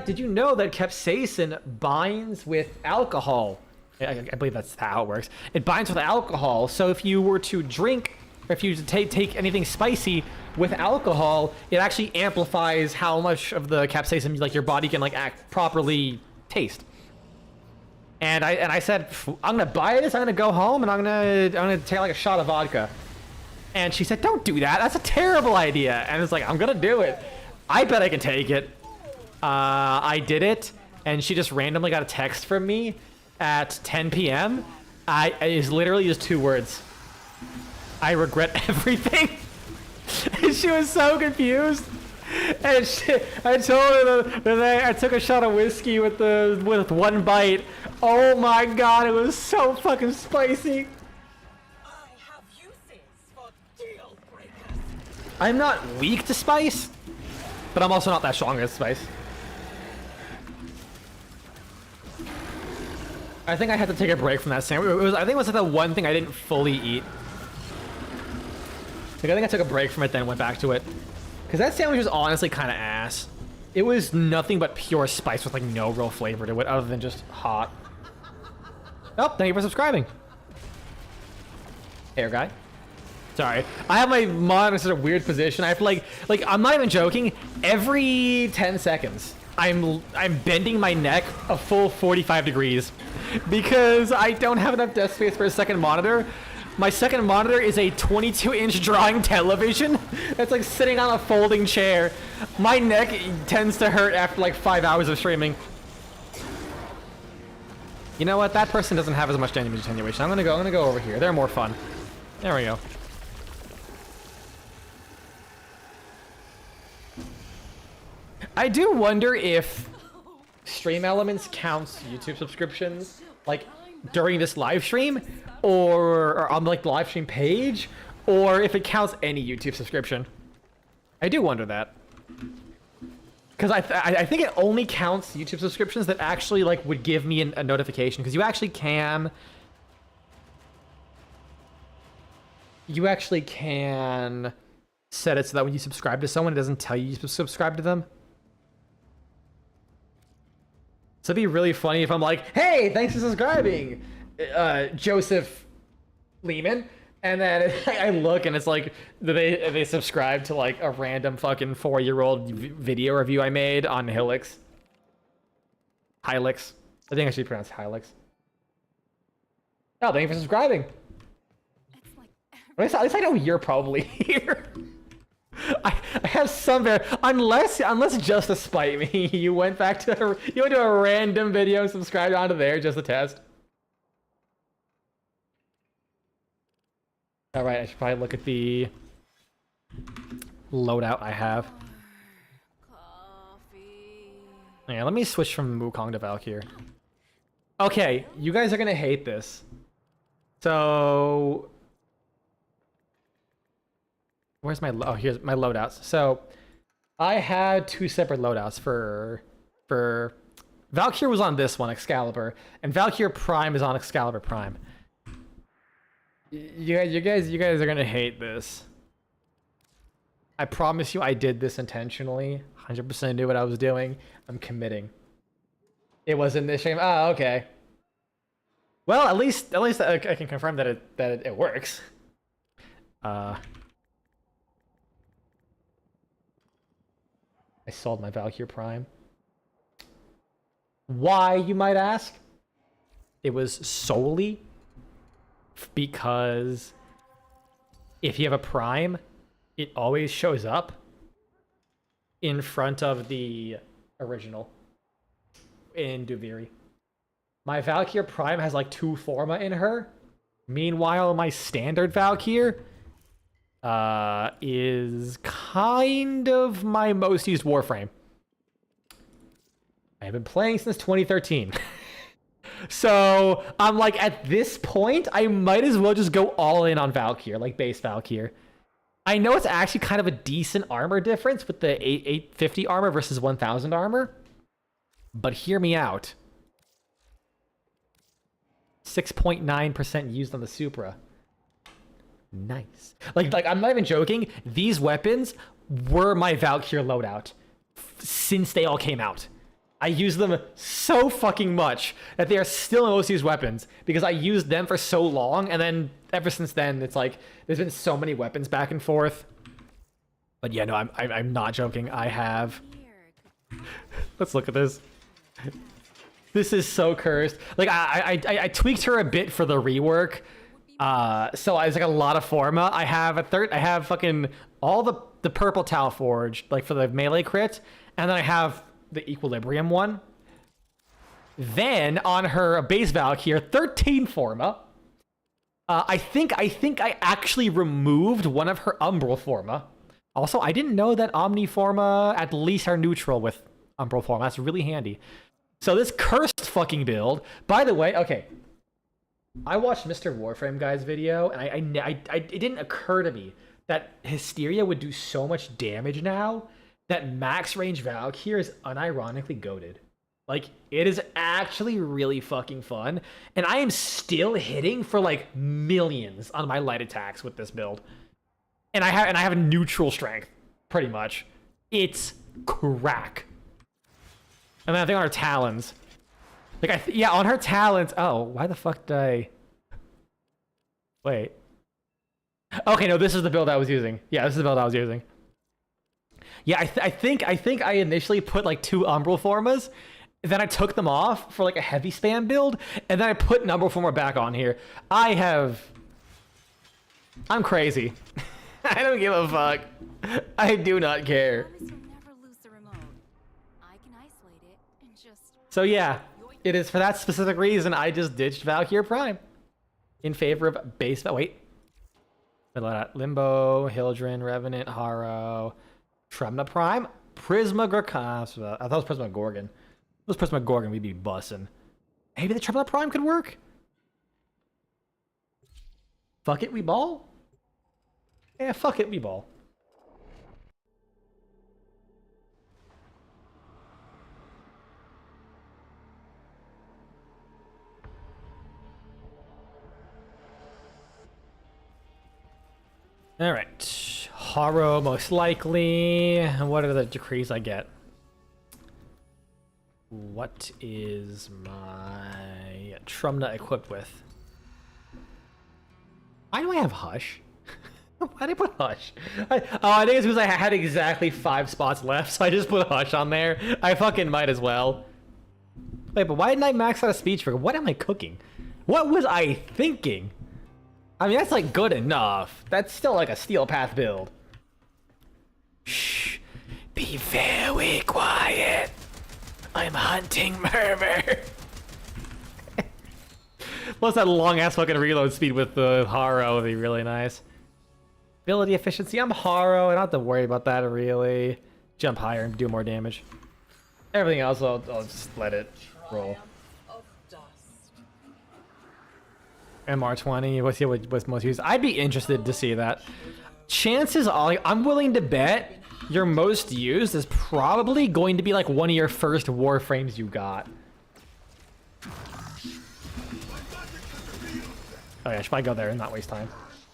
did you know that capsaicin binds with alcohol? I believe that's how it works. It binds with alcohol. So if you were to drink, or if you take anything spicy with alcohol, it actually amplifies how much of the capsaicin like your body can like properly taste. And I said, I'm gonna buy this. I'm gonna go home and I'm gonna take like a shot of vodka. And she said, don't do that. That's a terrible idea. And it's like, I'm gonna do it. I bet I can take it. I did it, and she just randomly got a text from me at 10 p.m. It's literally just 2 words. I regret everything. And she was so confused. And I told her that I took a shot of whiskey with 1 bite. Oh my god, it was so fucking spicy. I have uses for deal breakers. I'm not weak to spice, but I'm also not that strong at spice. I think I had to take a break from that sandwich. I think it was like the one thing I didn't fully eat. Like, I think I took a break from it, then went back to it. Because that sandwich was honestly kind of ass. It was nothing but pure spice with like no real flavor to it other than just hot. Oh, thank you for subscribing. Hair guy. Sorry. I have my monitor in such a weird position. I have to like I'm not even joking. Every 10 seconds, I'm bending my neck a full 45 degrees because I don't have enough desk space for a second monitor. My second monitor is a 22-inch drawing television that's like sitting on a folding chair. My neck tends to hurt after like 5 hours of streaming. You know what? That person doesn't have as much damage attenuation. I'm gonna go over here. They're more fun. There we go. I do wonder if Stream Elements counts YouTube subscriptions like during this live stream or on like the live stream page, or if it counts any YouTube subscription. I do wonder that. Because I think it only counts YouTube subscriptions that actually like would give me a notification, because you actually can set it so that when you subscribe to someone, it doesn't tell you you subscribe to them. So it'd be really funny if I'm like, hey, thanks for subscribing, Joseph Lehman, and then I look and it's like they subscribe to like a random fucking 4-year-old video review I made on Hilix. Hilix. I think I should pronounce Hilix. Oh, thank you for subscribing. It's like At least I know you're probably here. I have some unless just to spite me, you went to a random video and subscribed onto there just to test. All right, I should probably look at the loadout I have. coffee. Yeah, let me switch from Wukong to Valkyr. Okay, you guys are gonna hate this. So, where's my here's my loadouts. So, I had 2 separate loadouts for Valkyr was on this one, Excalibur, and Valkyr Prime is on Excalibur Prime. You guys are gonna hate this. I promise you, I did this intentionally. 100% knew what I was doing. I'm committing. It wasn't this shame. Oh, okay. Well, at least I can confirm that it works. I sold my Valkyr Prime. Why, you might ask? It was solely because if you have a Prime, it always shows up in front of the original in Duviri. My Valkyr Prime has like 2 Forma in her. Meanwhile, my standard Valkyr is kind of my most used Warframe. I've been playing since 2013. So I'm like, at this point, I might as well just go all in on Valkyr, like base Valkyr. I know it's actually kind of a decent armor difference with the 850 armor versus 1000 armor, but hear me out. 6.9% used on the Supra. Nice. Like I'm not even joking. These weapons were my Valkyr loadout since they all came out. I use them so fucking much that they are still my most used weapons because I used them for so long, and then ever since then, it's like there's been so many weapons back and forth. But yeah, no, I'm not joking. I have. Let's look at this. This is so cursed. Like I tweaked her a bit for the rework. So it's like a lot of Forma. I have fucking all the purple Tau Forge, like for the melee crit, and then I have the Equilibrium one. Then on her base Valkyr, 13 Forma. I think I actually removed one of her Umbral Forma. Also, I didn't know that Omni Forma at least are neutral with Umbral Forma. That's really handy. So this cursed fucking build. By the way, okay. I watched Mr. Warframe guy's video, and it didn't occur to me that Hysteria would do so much damage now that max range Valkyr is unironically goated. Like, it is actually really fucking fun, and I am still hitting for like millions on my light attacks with this build. And I have a neutral strength, pretty much. It's crack. And then I think on her talons. Like, yeah, on her talons. Oh, why the fuck did I... Wait. Okay, no, this is the build I was using. Yeah, this is the build I was using. Yeah, I think I initially put like 2 Umbral Formas, then I took them off for like a heavy spam build, and then I put an Umbral Forma back on here. I'm crazy. I don't give a fuck. I do not care. Promise you'll never lose the remote. I can isolate it and just. So yeah, it is for that specific reason I just ditched Valkyr Prime in favor of base. Wait. Limbo, Hildren, Revenant, Haro, Tremna Prime, Prisma Gorgon. I thought it was Prisma Gorgon. If it was Prisma Gorgon, we'd be bussin'. Maybe the Tremna Prime could work? Fuck it, we ball? Yeah, fuck it, we ball. All right, Haro most likely. What are the decrees I get? What is my Trumna equipped with? Why do I have Hush? Why did I put Hush? I think it's because I had exactly 5 spots left, so I just put Hush on there. I fucking might as well. Wait, but why didn't I max out a speech trigger? What am I cooking? What was I thinking? I mean, that's like good enough. That's still like a steel path build. Shh. Be very quiet. I'm hunting murmur. Plus that long ass fucking reload speed with the Haro would be really nice. Ability efficiency, I'm Haro, I don't have to worry about that really. Jump higher and do more damage. Everything else, I'll just let it roll. Of dust. MR20, what's most used? I'd be interested to see that. Chances are, I'm willing to bet your most used is probably going to be like one of your first Warframes you got. Oh yeah, I should probably go there and not waste time.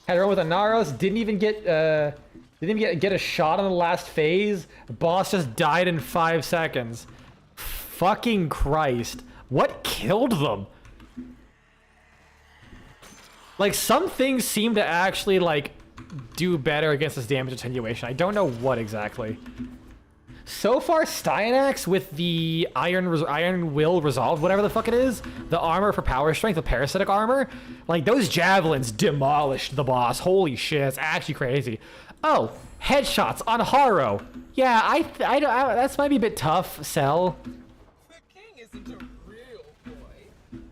Had a run with Anaros, didn't even get a shot on the last phase. Boss just died in 5 seconds. Fucking Christ. What killed them? Like, some things seem to actually, like, do better against this damage attenuation. I don't know what exactly. So far, Styanax with the Iron Will Resolved, whatever the fuck it is, the armor for power strength, the parasitic armor, like, those javelins demolished the boss. Holy shit, it's actually crazy. Oh, headshots on Haro. Yeah, I that's might be a bit tough, Cell. The king isn't a real boy.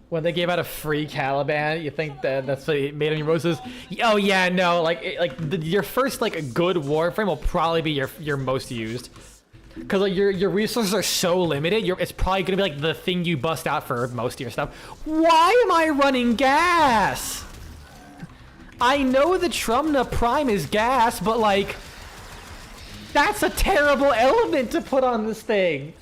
When they gave out a free Caliban, you think that's what made him roses? Oh yeah, no, your first like good Warframe will probably be your most used, because like your resources are so limited. It's probably gonna be like the thing you bust out for most of your stuff. Why am I running gas? I know the Trumna Prime is gas, but like that's a terrible element to put on this thing.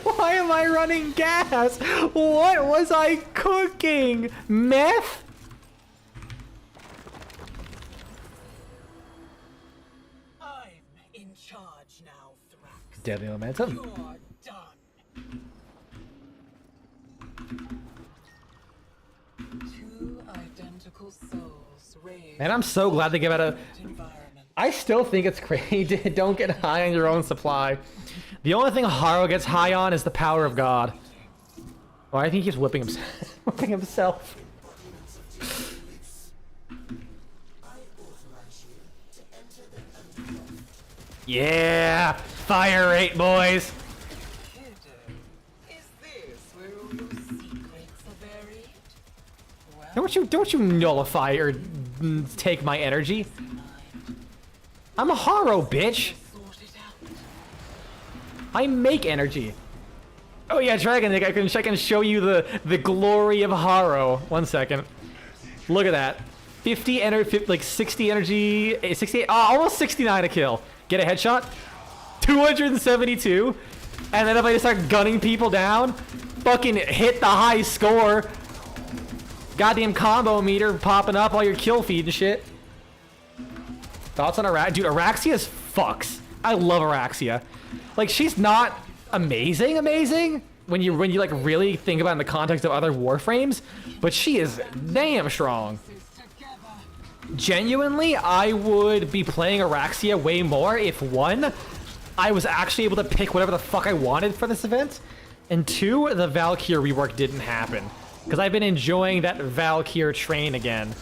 Why am I running gas? What was I cooking? Meth? I'm in charge now, Thrax. Deadly momentum. You're done. 2 identical souls raised. Man, I'm so glad they gave out a... environment. I still think it's crazy. Don't get high on your own supply. The only thing Haro gets high on is the power of God. Oh, I think he keeps whipping himself. Whipping himself. Yeah! Fire rate, boys! Kiddo, is this where all your secrets are buried? Well, Don't you nullify or take my energy. I'm a Haro, bitch! sort it out. I make energy. Oh yeah, Dragon, I can show you the glory of Haro. 1 second. Look at that. 50 energy, like 60 energy, 68, almost 69 a kill. Get a headshot. 272. And then if I just start gunning people down, fucking hit the high score. Goddamn combo meter popping up all your kill feed and shit. Thoughts on Araxia? Dude, Araxia's fucks. I love Araxia. Like, she's not amazing when you like really think about it in the context of other Warframes, but she is damn strong. Genuinely, I would be playing Araxia way more if 1, I was actually able to pick whatever the fuck I wanted for this event, and 2, the Valkyr rework didn't happen. Because I've been enjoying that Valkyr train again.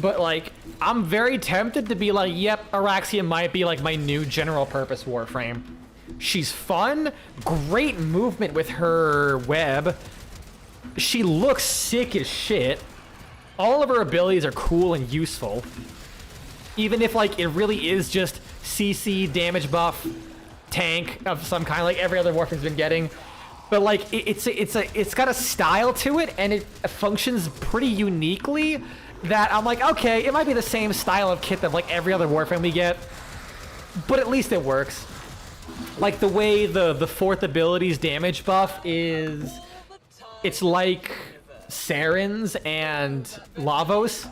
But like, I'm very tempted to be like, yep, Araxia might be like my new general purpose Warframe. She's fun, great movement with her web. She looks sick as shit. All of her abilities are cool and useful. Even if like it really is just CC damage buff tank of some kind, like every other Warframe's been getting. But like it's got a style to it, and it functions pretty uniquely. That I'm like, okay, it might be the same style of kit that like every other Warframe we get, but at least it works. Like the way the 4th ability's damage buff is, it's like Saren's and Lavos,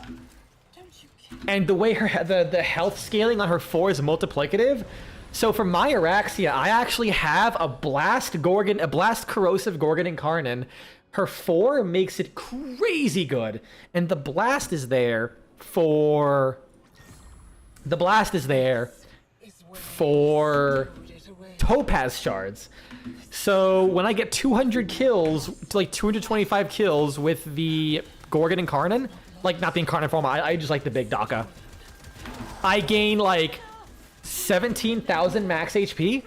and the way the health scaling on her 4 is multiplicative. So for my Araxia, I actually have a blast corrosive Gorgon Incarnon. Her 4 makes it crazy good, and the blast is there for the blast is there for topaz shards. So when I get 200 kills, to like 225 kills with the Gorgon Incarnate, like not the Incarnate form, I just like the big Daka, I gain like 17,000 max HP.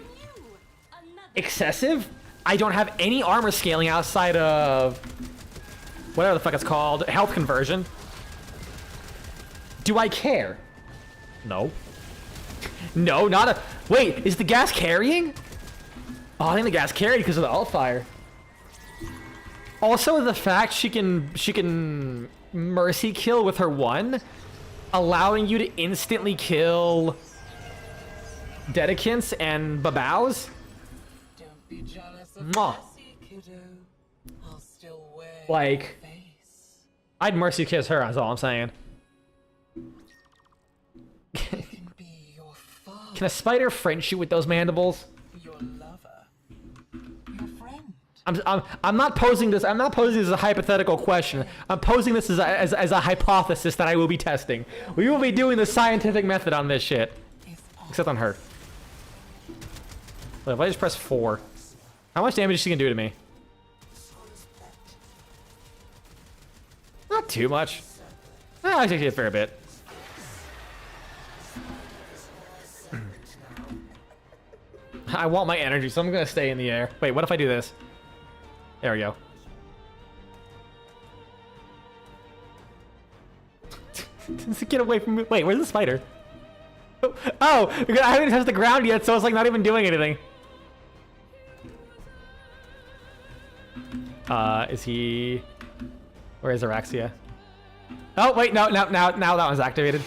Excessive. I don't have any armor scaling outside of whatever the fuck it's called, health conversion. Do I care? No. No, not a... Wait, is the gas carrying? Oh, I think the gas carried because of the alt fire. Also, the fact she can mercy kill with her 1, allowing you to instantly kill Dedicants and Babaus. Don't be jealous of Mwah. Mercy, kiddo. I'll still wear Like, your face. I'd mercy kiss her, that's all I'm saying. I can be your father, Can a spider French you with those mandibles? your lover, your friend. I'm not posing this. I'm not posing this as a hypothetical question. I'm posing this as a hypothesis that I will be testing. We will be doing the scientific method on this shit, Is all except on her. Wait, if I just press 4, how much damage is she gonna do to me? Not too much. I actually a fair bit. I want my energy, so I'm gonna stay in the air. Wait, what if I do this? There we go. Get away from me. Wait, where's the spider? Oh, because I haven't touched the ground yet, so it's like not even doing anything. Is he... Where is Araxia? Oh, wait, no, now that one's activated.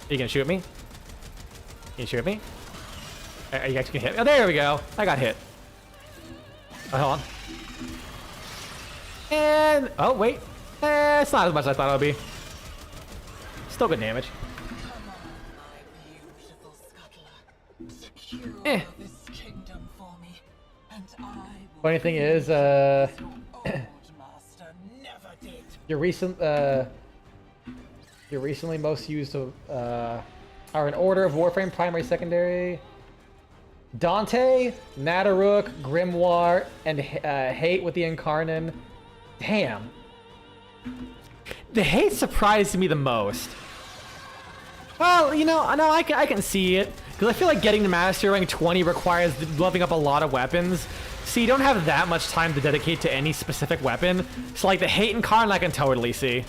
Are you gonna shoot at me? Can you shoot at me? Are you actually gonna hit? Oh, there we go. I got hit. Oh, hold on. And oh wait, it's not as much as I thought it would be. Still good damage. Come on, my beautiful scuttler. Secure Eh. this kingdom for me, and I will Funny thing is, your old master never did. your recently most used are in order of Warframe, primary, secondary. Dante, Nadaruk, Grimoire, and Hate with the Incarnate. Damn. The Hate surprised me the most. Well, you know, no, I can see it. Because I feel like getting to Master Rank 20 requires leveling up a lot of weapons. So you don't have that much time to dedicate to any specific weapon. So like the Hate Incarnate I can totally see.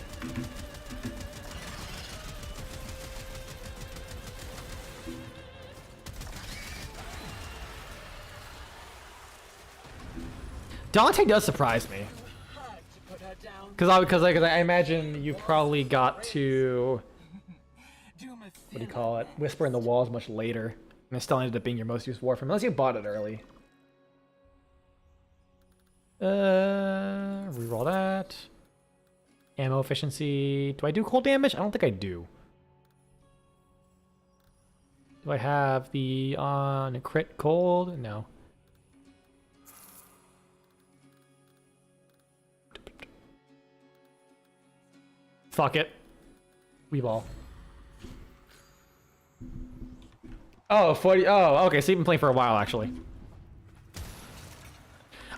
Dante does surprise me. Had to put her down. Because I imagine you probably got to, Doom what do you call it, Whisper in the Walls much later. And it still ended up being your most used Warframe, unless you bought it early. Reroll that. Ammo efficiency. Do I do cold damage? I don't think I do. Do I have the on crit cold? No. Fuck it. Weeball. Oh, 40. Oh, okay. So you've been playing for a while, actually.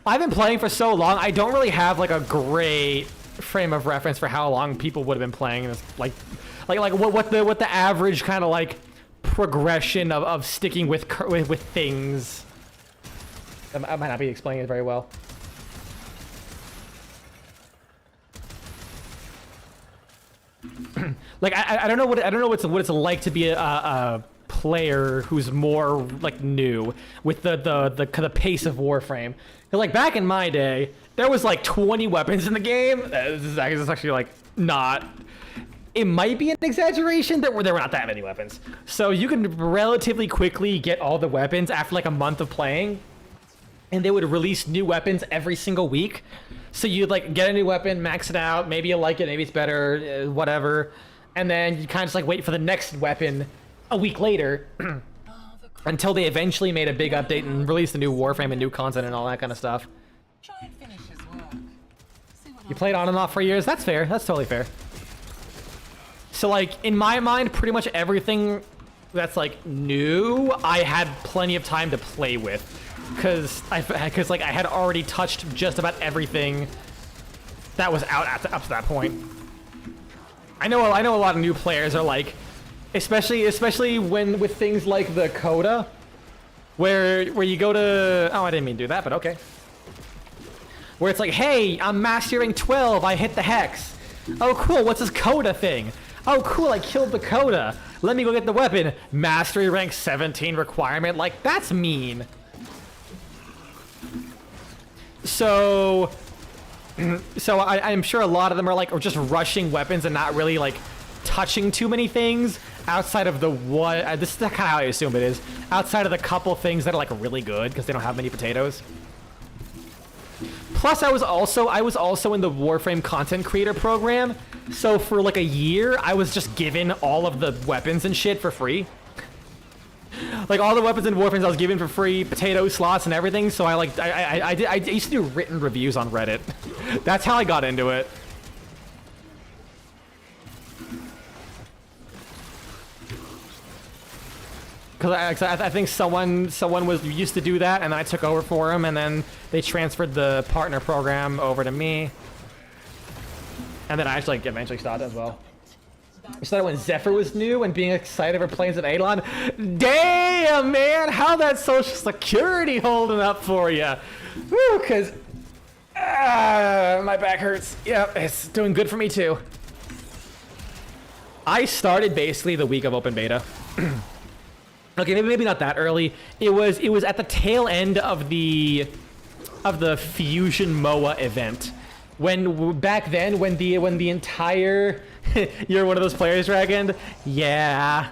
I've been playing for so long, I don't really have like a great frame of reference for how long people would have been playing this. Like what the average kind of like progression of sticking with things. I might not be explaining it very well. Like I don't know what it's like to be a player who's more like new with the pace of Warframe. 'Cause like back in my day, there was like 20 weapons in the game. This is actually like not. It might be an exaggeration that there were not that many weapons. So you can relatively quickly get all the weapons after like a month of playing, and they would release new weapons every single week. So you'd like get a new weapon, max it out, maybe you like it, maybe it's better, whatever. And then you kind of just like wait for the next weapon a week later. until they eventually made a big update and released a new Warframe and new content and all that kind of stuff. Try and finish his work. See what You played on and off for years? That's fair. That's totally fair. So, like, in my mind, pretty much everything that's, like, new, I had plenty of time to play with. Because like, I had already touched just about everything that was out up to that point. I know a lot of new players are like, especially when with things like the coda, where you go to, oh, I didn't mean to do that, but okay. Where it's like, hey, I'm mastering 12, I hit the hex. Oh cool, what's this coda thing? Oh cool, I killed the coda. Let me go get the weapon. Mastery rank 17 requirement, like that's mean. So I'm sure a lot of them are like, or just rushing weapons and not really like touching too many things outside of the what. This is kind of how I assume it is. Outside of the couple things that are like really good because they don't have many potatoes. Plus, I was also in the Warframe content creator program, so for like a year, I was just given all of the weapons and shit for free. Like all the weapons and Warframes I was given for free, potato slots and everything. So I used to do written reviews on Reddit. That's how I got into it. Because I think someone used to do that, and I took over for him, and then they transferred the partner program over to me. And then I actually eventually stopped as well. We started when Zephyr was new and being excited for Plains of Adlon. Damn, man, how that social security holding up for you? Woo, because my back hurts. Yep, it's doing good for me too. I started basically the week of open beta. Okay, maybe not that early. It was at the tail end of the Fusion MOA event. Back then when the entire you're one of those players, Dragon? Yeah.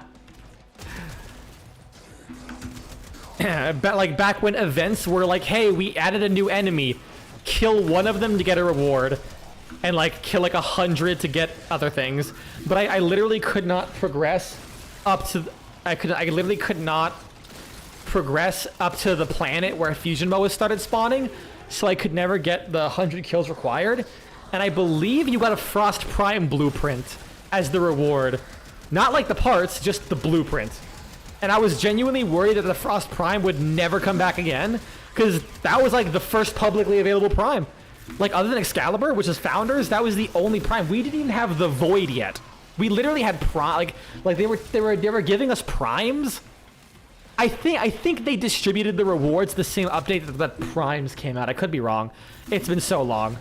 Back when events were like, hey, we added a new enemy. Kill one of them to get a reward. And like kill like 100 to get other things. But I literally could not progress up to I literally could not progress up to the planet where Fusion MOA started spawning. So I could never get the 100 kills required. And I believe you got a Frost Prime blueprint as the reward. Not like the parts, just the blueprint. And I was genuinely worried that the Frost Prime would never come back again, because that was like the first publicly available Prime. Like other than Excalibur, which is Founders, that was the only Prime. We didn't even have the Void yet. We literally had Prime, like they were giving us Primes. I think they distributed the rewards the same update that Primes came out. I could be wrong. It's been so long.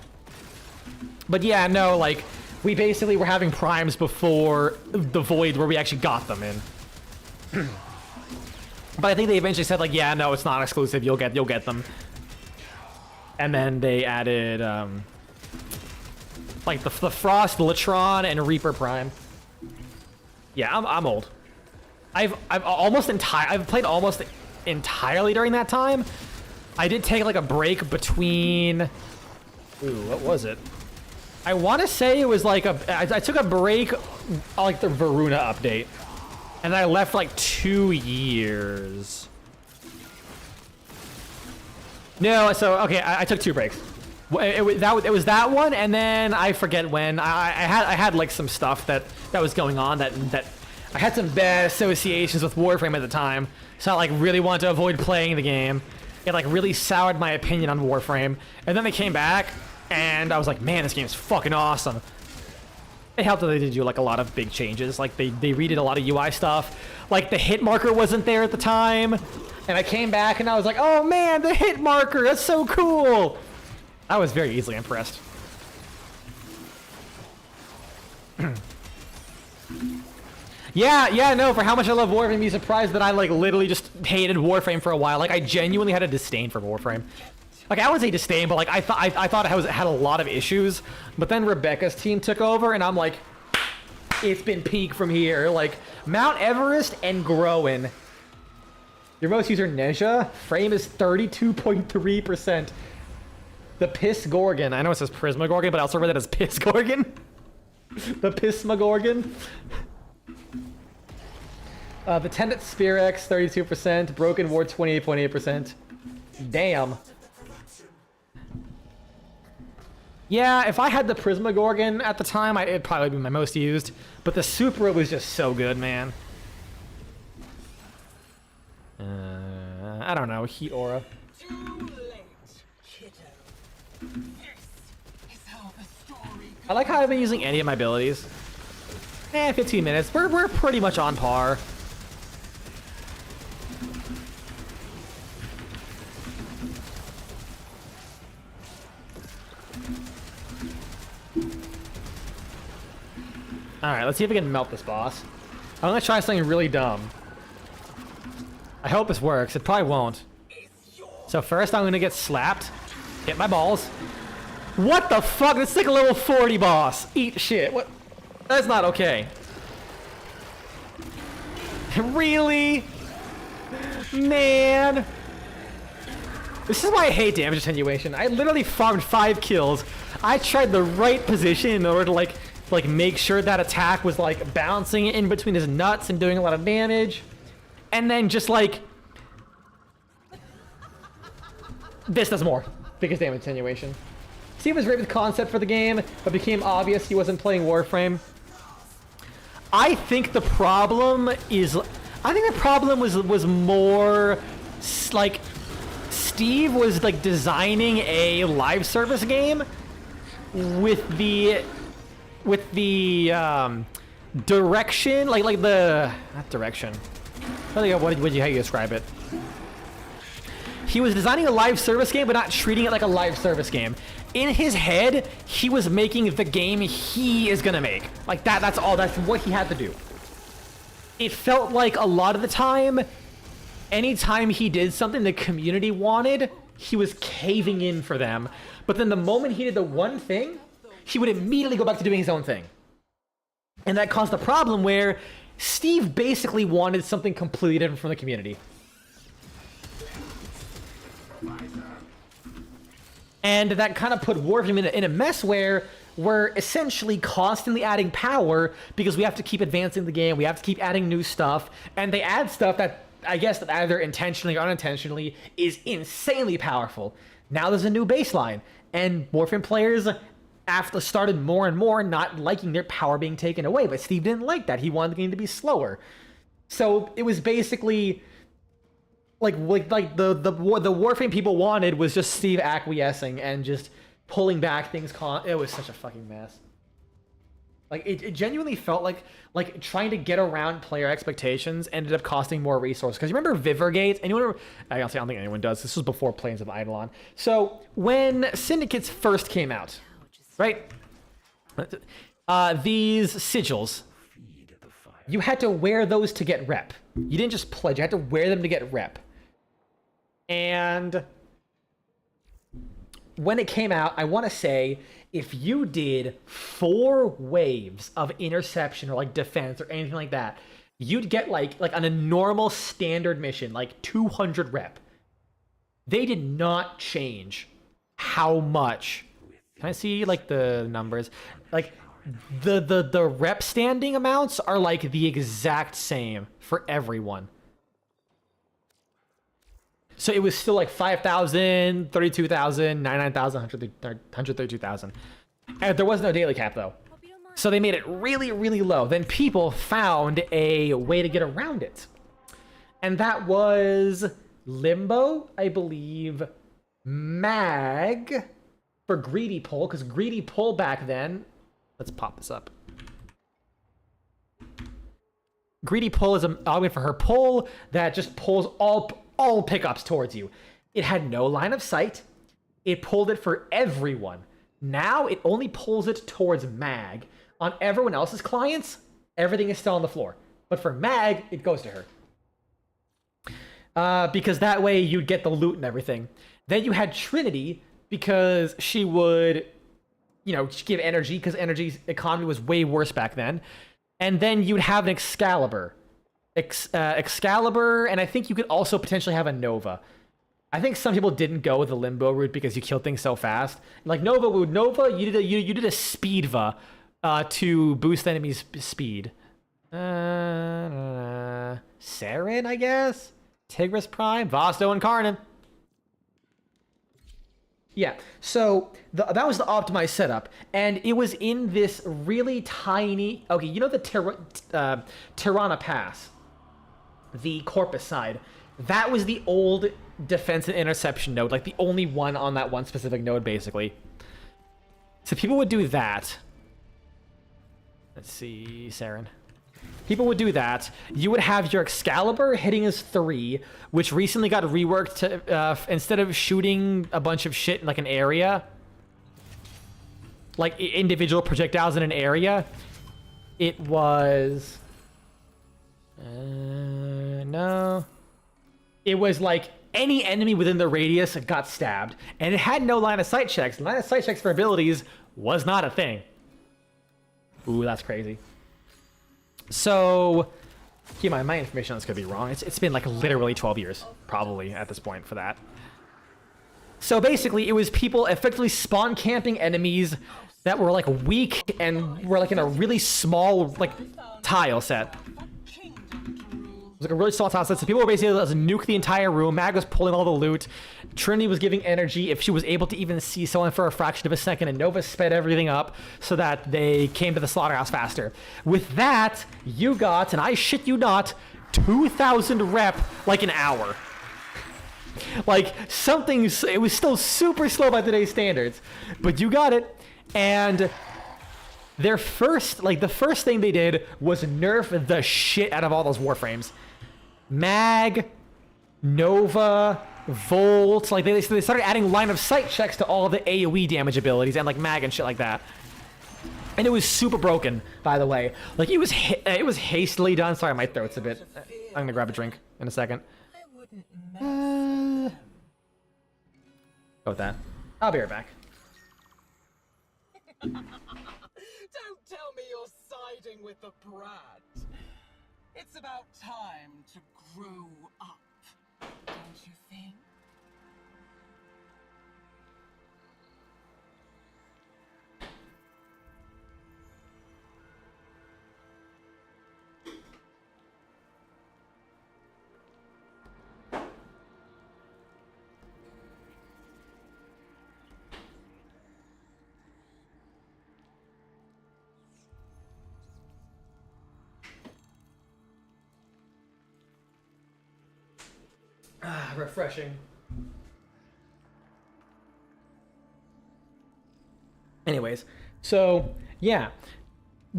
But yeah, no, like, we basically were having Primes before the Void where we actually got them in. But I think they eventually said, like, yeah, no, it's not exclusive. You'll get them. And then they added, like, the Frost, Latron, and Reaper Prime. Yeah, I'm old. I've played almost entirely during that time. I did take like a break between. Ooh, what was it? I want to say it was like I took a break on like the Varuna update, and I left like 2 years. No, so okay, I took 2 breaks. It was that one, and then I forget when I had like some stuff that was going on that I had some bad associations with Warframe at the time, so I like really wanted to avoid playing the game. It like really soured my opinion on Warframe, and then they came back, and I was like, man, this game is fucking awesome. It helped that they did do like a lot of big changes, like they redid a lot of UI stuff, like the hit marker wasn't there at the time, and I came back and I was like, oh man, the hit marker, that's so cool. I was very easily impressed. Yeah, no, for how much I love Warframe, be surprised that I like literally just hated Warframe for a while. Like I genuinely had a disdain for Warframe. Like I would say disdain, but like I thought it had a lot of issues. But then Rebecca's team took over, and I'm like, it's been peak from here. Like Mount Everest and growing. Your most user Neja frame is 32.3%. The Piss Gorgon. I know it says Prisma Gorgon, but I also read that as Piss Gorgon. The Pisma Gorgon. The Tenet Spear X, 32%. Broken Ward, 28.8%. Damn. Yeah, if I had the Prismagorgon at the time, it'd probably be my most used. But the Supra was just so good, man. I don't know, Heat Aura. Too late, kiddo. This is how the story I like how I've been using any of my abilities. 15 minutes. We're pretty much on par. Alright, let's see if we can melt this boss. I'm gonna try something really dumb. I hope this works. It probably won't. So first I'm gonna get slapped. Hit my balls. What the fuck? This is like a level 40 boss. Eat shit. What? That's not okay. Really? Man. This is why I hate damage attenuation. I literally farmed 5 kills. I tried the right position in order to like make sure that attack was like bouncing in between his nuts and doing a lot of damage. And then just like this does more. Biggest damage attenuation. Steve was great with concept for the game, but became obvious he wasn't playing Warframe. I think the problem was more like Steve was like designing a live service game with the direction, like the not direction. How do you describe it? He was designing a live service game, but not treating it like a live service game. In his head, he was making the game he is gonna make. Like that. That's all. That's what he had to do. It felt like a lot of the time, anytime he did something the community wanted, he was caving in for them. But then the moment he did the one thing, he would immediately go back to doing his own thing. And that caused a problem where Steve basically wanted something completely different from the community. And that kind of put Warframe in a mess where we're essentially constantly adding power because we have to keep advancing the game, we have to keep adding new stuff, and they add stuff that I guess that either intentionally or unintentionally is insanely powerful. Now there's a new baseline, and Warframe players after started more and more not liking their power being taken away, but Steve didn't like that. He wanted the game to be slower. So it was basically like the Warframe people wanted was just Steve acquiescing and just pulling back things. It was such a fucking mess. Like it genuinely felt like trying to get around player expectations ended up costing more resources. Because you remember Vivergate? Anyone remember? I don't think anyone does. This was before Planes of Eidolon. So when Syndicates first came out, right? These sigils, you had to wear those to get rep. You didn't just pledge, you had to wear them to get rep. And when it came out, I want to say, if you did 4 waves of interception or like defense or anything like that, you'd get like on a normal standard mission, like 200 rep. They did not change how much. Can I see like the numbers? Like the rep standing amounts are like the exact same for everyone. So it was still like 5,000, 32,000, 99,000, 132,000. And there was no daily cap though. So they made it really, really low. Then people found a way to get around it. And that was Limbo, I believe, Mag for Greedy Pull, because Greedy Pull back then, let's pop this up. Greedy Pull is an augment for her pull that just pulls all pickups towards you. It had no line of sight. It pulled it for everyone. Now it only pulls it towards Mag. On everyone else's clients, everything is still on the floor. But for Mag, it goes to her. Because that way you'd get the loot and everything. Then you had Trinity, because she would, give energy, because energy's economy was way worse back then. And then you'd have an Excalibur. Excalibur, and I think you could also potentially have a Nova. I think some people didn't go with the Limbo route because you killed things so fast. Like Nova, you did a Speedva to boost enemies' speed. Saren, I guess? Tigris Prime, Vosto, and Karnan. Yeah, so that was the optimized setup, and it was in this really tiny... Okay, you know the Tirana Pass? The Corpus side. That was the old defense and interception node, like the only one on that one specific node, basically. So people would do that. Let's see, Saren. People would do that. You would have your Excalibur hitting as 3, which recently got reworked to, instead of shooting a bunch of shit in like an area, like individual projectiles in an area, it was... no. It was like any enemy within the radius got stabbed, and it had no line of sight checks. Line of sight checks for abilities was not a thing. Ooh, that's crazy. So, yeah, my information on this could be wrong. It's been like literally 12 years, probably, at this point for that. So basically, it was people effectively spawn camping enemies that were like weak and were like in a really small like tile set. It was like a really small tile set, so people were basically able to nuke the entire room. Mag was pulling all the loot. Trinity was giving energy if she was able to even see someone for a fraction of a second, and Nova sped everything up so that they came to the slaughterhouse faster. With that, you got, and I shit you not, 2,000 rep like an hour. Like, something, it was still super slow by today's standards, but you got it. And their first, like, the first thing they did was nerf the shit out of all those Warframes. Mag, Nova, Volt, like they started adding line of sight checks to all the AoE damage abilities and like Mag and shit like that. And it was super broken, by the way. Like it was hastily done. Sorry, my throat's a bit. I'm gonna grab a drink in a second. I wouldn't mess. Go with that. I'll be right back. Don't tell me you're siding with the brat. It's about time to grow up, don't you think? Refreshing. Anyways, so yeah,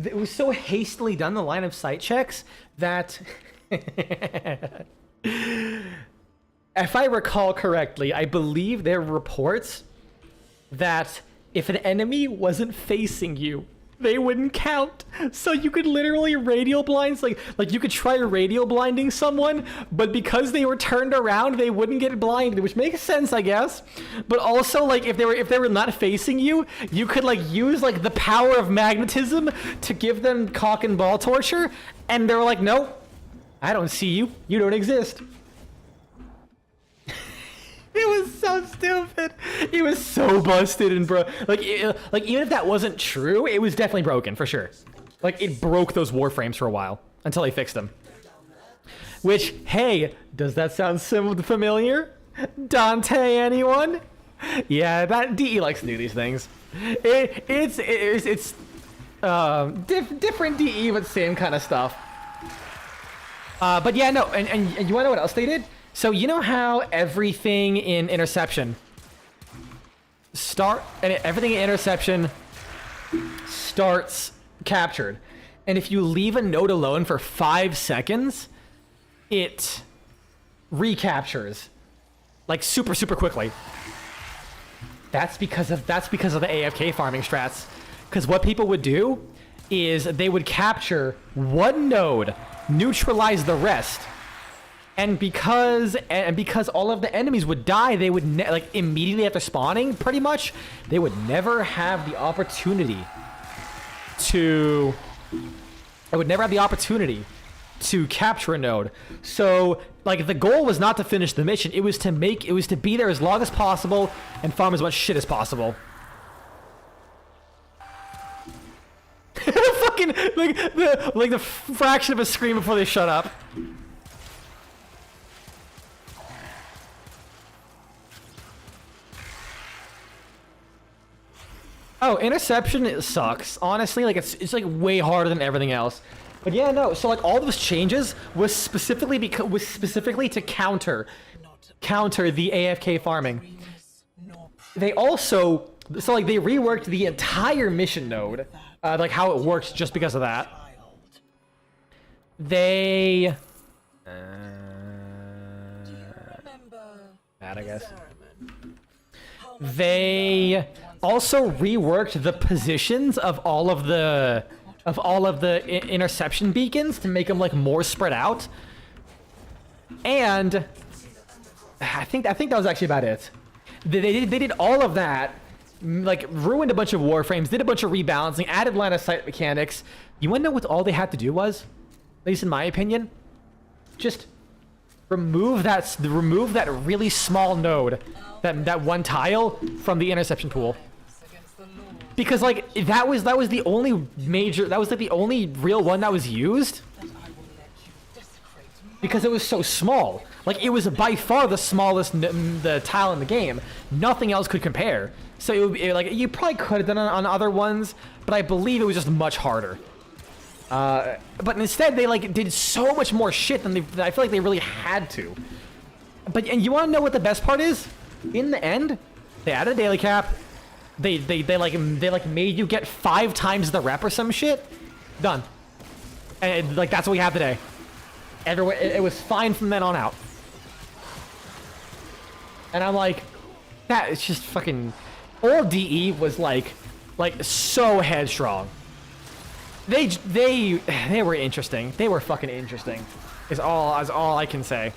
it was so hastily done, the line of sight checks, that if I recall correctly, I believe there were reports that if an enemy wasn't facing you, they wouldn't count. So you could literally radial blinds, like you could try radial blinding someone, but because they were turned around, they wouldn't get blinded, which makes sense, I guess. But also, like, if they were not facing you, you could like use like the power of magnetism to give them cock and ball torture, and they were like, no, I don't see you. You don't exist. It was so stupid. It was so busted and like even if that wasn't true, it was definitely broken for sure. Like it broke those Warframes for a while until they fixed them. Which, hey, does that sound familiar? Dante, anyone? Yeah, that DE likes to do these things. It's different DE, but same kind of stuff. But yeah, no, and you wanna know what else they did? So you know how everything in Interception everything in Interception starts captured, and if you leave a node alone for 5 seconds, it recaptures like super quickly. That's because of the AFK farming strats. Because what people would do is they would capture one node, neutralize the rest. And because all of the enemies would die, they would like immediately after spawning, pretty much, they would never have the opportunity to. I would never have the opportunity to capture a node. So, like, the goal was not to finish the mission. It was to be there as long as possible and farm as much shit as possible. The fuck fucking like the fraction of a scream before they shut up. Oh, interception, it sucks. Honestly, like it's like way harder than everything else. But yeah, no. So like all those changes was specifically to counter the AFK farming. They also like they reworked the entire mission node, like how it works just because of that. They that I guess. They also reworked the positions of all of the interception beacons to make them like more spread out. And I think that was actually about it. They did all of that, like ruined a bunch of warframes, did a bunch of rebalancing, added line of sight mechanics. You wanna know what all they had to do was? At least in my opinion, just remove that really small node, that one tile from the interception pool. Because like that was the only major, that was like the only real one that was used. Because it was so small. Like it was by far the smallest the tile in the game. Nothing else could compare. So it would be, like you probably could have done it on other ones, but I believe it was just much harder. But instead they like did so much more shit than I feel like they really had to. And you want to know what the best part is? In the end, they added a daily cap. They made you get 5 times the rep or some shit. Done. And like that's what we have today. Everyone, it was fine from then on out. And I'm like, that is just fucking. Old DE was like so headstrong. They were interesting. They were fucking interesting. Is all I can say.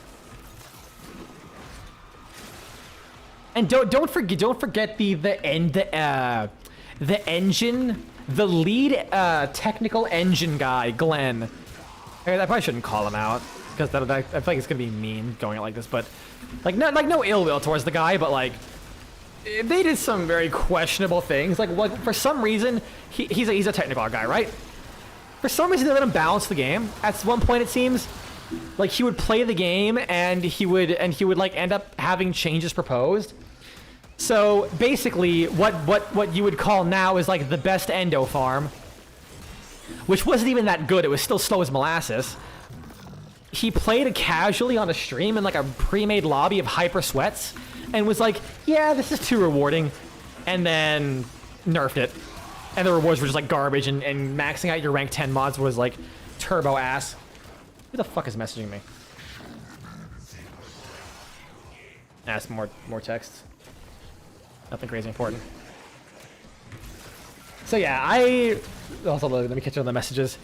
And don't forget the engine, the lead technical engine guy, Glenn. I probably shouldn't call him out because I feel like it's gonna be mean going out like this, but no ill will towards the guy, but like they did some very questionable things. Like for some reason he's a technical guy, right? For some reason they let him balance the game. At one point it seems like he would play the game and he would like end up having changes proposed. So basically what you would call now is like the best endo farm, which wasn't even that good. It was still slow as molasses. He played it casually on a stream in like a pre-made lobby of hyper sweats and was like, yeah, this is too rewarding, and then nerfed it. And the rewards were just like garbage, and maxing out your rank 10 mods was like turbo ass. Who the fuck is messaging me? Ask more texts. Nothing crazy important. So yeah, also let me catch up on the messages.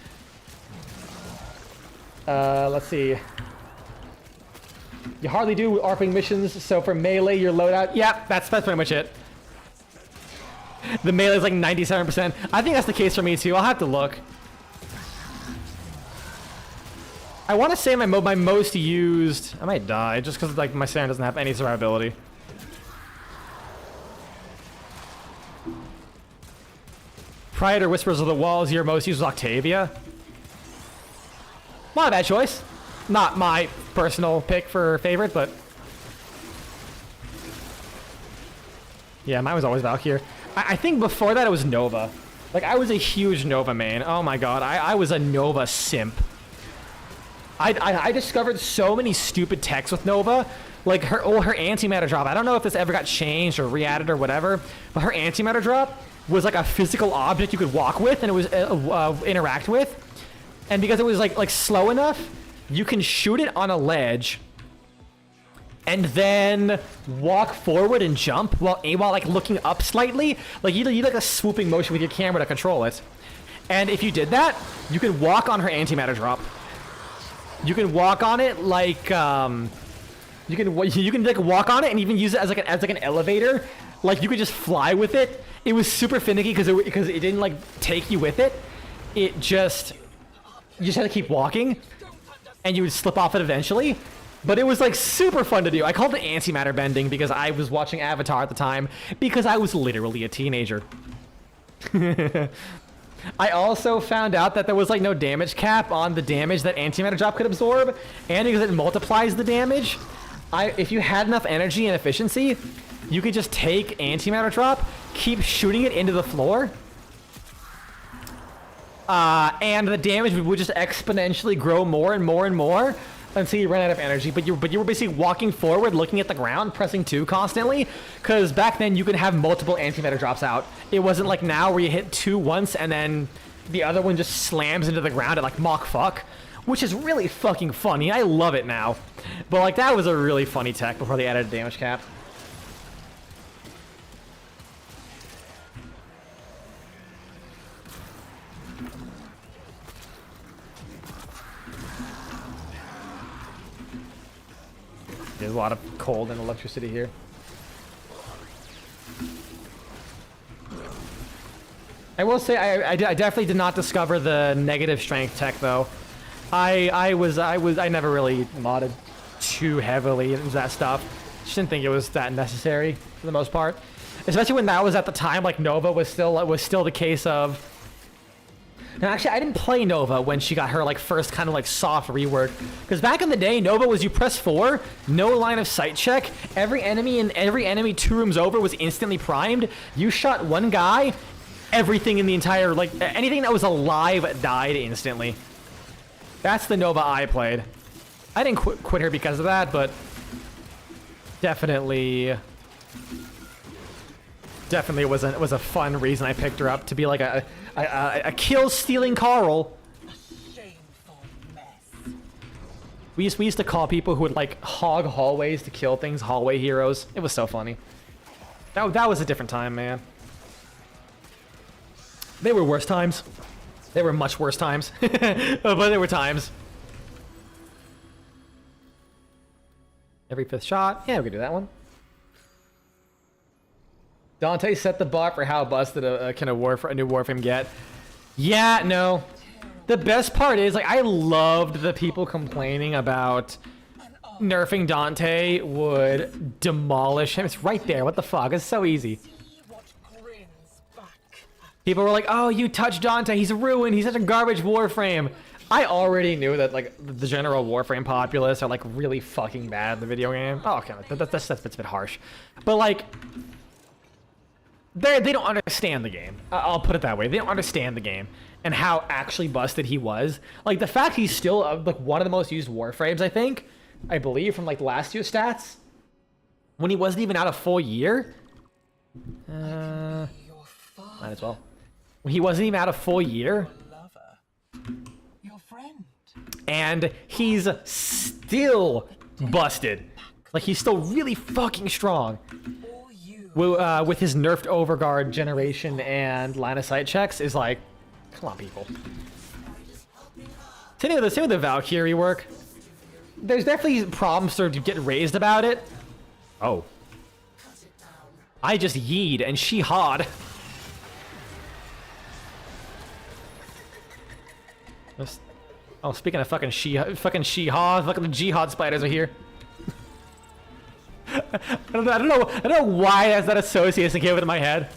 Let's see. You hardly do ARPing missions, so for melee, your loadout. Yeah, that's pretty much it. The melee is like 97%. I think that's the case for me too. I'll have to look. I want to say my most used. I might die just because like my Saren doesn't have any survivability. Prior to Whispers of the Walls, your most used was Octavia. Not a bad choice. Not my personal pick for favorite, but yeah, mine was always Valkyr. I think before that it was Nova. Like I was a huge Nova main. Oh my god, I was a Nova simp. I discovered so many stupid techs with Nova. Like her antimatter drop. I don't know if this ever got changed or re-added or whatever, but her antimatter drop was like a physical object you could walk with and it was interact with. And because it was like slow enough, you can shoot it on a ledge and then walk forward and jump while like looking up slightly. Like you like a swooping motion with your camera to control it. And if you did that, you could walk on her antimatter drop. You can walk on it like you can like walk on it and even use it as like an elevator. Like you could just fly with it. It was super finicky because it didn't like take you with it. You just had to keep walking, and you would slip off it eventually. But it was like super fun to do. I called it antimatter bending because I was watching Avatar at the time because I was literally a teenager. I also found out that there was like no damage cap on the damage that antimatter drop could absorb, and because it multiplies the damage, if you had enough energy and efficiency, you could just take antimatter drop, keep shooting it into the floor, and the damage would just exponentially grow more and more and more until you ran out of energy. But you were basically walking forward, looking at the ground, pressing 2 constantly, because back then you could have multiple antimatter drops out. It wasn't like now where you hit 2 once and then the other one just slams into the ground at like Mach fuck, which is really fucking funny. I love it now. But like that was a really funny tech before they added a damage cap. There's a lot of cold and electricity here. I will say I definitely did not discover the negative strength tech though. I never really modded too heavily into that stuff. Just didn't think it was that necessary for the most part. Especially when that was at the time like Nova was still the case of. No, actually, I didn't play Nova when she got her like first kind of like soft rework, because back in the day, Nova was you press 4, no line of sight check, every enemy 2 rooms over was instantly primed. You shot one guy, everything in the entire like anything that was alive died instantly. That's the Nova I played. I didn't quit her because of that, but definitely was a fun reason I picked her up to be like a kill-stealing Carl. A shameful mess. We used to call people who would like hog hallways to kill things hallway heroes. It was so funny. That was a different time, man. They were worse times. They were much worse times. But there were times. Every 5th shot. Yeah, we could do that one. Dante set the bar for how busted a new Warframe get. Yeah, no. The best part is, like, I loved the people complaining about nerfing Dante would demolish him. It's right there. What the fuck? It's so easy. People were like, oh, you touched Dante. He's ruined. He's such a garbage Warframe. I already knew that, like, the general Warframe populace are, like, really fucking bad in the video game. Oh, okay. That's a bit harsh. But, like, they don't understand the game. I'll put it that way. They don't understand the game and how actually busted he was. Like, the fact he's still, like, one of the most used Warframes, I believe, from, like, last year's stats, when he wasn't even out a full year. Might as well. When he wasn't even out a full year. Your friend. And he's still busted. Like, he's still really fucking strong. With his nerfed overguard generation and line of sight checks is like, come on, people. Same with the Valkyrie work. There's definitely problems to get raised about it. Oh. I just yeed and she hod. Oh, speaking of fucking she-hod, fucking the jihad spiders are here. I don't know why that's that association came into my head.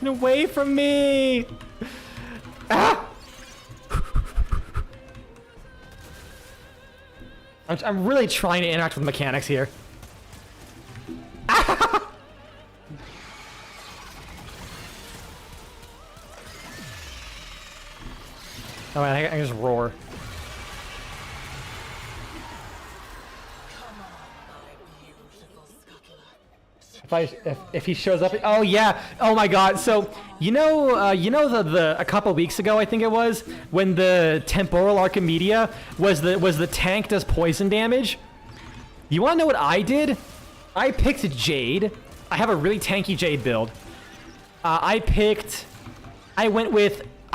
Get away from me! Ah! I'm really trying to interact with mechanics here. Ah! Oh, I can just roar. If he shows up, oh yeah, oh my god. So you know a couple weeks ago I think it was when the temporal Archimedia was the tank does poison damage. You want to know what I did? I picked Jade. I have a really tanky Jade build. I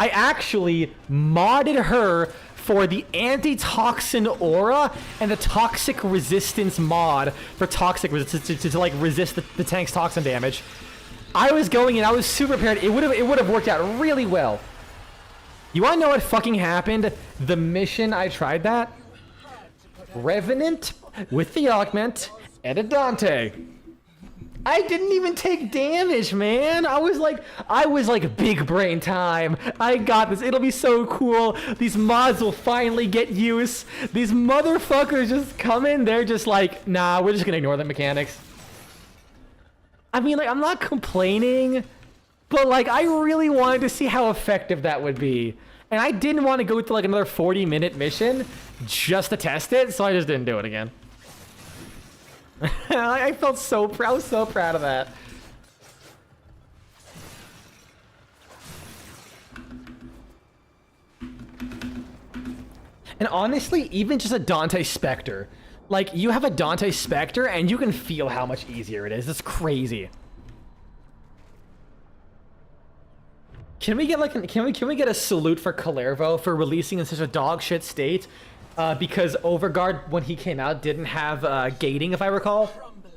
actually modded her for the antitoxin aura and the toxic resistance mod for toxic resistance to like resist the tank's toxin damage. I was going in, I was super prepared. It would have worked out really well. You wanna know what fucking happened? The mission I tried that? Revenant with the augment and a Dante. I didn't even take damage, man. I was like, big brain time. I got this. It'll be so cool. These mods will finally get use. These motherfuckers just come in. They're just like, nah, we're just gonna ignore the mechanics. I mean, like, I'm not complaining, but like, I really wanted to see how effective that would be. And I didn't want to go through like another 40-minute mission just to test it, so I just didn't do it again. I felt so proud. I was so proud of that. And honestly, even just a Dante Spectre. Like, you have a Dante Spectre and you can feel how much easier it is. It's crazy. Can we get like can we get a salute for Kalervo for releasing in such a dog shit state? Because Overguard, when he came out, didn't have gating, if I recall. Crumbling.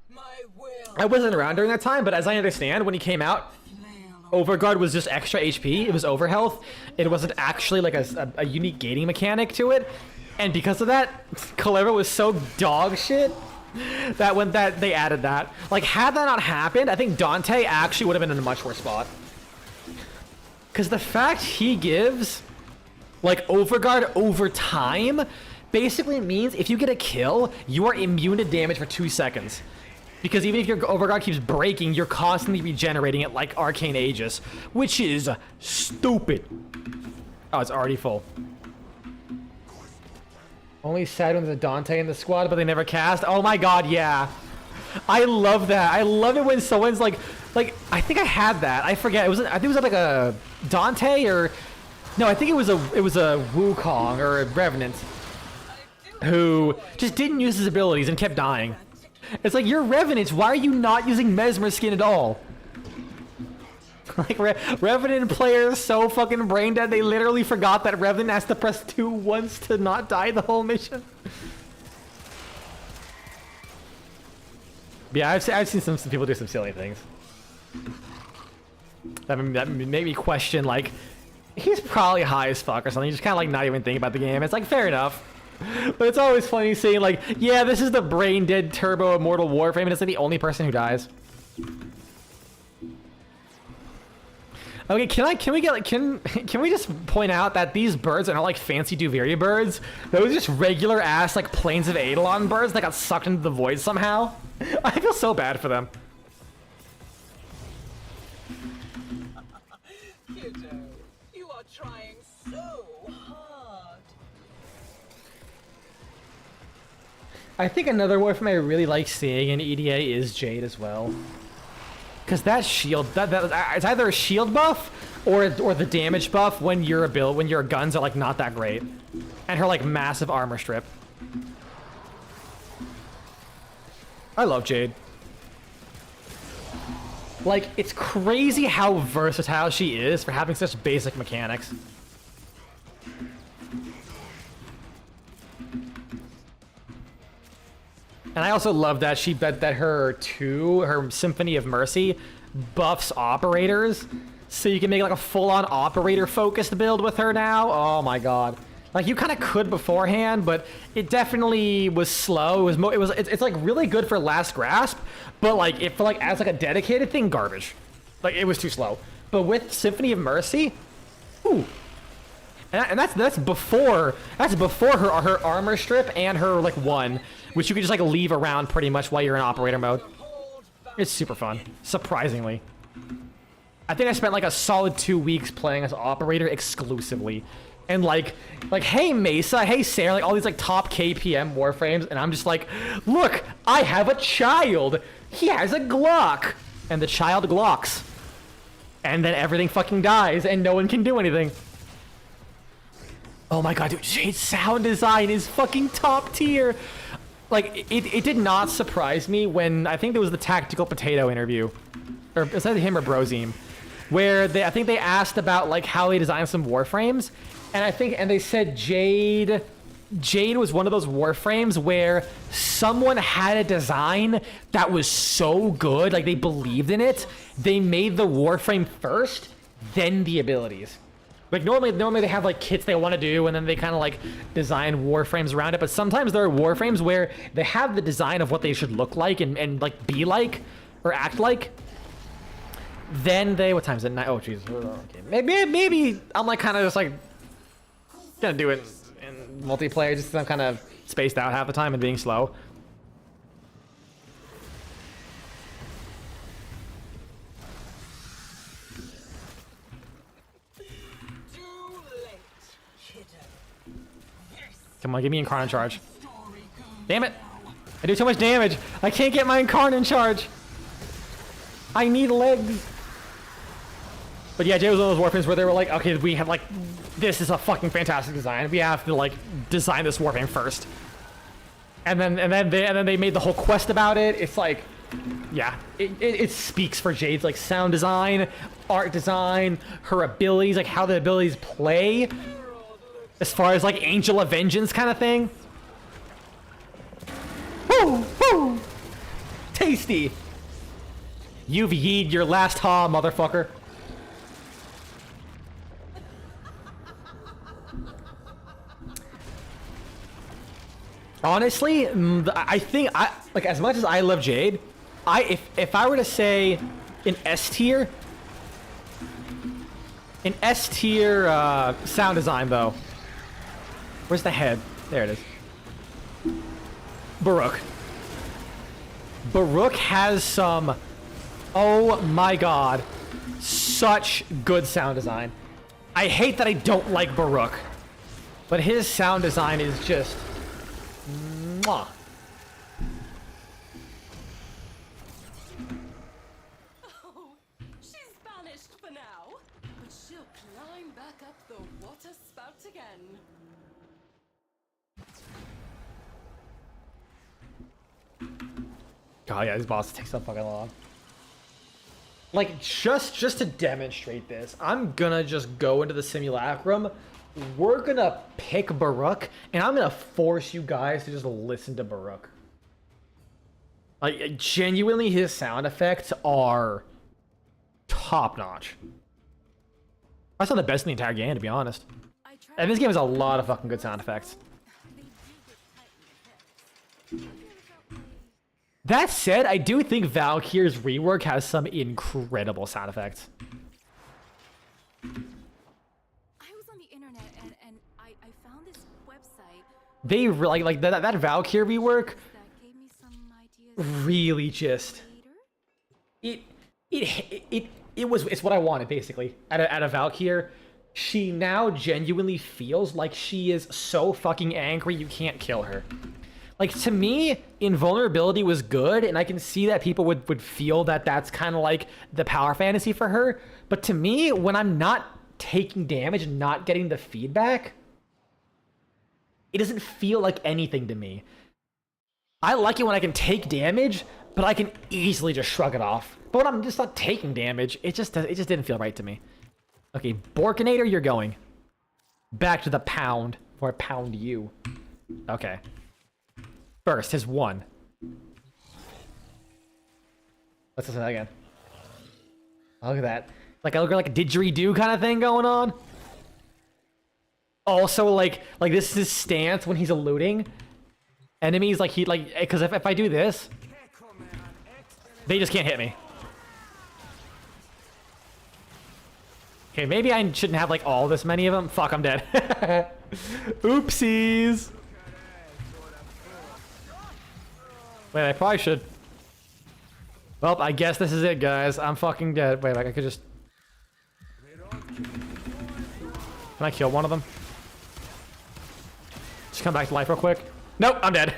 My will. I wasn't around during that time, but as I understand, when he came out, Overguard was just extra HP. It was overhealth. It wasn't actually like a unique gating mechanic to it. And because of that, Kalervo was so dog shit that when they added that. Like, had that not happened, I think Dante actually would have been in a much worse spot. Because the fact he gives, like, Overguard over time basically means if you get a kill, you are immune to damage for 2 seconds. Because even if your Overguard keeps breaking, you're constantly regenerating it like Arcane Aegis, which is stupid. Oh, it's already full. Only sad when there's a Dante in the squad, but they never cast. Oh my god, yeah. I love that. I love it when someone's like, I think I had that. I forget. I think it was like a Dante or no, I think it was a Wukong or a Revenant who just didn't use his abilities and kept dying. It's like, you're Revenants. Why are you not using Mesmer skin at all? Like, Revenant players so fucking brain dead, they literally forgot that Revenant has to press 2 once to not die the whole mission. Yeah, I've seen some people do some silly things. That made me question, like, he's probably high as fuck or something. You just kind of like not even think about the game. It's like, fair enough. But it's always funny seeing like, yeah, this is the brain dead turbo immortal Warframe, and it's like the only person who dies. Okay, can we just point out that these birds are not like fancy Duveria birds? Those are just regular ass like Plains of Eidolon birds that got sucked into the void somehow. I feel so bad for them. Kiddo, you are trying so hard. I think another Warframe I really like seeing in EDA is Jade as well. Because that shield, it's either a shield buff or the damage buff when your guns are like not that great, and her like massive armor strip. I love Jade. Like, it's crazy how versatile she is for having such basic mechanics. And I also love that that her Symphony of Mercy buffs operators, so you can make like a full-on operator focused build with her now. Oh my god. Like, you kind of could beforehand, but it definitely was slow. It's like really good for Last Grasp, but like as like a dedicated thing, garbage. Like, it was too slow. But with Symphony of Mercy, ooh. And that's before her armor strip and her like one, which you can just like leave around pretty much while you're in operator mode. It's super fun, surprisingly. I think I spent like a solid 2 weeks playing as operator exclusively. And like, hey Mesa, hey Sarah, like all these like top KPM Warframes, and I'm just like, look, I have a child. He has a Glock. And the child Glocks. And then everything fucking dies and no one can do anything. Oh my god, dude, Jade's sound design is fucking top tier. Like, it did not surprise me when, I think there was the Tactical Potato interview, or is that him or Brozime, where I think they asked about like how they designed some Warframes, and they said Jade was one of those Warframes where someone had a design that was so good, like they believed in it, they made the Warframe first, then the abilities. Like normally they have like kits they want to do, and then they kind of like design warframes around it. But sometimes there are warframes where they have the design of what they should look like and like be like or act like. Then they, what time is it? Oh jeez. Okay. Maybe I'm like kind of just like gonna do it in multiplayer just 'cause I'm kind of spaced out half the time and being slow. Come on, give me Incarnate charge. Damn it! I do too much damage. I can't get my Incarnate charge. I need legs. But yeah, Jay was one of those Warframes where they were like, okay, we have like, this is a fucking fantastic design. We have to like design this Warframe first. And then they made the whole quest about it. It's like, yeah, it speaks for Jade's like sound design, art design, her abilities, like how the abilities play. As far as like Angel of Vengeance kind of thing. Woo! Woo! Tasty! You've yeed your last ha, motherfucker. Honestly, I think like as much as I love Jade, if I were to say an S tier sound design though. Where's the head? There it is. Baruch. Baruch has some, oh my god, such good sound design. I hate that I don't like Baruch, but his sound design is just, mwah. Oh, she's banished for now, but she'll climb back up the water spout again. God, yeah, these bosses take so fucking long. Like, just to demonstrate this, I'm gonna just go into the simulacrum. We're gonna pick Baruch, and I'm gonna force you guys to just listen to Baruch. Like, genuinely, his sound effects are top-notch. That's not the best in the entire game, to be honest. And this game has a lot of fucking good sound effects. That said, I do think Valkyr's rework has some incredible sound effects. I was on the internet and I found this website They like that Valkyr rework that gave me some ideas really just later. it's what I wanted basically out of Valkyr. She now genuinely feels like she is so fucking angry you can't kill her. Like, to me, invulnerability was good, and I can see that people would feel that that's kind of like the power fantasy for her. But to me, when I'm not taking damage and not getting the feedback, it doesn't feel like anything to me. I like it when I can take damage, but I can easily just shrug it off. But when I'm just not taking damage, it just didn't feel right to me. Okay, Borkinator, you're going. Back to the pound, or I pound you. Okay. First, his one. Let's listen to that again. Look at that. Like a didgeridoo kind of thing going on. Also, like this is his stance when he's eluding enemies. Like because if I do this, they just can't hit me. Okay, maybe I shouldn't have like all this many of them. Fuck, I'm dead. Oopsies. Wait, I probably should. Well, I guess this is it, guys. I'm fucking dead. Wait, like I could just... Can I kill one of them? Just come back to life real quick. Nope, I'm dead.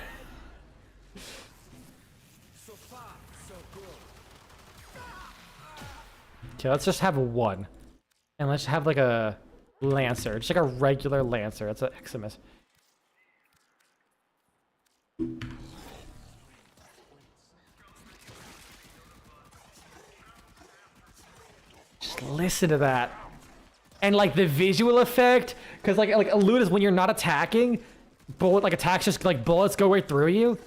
Okay, let's just have one. And let's have like a Lancer. Just like a regular Lancer. It's an Eximus. Just listen to that. And like the visual effect, because like elude is when you're not attacking, bullet like attacks just like bullets go right through you.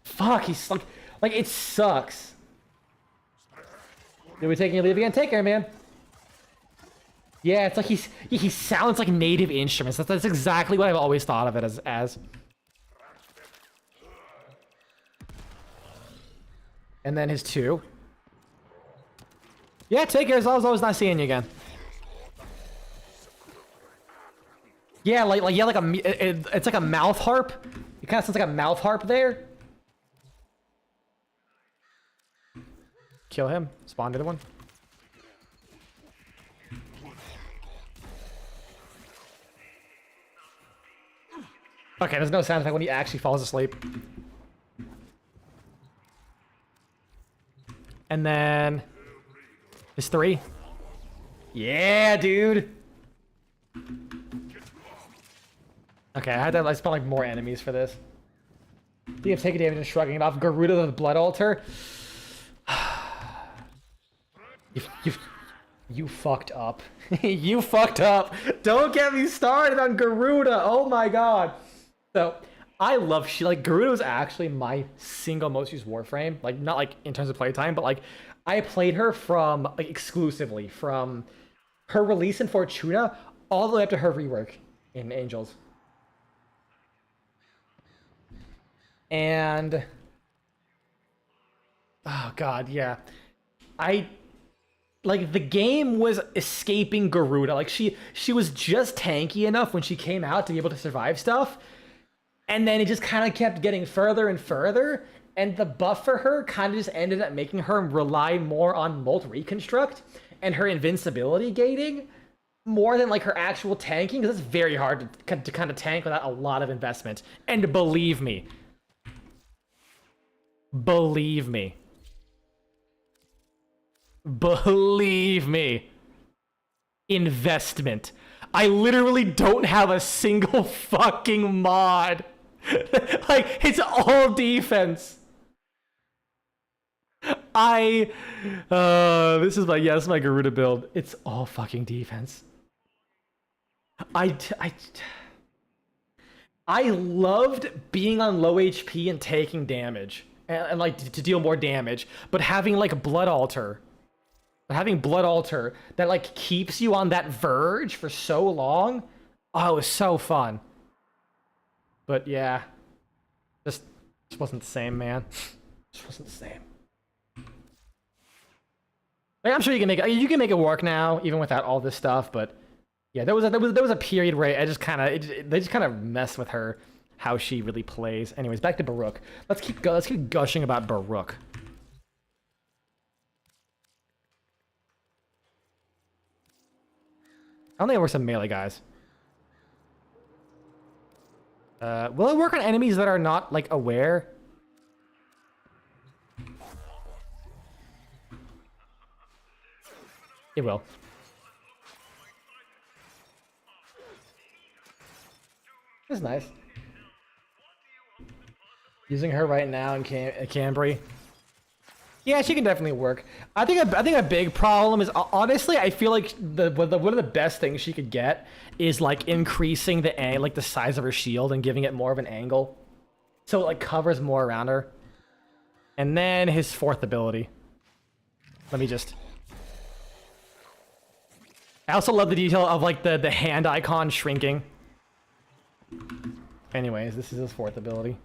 Fuck, he's like it sucks. Did we take your leave again? Take care, man. Yeah, it's like he sounds like native instruments. That's exactly what I've always thought of it as. And then his 2. Yeah, take care. It's always nice seeing you again. Yeah, it's like a mouth harp. It kind of sounds like a mouth harp there. Kill him. Spawn the other one. Okay, there's no sound effect when he actually falls asleep. And then his 3. Yeah, dude. Okay, I had to spawn like more enemies for this. You have taken damage and shrugging it off. Garuda the Blood Altar. You fucked up. You fucked up. Don't get me started on Garuda. Oh my god. So I love Garuda was actually my single most used Warframe. Like not like in terms of playtime, but like I played her from like exclusively from her release in Fortuna all the way up to her rework in Angels. And oh god, yeah. Like the game was escaping Garuda. Like she was just tanky enough when she came out to be able to survive stuff. And then it just kind of kept getting further and further. And the buff for her kind of just ended up making her rely more on Molt Reconstruct and her invincibility gating more than like her actual tanking, because it's very hard to kind of tank without a lot of investment. And believe me, investment. I literally don't have a single fucking mod. Like, it's all defense. This is my Garuda build. It's all fucking defense. I loved being on low HP and taking damage and like to deal more damage, but having like Blood Altar that like keeps you on that verge for so long. Oh, it was so fun. But yeah, just wasn't the same, man. Just wasn't the same. Like, I'm sure you can make it work now, even without all this stuff. But yeah, there was a period where they just kind of messed with her, how she really plays. Anyways, back to Baruch. Let's keep gushing about Baruch. I don't think it works on melee guys. Will it work on enemies that are not, like, aware? It will. That's nice. Using her right now in Cambry. Yeah, she can definitely work. I think a big problem is, honestly, I feel like one of the best things she could get is like increasing the size of her shield and giving it more of an angle, so it like covers more around her. And then his 4th ability. Let me just. I also love the detail of like the hand icon shrinking. Anyways, this is his 4th ability.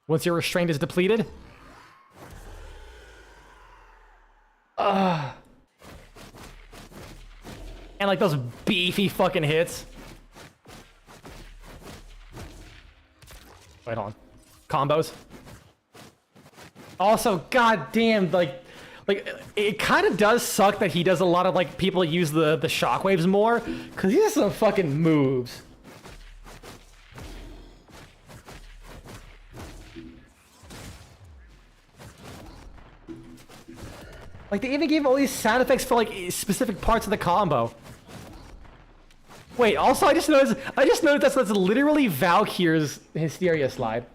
Once your restraint is depleted. And like those beefy fucking hits. Wait, hold on. Combos. Also, goddamn, like it kind of does suck that he does a lot of like people use the shockwaves more, because he has some fucking moves. Like, they even gave all these sound effects for, like, specific parts of the combo. Wait, also, I just noticed that's literally Valkyr's Hysteria slide.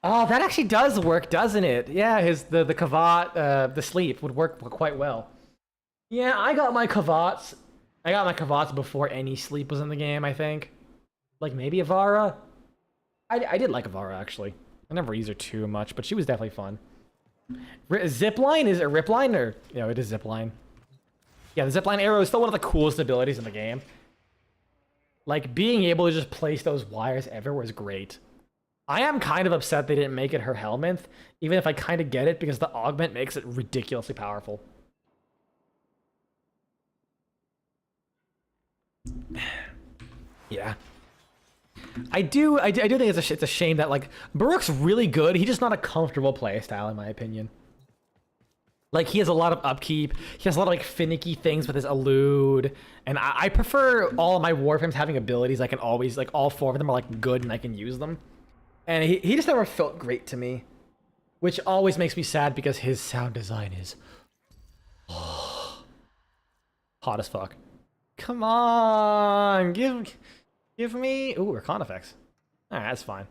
Oh, that actually does work, doesn't it? Yeah, the Kavat, the sleep would work quite well. Yeah, I got my Kavats before any sleep was in the game, I think. Like, maybe Avara? I did like Avara, actually. I never used her too much, but she was definitely fun. Zipline? Is it Ripline or... No, it is Zipline. Yeah, the Zipline arrow is still one of the coolest abilities in the game. Like, being able to just place those wires everywhere is great. I am kind of upset they didn't make it her helmet, even if I kind of get it, because the augment makes it ridiculously powerful. Yeah. I do think it's a shame that, like, Baruch's really good. He's just not a comfortable playstyle, in my opinion. Like, he has a lot of upkeep. He has a lot of, like, finicky things with his elude. And I prefer all of my Warframes having abilities. I can always, like, all 4 of them are, like, good and I can use them. And he just never felt great to me. Which always makes me sad because his sound design is... hot as fuck. Come on! Give me... Ooh, Arcana effects. Alright, that's fine.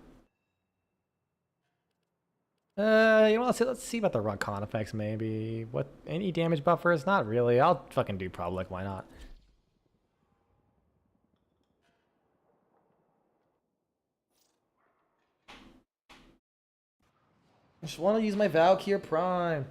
You know, let's see about the Arcana effects, maybe. What, any damage buffers? Not really. I'll fucking do public, why not? I just want to use my Valkyr Prime.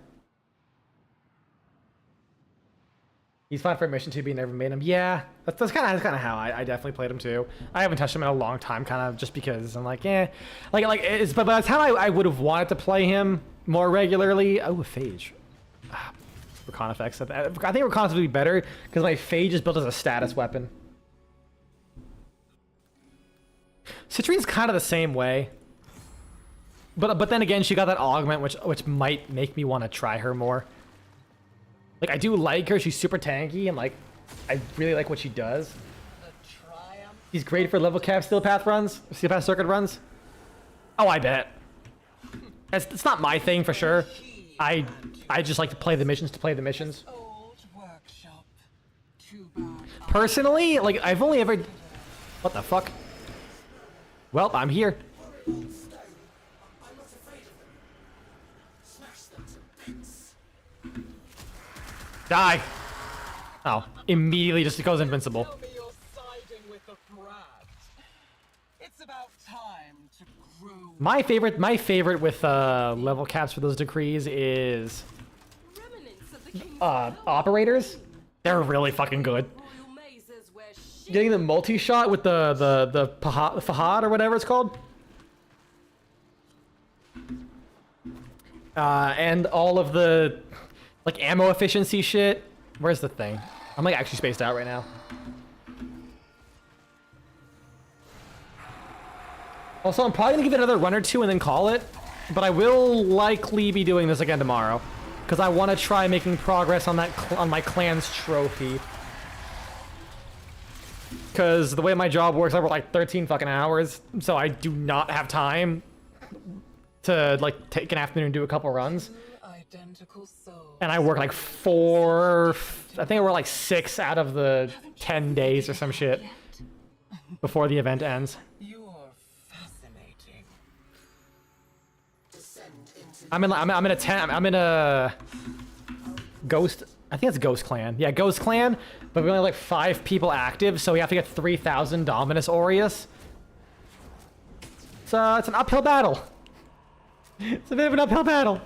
He's fine for mission 2B, never made him. Yeah, that's kind of how I definitely played him too. I haven't touched him in a long time, kind of just because I'm like, eh, but by the time I would have wanted to play him more regularly. Oh, a Phage. Recon effects. I think Recon would be better because my Phage is built as a status weapon. Citrine's kind of the same way. But then again, she got that augment, which might make me want to try her more. Like, I do like her. She's super tanky, and, like, I really like what she does. She's great for level cap steel path runs, steel path circuit runs. Oh, I bet. It's not my thing for sure. I just like to play the missions Personally, like, I've only ever... What the fuck? Well, I'm here. Die! Oh, immediately just goes invincible. Tell me you're siding with the brat. It's about time to grow. My favorite with level caps for those decrees is operators. They're really fucking good. Getting the multi-shot with the Fahad or whatever it's called. And all of the like ammo efficiency shit. Where's the thing? I'm like actually spaced out right now. Also, I'm probably gonna give it another run or two and then call it. But I will likely be doing this again tomorrow, because I want to try making progress on that on my clan's trophy. Because the way my job works, I work like 13 fucking hours, so I do not have time to like take an afternoon and do a couple runs. And I work like I think I work like 6 out of the 10 days or some shit before the event ends. You're fascinating. I'm in a Ghost. I think it's Ghost Clan. Yeah, Ghost Clan. But we only have like 5 people active, so we have to get 3,000 Dominus Aureus. So it's an uphill battle. It's a bit of an uphill battle.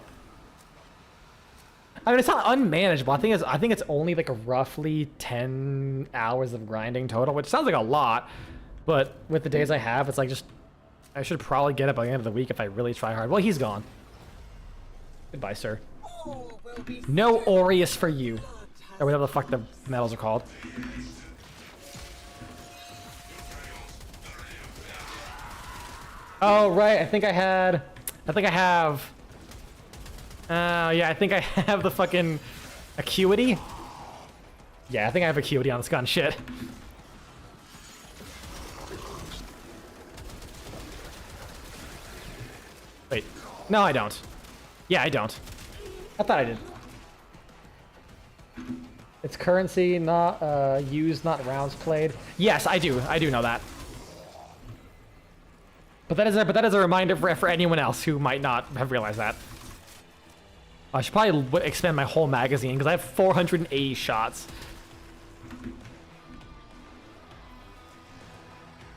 I mean, it's not unmanageable. I think it's only like a roughly 10 hours of grinding total, which sounds like a lot. But with the days I have, it's like just I should probably get it by the end of the week if I really try hard. Well, he's gone. Goodbye, sir. No Aureus for you. Or whatever the fuck the medals are called. Oh, right. I think I have... yeah, I think I have the fucking Acuity. Yeah, I think I have Acuity on this gun. Shit. Wait. No, I don't. Yeah, I don't. I thought I did. It's currency, not used, not rounds played. Yes, I do. I do know that. But that is a reminder for anyone else who might not have realized that. I should probably expand my whole magazine because I have 480 shots.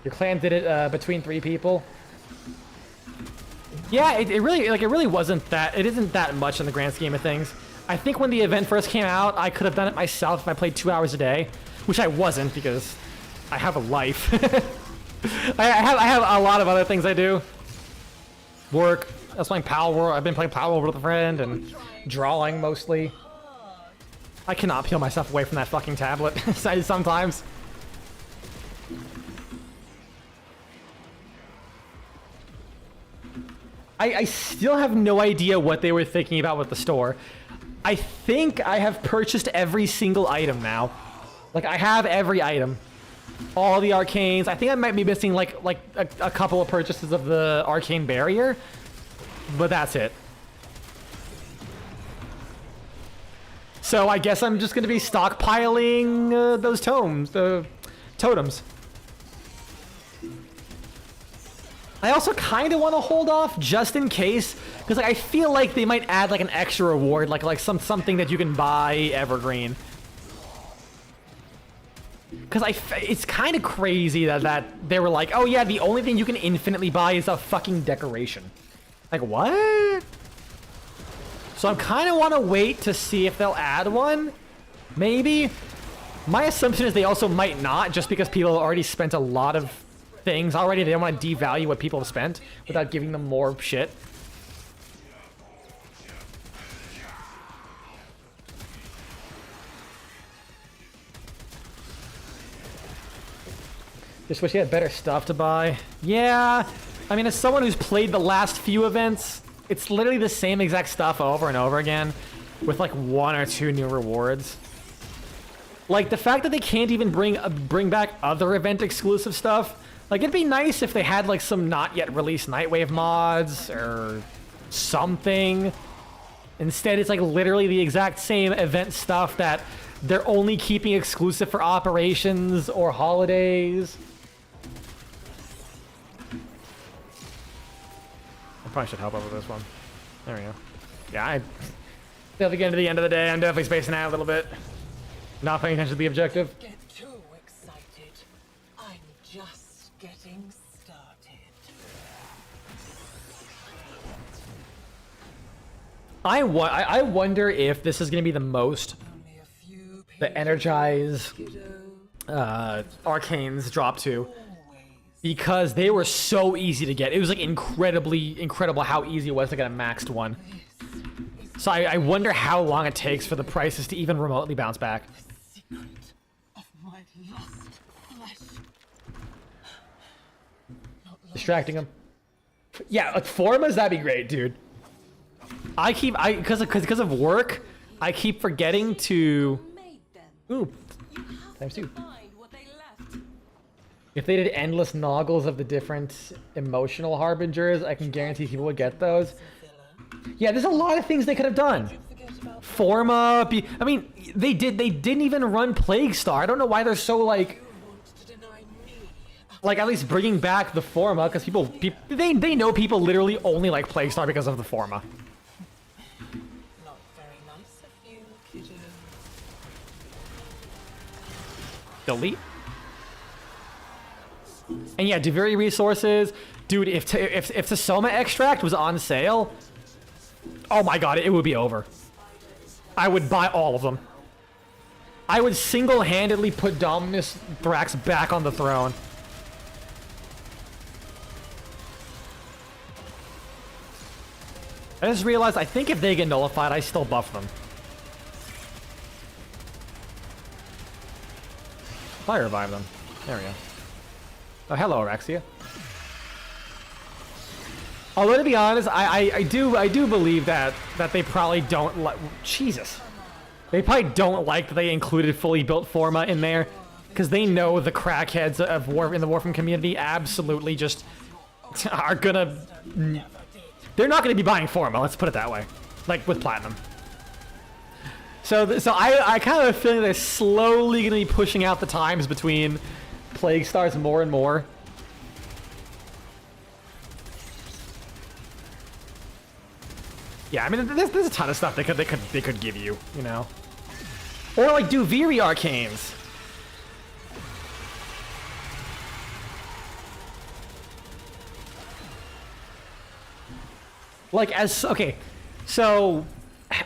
Your clan did it between 3 people. Yeah, it really wasn't that. It isn't that much in the grand scheme of things. I think when the event first came out, I could have done it myself if I played 2 hours a day, which I wasn't because I have a life. I have a lot of other things I do. Work. I was playing Power World. I've been playing Power World with a friend and drawing mostly. I cannot peel myself away from that fucking tablet sometimes. I still have no idea what they were thinking about with the store. I think I have purchased every single item now. Like, I have every item. All the arcanes. I think I might be missing like a couple of purchases of the arcane barrier. But that's it. So I guess I'm just going to be stockpiling those totems. I also kind of want to hold off just in case, because like, I feel like they might add like an extra reward, like something that you can buy evergreen. Because it's kind of crazy that they were like, oh yeah, the only thing you can infinitely buy is a fucking decoration. Like, what? So I kind of want to wait to see if they'll add one. Maybe. My assumption is they also might not, just because people have already spent a lot of things already. They don't want to devalue what people have spent without giving them more shit. Just wish you had better stuff to buy. Yeah, I mean, as someone who's played the last few events, it's literally the same exact stuff over and over again with like 1 or 2 new rewards. Like the fact that they can't even bring back other event exclusive stuff. Like, it'd be nice if they had like some not yet released Nightwave mods or something. Instead, it's like literally the exact same event stuff that they're only keeping exclusive for operations or holidays. I probably should help out with this one. There we go. Yeah, I definitely getting to the end of the day. I'm definitely spacing out a little bit. Not paying attention to the objective. Get too excited. I'm just getting started. I wonder if this is going to be the most Only a few the Energize Arcanes drop to. Because they were so easy to get. It was like incredible how easy it was to get a maxed one. So I wonder how long it takes for the prices to even remotely bounce back. Secret of my lost flesh. Distracting them. Yeah, like Formas, that'd be great, dude. Because of work, I keep forgetting to. Made them. Ooh, You have times to 2. find what they left. If they did endless noggles of the different emotional harbingers, I can guarantee people would get those. Yeah, there's a lot of things they could have done. Forma, I mean, they didn't even run Plague Star. I don't know why they're so like at least bringing back the Forma, because people they know people literally only like Plague Star because of the Forma. Not very nice of you, kiddo. Delete. And yeah, Deviri resources, dude. If Tasoma extract was on sale, oh my god, it would be over. I would buy all of them. I would single-handedly put Dominus Thrax back on the throne. I just realized, I think if they get nullified, I still buff them. Fire revive them. There we go. Oh, hello, Orexia. Although, to be honest, I do believe that they probably don't like. Jesus, they probably don't like that they included fully built Forma in there, because they know the crackheads of in the Warframe community absolutely just are gonna. They're not gonna be buying Forma. Let's put it that way, like with Platinum. So I kind of have a feeling they're slowly gonna be pushing out the times between Plague Stars more and more. Yeah, I mean, there's a ton of stuff they could give you, you know, or like do Viri Arcanes. Like, okay, so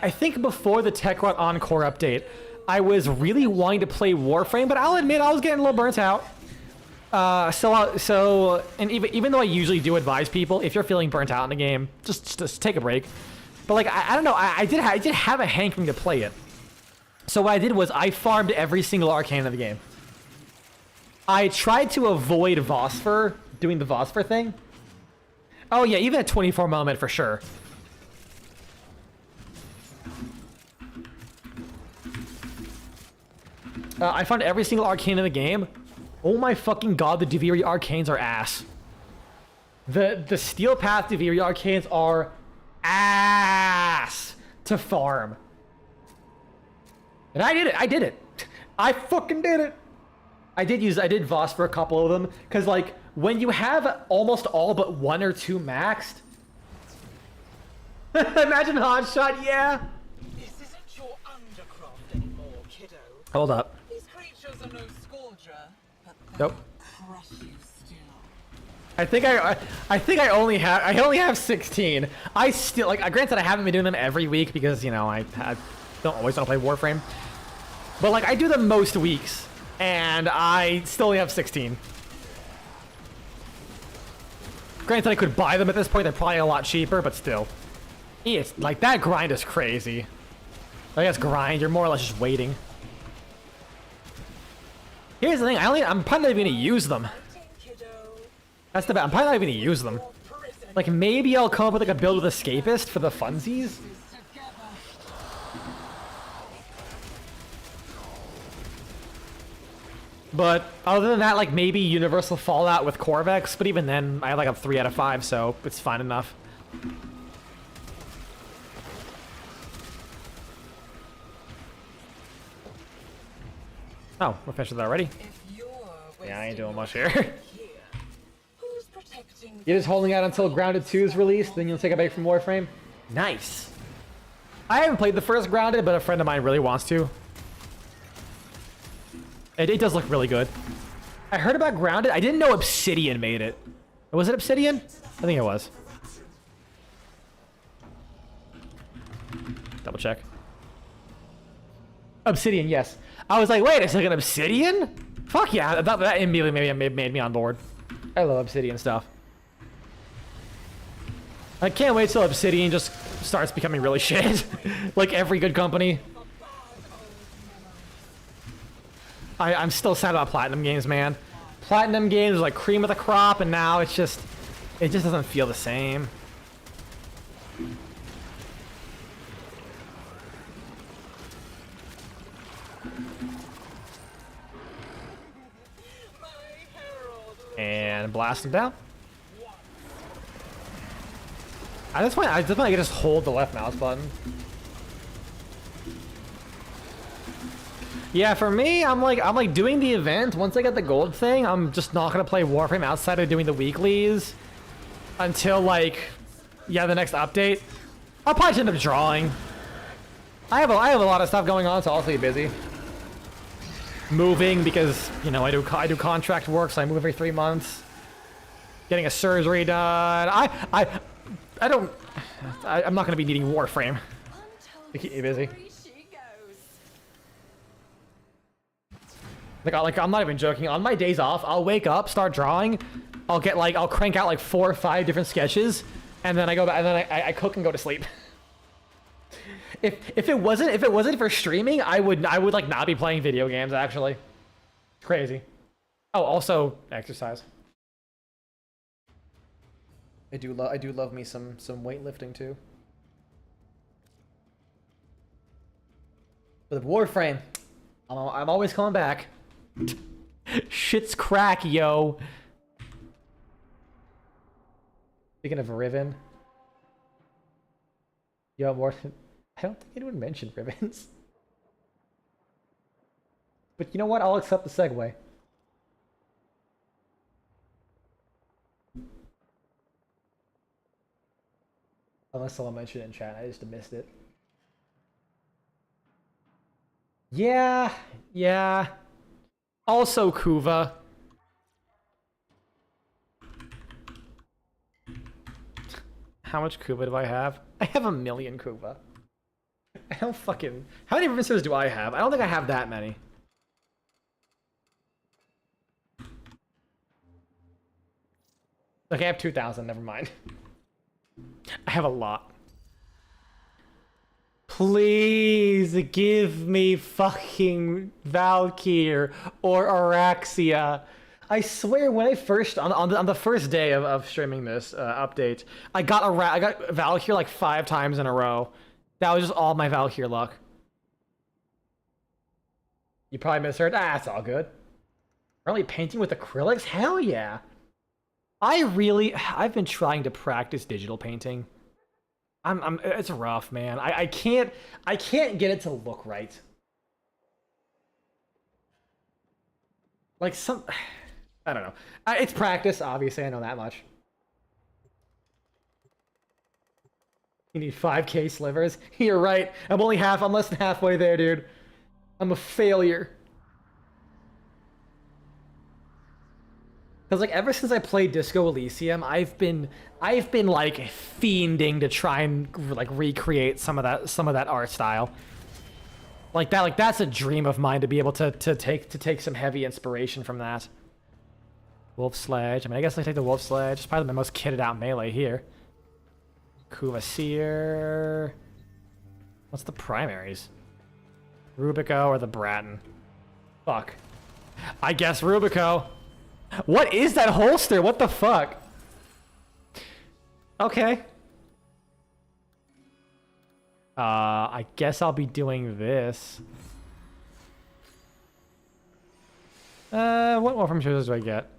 I think before the TechRot Encore update, I was really wanting to play Warframe, but I'll admit I was getting a little burnt out. And even though I usually do advise people, if you're feeling burnt out in the game, just take a break. But like, I don't know, I did have a hankering to play it. So what I did was I farmed every single arcane of the game. I tried to avoid Vosper, doing the Vosper thing. Oh yeah, even at 24 moment for sure. I found every single arcane in the game. Oh my fucking god, the Duviri arcanes are ass. The Steel Path Duviri arcanes are ass to farm. And I did it. I fucking did it. I did Voss for a couple of them, because like, when you have almost all but 1 or 2 maxed. Imagine Hotshot, yeah. This isn't your undercroft anymore, kiddo. Hold up. These creatures are no scourger, but Nope. they'll crush you still. I think I only have 16. I still, like, granted I haven't been doing them every week because, you know, I don't always want to play Warframe. But like, I do them most weeks, and I still only have 16. Granted, I could buy them at this point. They're probably a lot cheaper, but still. It's like, that grind is crazy. I guess grind, you're more or less just waiting. Here's the thing, I'm probably not even gonna use them. That's the bad. I'm probably not even gonna use them. Like, maybe I'll come up with like a build with Escapist for the funsies. But other than that, like, maybe Universal Fallout with Corvex, but even then, I have like a 3 out of 5, so it's fine enough. Oh, we're finished with that already? Yeah, I ain't doing much here. You're just holding out until Grounded 2 is released, then you'll take a break from Warframe? Nice. I haven't played the first Grounded, but a friend of mine really wants to. It does look really good. I heard about Grounded. I didn't know Obsidian made it. Was it Obsidian? I think it was. Double check. Obsidian, yes. I was like, wait a second, Obsidian? Fuck yeah, that immediately made me on board. I love Obsidian stuff. I can't wait till Obsidian just starts becoming really shit. Like every good company. I'm still sad about Platinum games, man. Platinum games was like cream of the crop, and now it just doesn't feel the same. And blast him down. At this point, I can just hold the left mouse button. Yeah, for me, I'm like doing the event. Once I get the gold thing, I'm just not gonna play Warframe outside of doing the weeklies until like, yeah, the next update. I'll probably end up drawing. I have a lot of stuff going on, so I'll stay busy. Moving because, you know, I do contract work, so I move every 3 months. Getting a surgery done. I'm not gonna be needing Warframe to keep me busy. Like, I'm not even joking. On my days off, I'll wake up, start drawing. I'll crank out like 4 or 5 different sketches, and then I go back, and then I cook and go to sleep. If it wasn't for streaming, I would like not be playing video games actually. Crazy. Oh, also exercise. I do love me some weightlifting too. But Warframe, I'm always coming back. Shit's crack, yo. Speaking of Riven. Yo, Morton. I don't think anyone mentioned Rivens. But you know what? I'll accept the segue. Unless someone mentioned it in chat. I just missed it. Yeah. Also Kuva. How much Kuba do I have? I have 1 million Kuba. I don't fucking... How many references do I have? I don't think I have that many. Okay, I have 2,000. Never mind. I have a lot. Please give me fucking Valkyr or Araxia. I swear, when I first on the first day of streaming this update, I got Valkyr like 5 times in a row. That was just all my Valkyr luck. You probably misheard. Ah, it's all good. Really painting with acrylics? Hell yeah. I've been trying to practice digital painting. It's rough, man. I can't get it to look right. Like I don't know. It's practice, obviously. I know that much. You need 5K slivers. You're right. I'm less than halfway there, dude. I'm a failure. Because like ever since I played Disco Elysium, I've been like fiending to try and like recreate some of that art style. Like that's a dream of mine, to be able to take some heavy inspiration from that. Wolf Sledge. I mean, I guess I take the Wolf Sledge. It's probably the most kitted out melee here. Kuvasir. What's the primaries? Rubico or the Bratton? Fuck. I guess Rubico. What is that holster? What the fuck? Okay. I guess I'll be doing this. What Warframe shows do I get?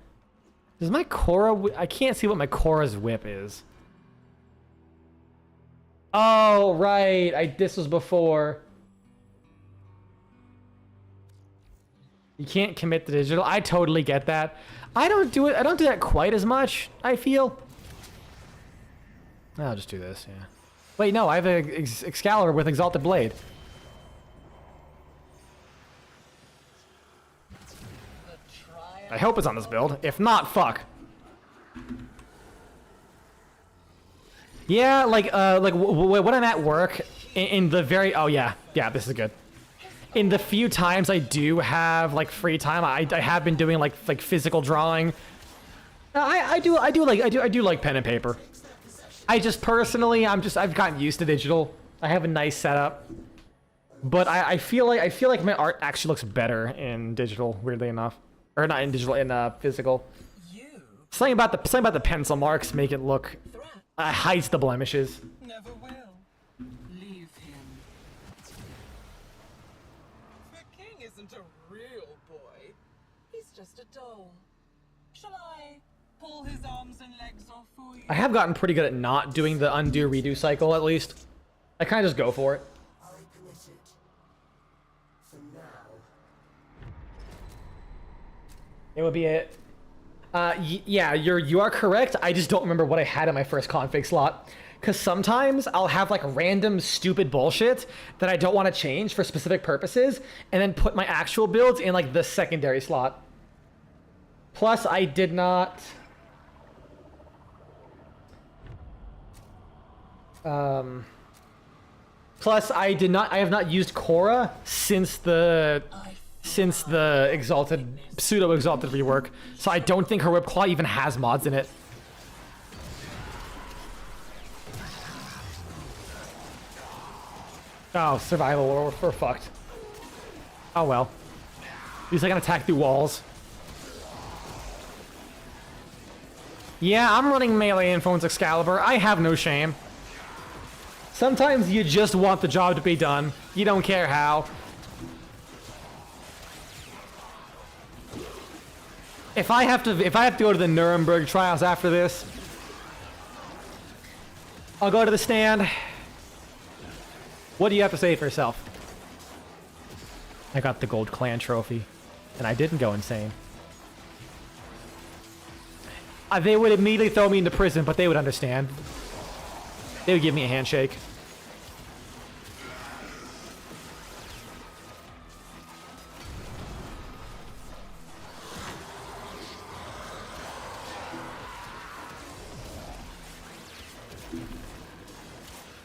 Does my Korra... I can't see what my Korra's whip is. Oh, right. This was before. You can't commit to digital. I totally get that. I don't do it. I don't do that quite as much, I feel. I'll just do this, yeah. Wait, no. I have an Excalibur with Exalted Blade. I hope it's on this build. If not, fuck. Yeah, like when I'm at work, in the very... Oh, yeah. Yeah, this is good. In the few times I do have, like, free time, I have been doing, like physical drawing. I do like pen and paper. I just personally, I've gotten used to digital. I have a nice setup. But I feel like my art actually looks better in digital, weirdly enough. Or not in digital, in physical. Something about the pencil marks make it look hides the blemishes. Never will. Leave him. The king isn't a real boy. He's just a doll. Shall I pull his arms and legs off for you? I have gotten pretty good at not doing the undo redo cycle, at least. I kind of just go for it. I committed. For now. It would be it. Yeah, you are correct. I just don't remember what I had in my first config slot. Because sometimes I'll have like random stupid bullshit that I don't want to change for specific purposes, and then put my actual builds in like the secondary slot. Plus, I did not... Plus, I have not used Korra since the pseudo exalted rework, so I don't think her whip claw even has mods in it. Oh, survival, we're fucked. Oh well. At least I can attack through walls. Yeah, I'm running melee influence Excalibur. I have no shame. Sometimes you just want the job to be done. You don't care how. If I have to go to the Nuremberg trials after this, I'll go to the stand. What do you have to say for yourself? I got the gold clan trophy, and I didn't go insane. They would immediately throw me into prison, but they would understand. They would give me a handshake.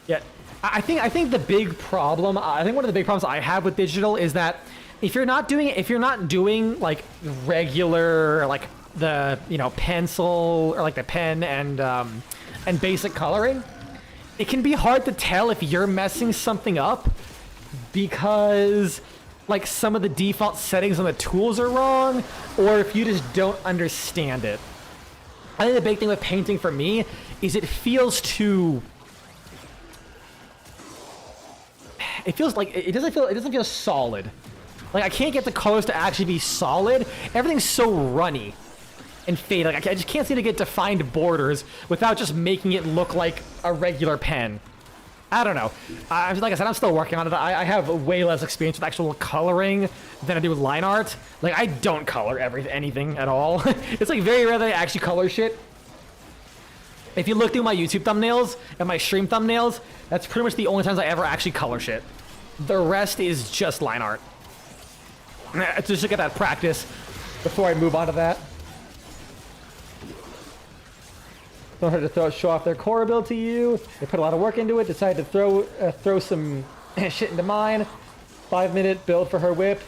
Yeah, I think the big problem, I think one of the big problems I have with digital is that if you're not doing like regular, like the, you know, pencil or like the pen and basic coloring, it can be hard to tell if you're messing something up because like some of the default settings on the tools are wrong, or if you just don't understand it. I think the big thing with painting for me is it feels too. It feels like it doesn't feel solid. Like I can't get the colors to actually be solid. Everything's so runny and faded. Like I just can't seem to get defined borders without just making it look like a regular pen. I don't know. Like I said, I'm still working on it. I have way less experience with actual coloring than I do with line art. Like I don't color anything at all. It's like very rare that I actually color shit. If you look through my YouTube thumbnails and my stream thumbnails, that's pretty much the only times I ever actually color shit. The rest is just line art. Just to get that practice before I move on to that. Don't have to show off their core build to you. They put a lot of work into it. Decided to throw some shit into mine. 5-minute build for her whip.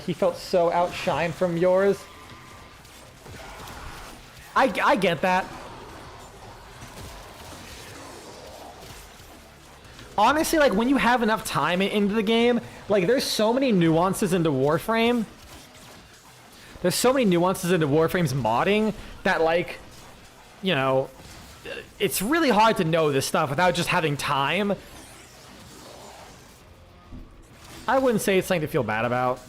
He felt so outshined from yours. I get that. Honestly, like when you have enough time into the game, like there's so many nuances into Warframe. There's so many nuances into Warframe's modding that, like, you know, it's really hard to know this stuff without just having time. I wouldn't say it's something to feel bad about.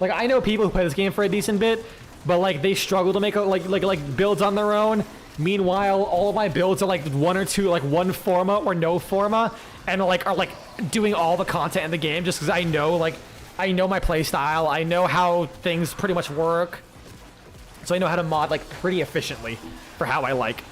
Like, I know people who play this game for a decent bit, but like they struggle to make like builds on their own. Meanwhile, all of my builds are like one or two, like one forma or no forma, and like are like doing all the content in the game just because I know my play style. I know how things pretty much work, so I know how to mod like pretty efficiently for how I like.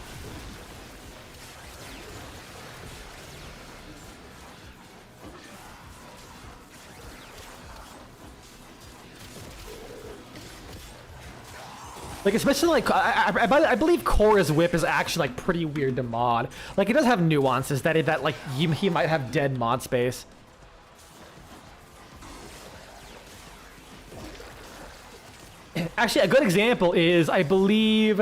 Like, especially, like, I believe Korra's whip is actually, like, pretty weird to mod. Like, it does have nuances that like, he might have dead mod space. Actually, a good example is, I believe,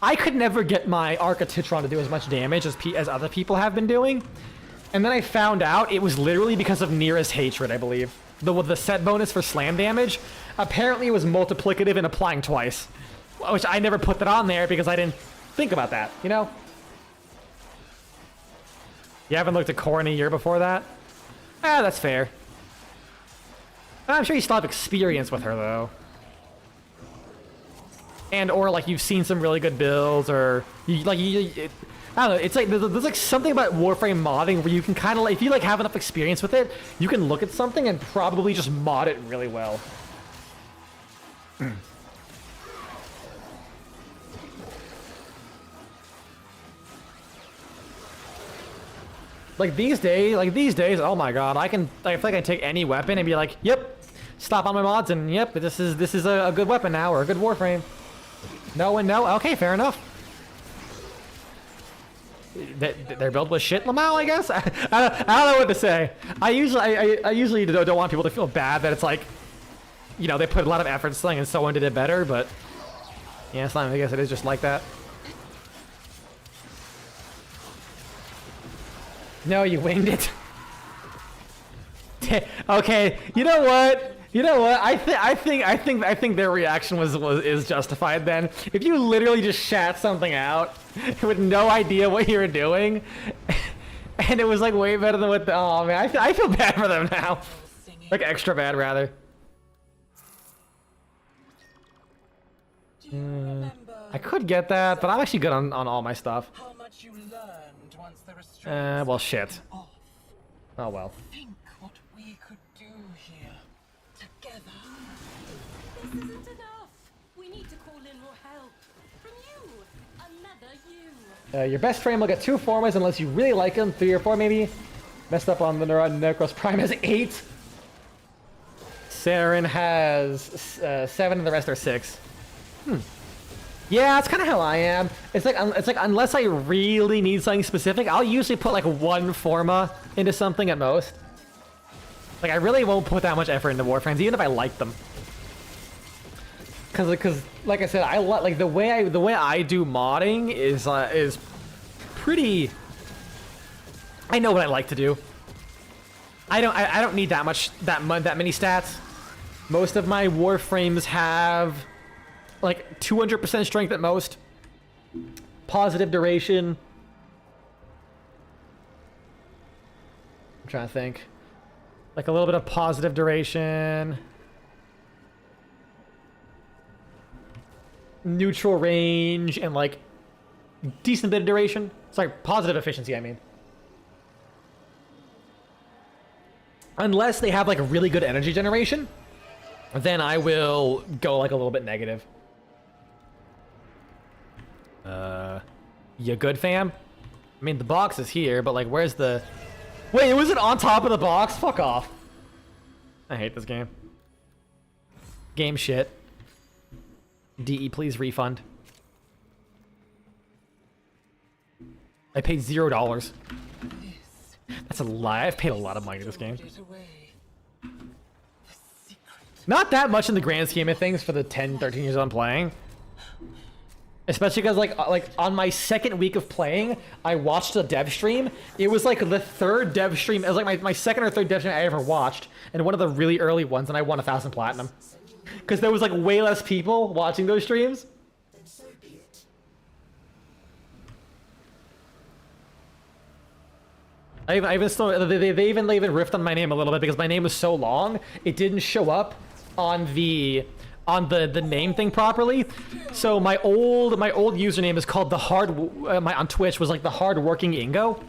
I could never get my Archititron to do as much damage as other people have been doing. And then I found out it was literally because of Nearest Hatred, I believe. The set bonus for slam damage, apparently it was multiplicative and applying twice. Which I never put that on there because I didn't think about that, you know? You haven't looked at Korra in a year before that? Ah, that's fair. I'm sure you still have experience with her, though. And, or, like, you've seen some really good builds, or, I don't know, it's like, there's like something about Warframe modding where you can kind of, like, if you, like, have enough experience with it, you can look at something and probably just mod it really well. Like these days, oh my god, I feel like I can take any weapon and be like, yep, stop on my mods, and yep, this is a good weapon now, or a good Warframe. No and no, okay, fair enough. Their build was shit, Lamau, I guess? I don't know what to say. I usually don't want people to feel bad that it's like, you know, they put a lot of effort into something and someone did it better, but yeah, I guess it is just like that. No, you winged it. Okay, you know what? I think their reaction is justified then. If you literally just shat something out with no idea what you were doing, and it was like way better than what the, oh man, I feel bad for them now. Like extra bad rather. I could get that, but I'm actually good on all my stuff. How much you learned once the restraints Well, shit. off. Oh well. Think what we could do here together. This isn't enough. We need to call in more help. From you. Another you. Your best frame will get 2 formas unless you really like them. 3 or 4 maybe. Messed up on the Necros Prime has 8. Saren has 7 and the rest are 6. Yeah, that's kind of how I am. It's like unless I really need something specific, I'll usually put like one forma into something at most. Like I really won't put that much effort into Warframes, even if I like them. Cause like I said, I like the way I do modding is pretty. I know what I like to do. I don't need that many stats. Most of my Warframes have like 200% strength at most. Positive duration. I'm trying to think. Like a little bit of positive duration. Neutral range and like decent bit of duration. Sorry, positive efficiency, I mean. Unless they have like a really good energy generation, then I will go like a little bit negative. You good, fam? I mean, the box is here, but like, where's the... Wait, was it on top of the box? Fuck off. I hate this game. Game shit. DE, please refund. I paid $0. That's a lie. I've paid a lot of money to this game. Not that much in the grand scheme of things for the 10, 13 years I'm playing. Especially because like on my second week of playing, I watched a dev stream. It was like the third dev stream. It was like my second or third dev stream I ever watched. And one of the really early ones, and I won 1,000 platinum. Because there was like way less people watching those streams. Then so be it. I even still, they even riffed on my name a little bit because my name was so long, it didn't show up on the name thing properly. So my old username is called the hard on Twitch was like the hardworking Ingo.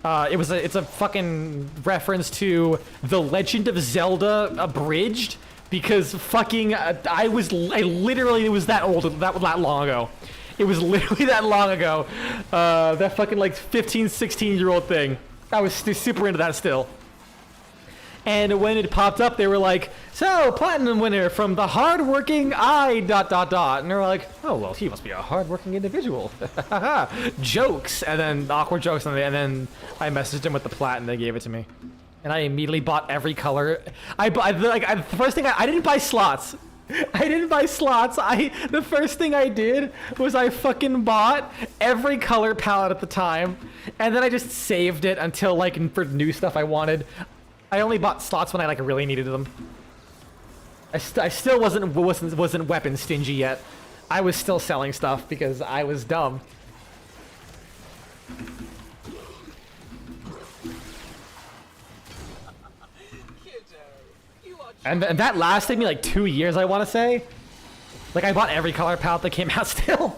It's a fucking reference to The Legend of Zelda Abridged because fucking I literally was that old that long ago. It was literally that long ago. That fucking like 15, 16-year-old thing. I was super into that still. And when it popped up, they were like, so, platinum winner from the hardworking I ... And they were like, oh, well, he must be a hardworking individual. Jokes. And then awkward jokes. And then I messaged him with the plat and they gave it to me. And I immediately bought every color. The first thing, I didn't buy slots. I didn't buy slots. The first thing I did was I fucking bought every color palette at the time. And then I just saved it until like for new stuff I wanted. I only bought slots when I like really needed them. I still wasn't weapon stingy yet. I was still selling stuff because I was dumb. And that lasted me like 2 years, I want to say. Like I bought every color palette that came out still.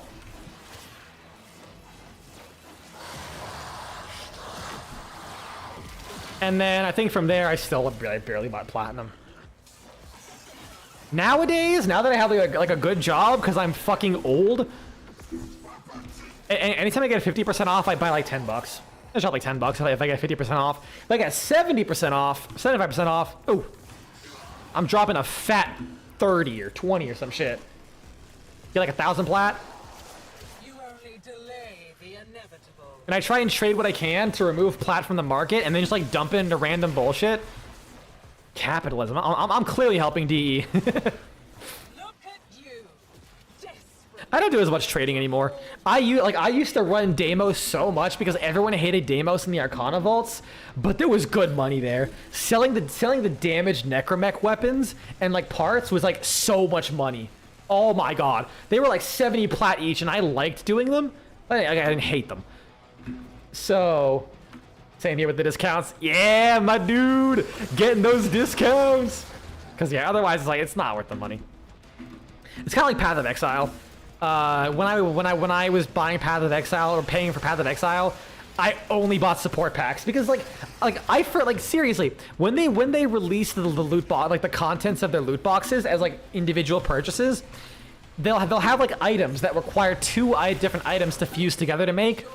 And then I think from there, I barely bought platinum. Nowadays, now that I have like a good job, because I'm fucking old, anytime I get 50% off, I buy like $10. I shot like $10 if I get 50% off. If I get 70% off, 75% off, oh, I'm dropping a fat 30 or 20 or some shit. Get like 1,000 plat. You only delay the inevitable. And I try and trade what I can to remove plat from the market and then just like dump it into random bullshit. Capitalism. I'm clearly helping DE. Look at you, desperate. I don't do as much trading anymore. I used to run Deimos so much because everyone hated Deimos in the Arcana vaults, but there was good money there. Selling the damaged Necromech weapons and like parts was like so much money. Oh my god. They were like 70 plat each and I liked doing them, but I didn't hate them. So, same here with the discounts. Yeah, my dude, getting those discounts. Cause yeah, otherwise it's not worth the money. It's kind of like Path of Exile. When I was buying Path of Exile or paying for Path of Exile, I only bought support packs because seriously, when they release the loot box, like the contents of their loot boxes as like individual purchases, they'll have like items that require two different items to fuse together to make.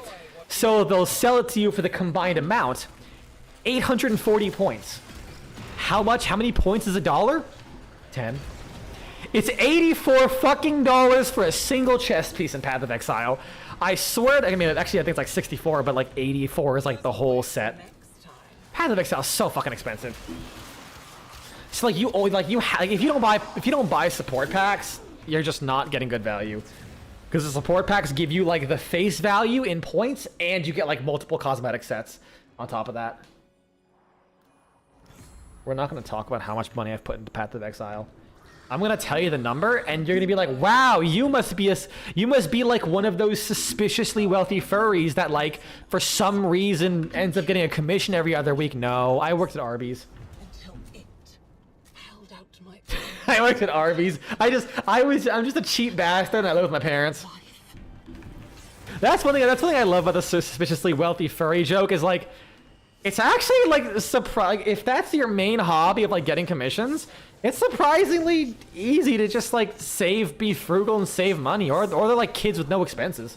So they'll sell it to you for the combined amount, 840 points. How much? How many points is $1? 10. It's $84 fucking dollars for a single chest piece in Path of Exile. I swear, I mean, actually, I think it's like 64, but like 84 is like the whole set. Path of Exile is so fucking expensive. So like if you don't buy support packs, you're just not getting good value. Because the support packs give you like the face value in points, and you get like multiple cosmetic sets on top of that. We're not going to talk about how much money I've put into Path of Exile. I'm going to tell you the number, and you're going to be like, wow, you must be like one of those suspiciously wealthy furries that like, for some reason, ends up getting a commission every other week. No, I worked at Arby's. Until it held out my I worked at Arby's. I'm just a cheap bastard, and I live with my parents. That's one thing I love about the suspiciously wealthy furry joke is like, it's actually like surprise. If that's your main hobby of like getting commissions, it's surprisingly easy to just like be frugal and save money, or they're like kids with no expenses.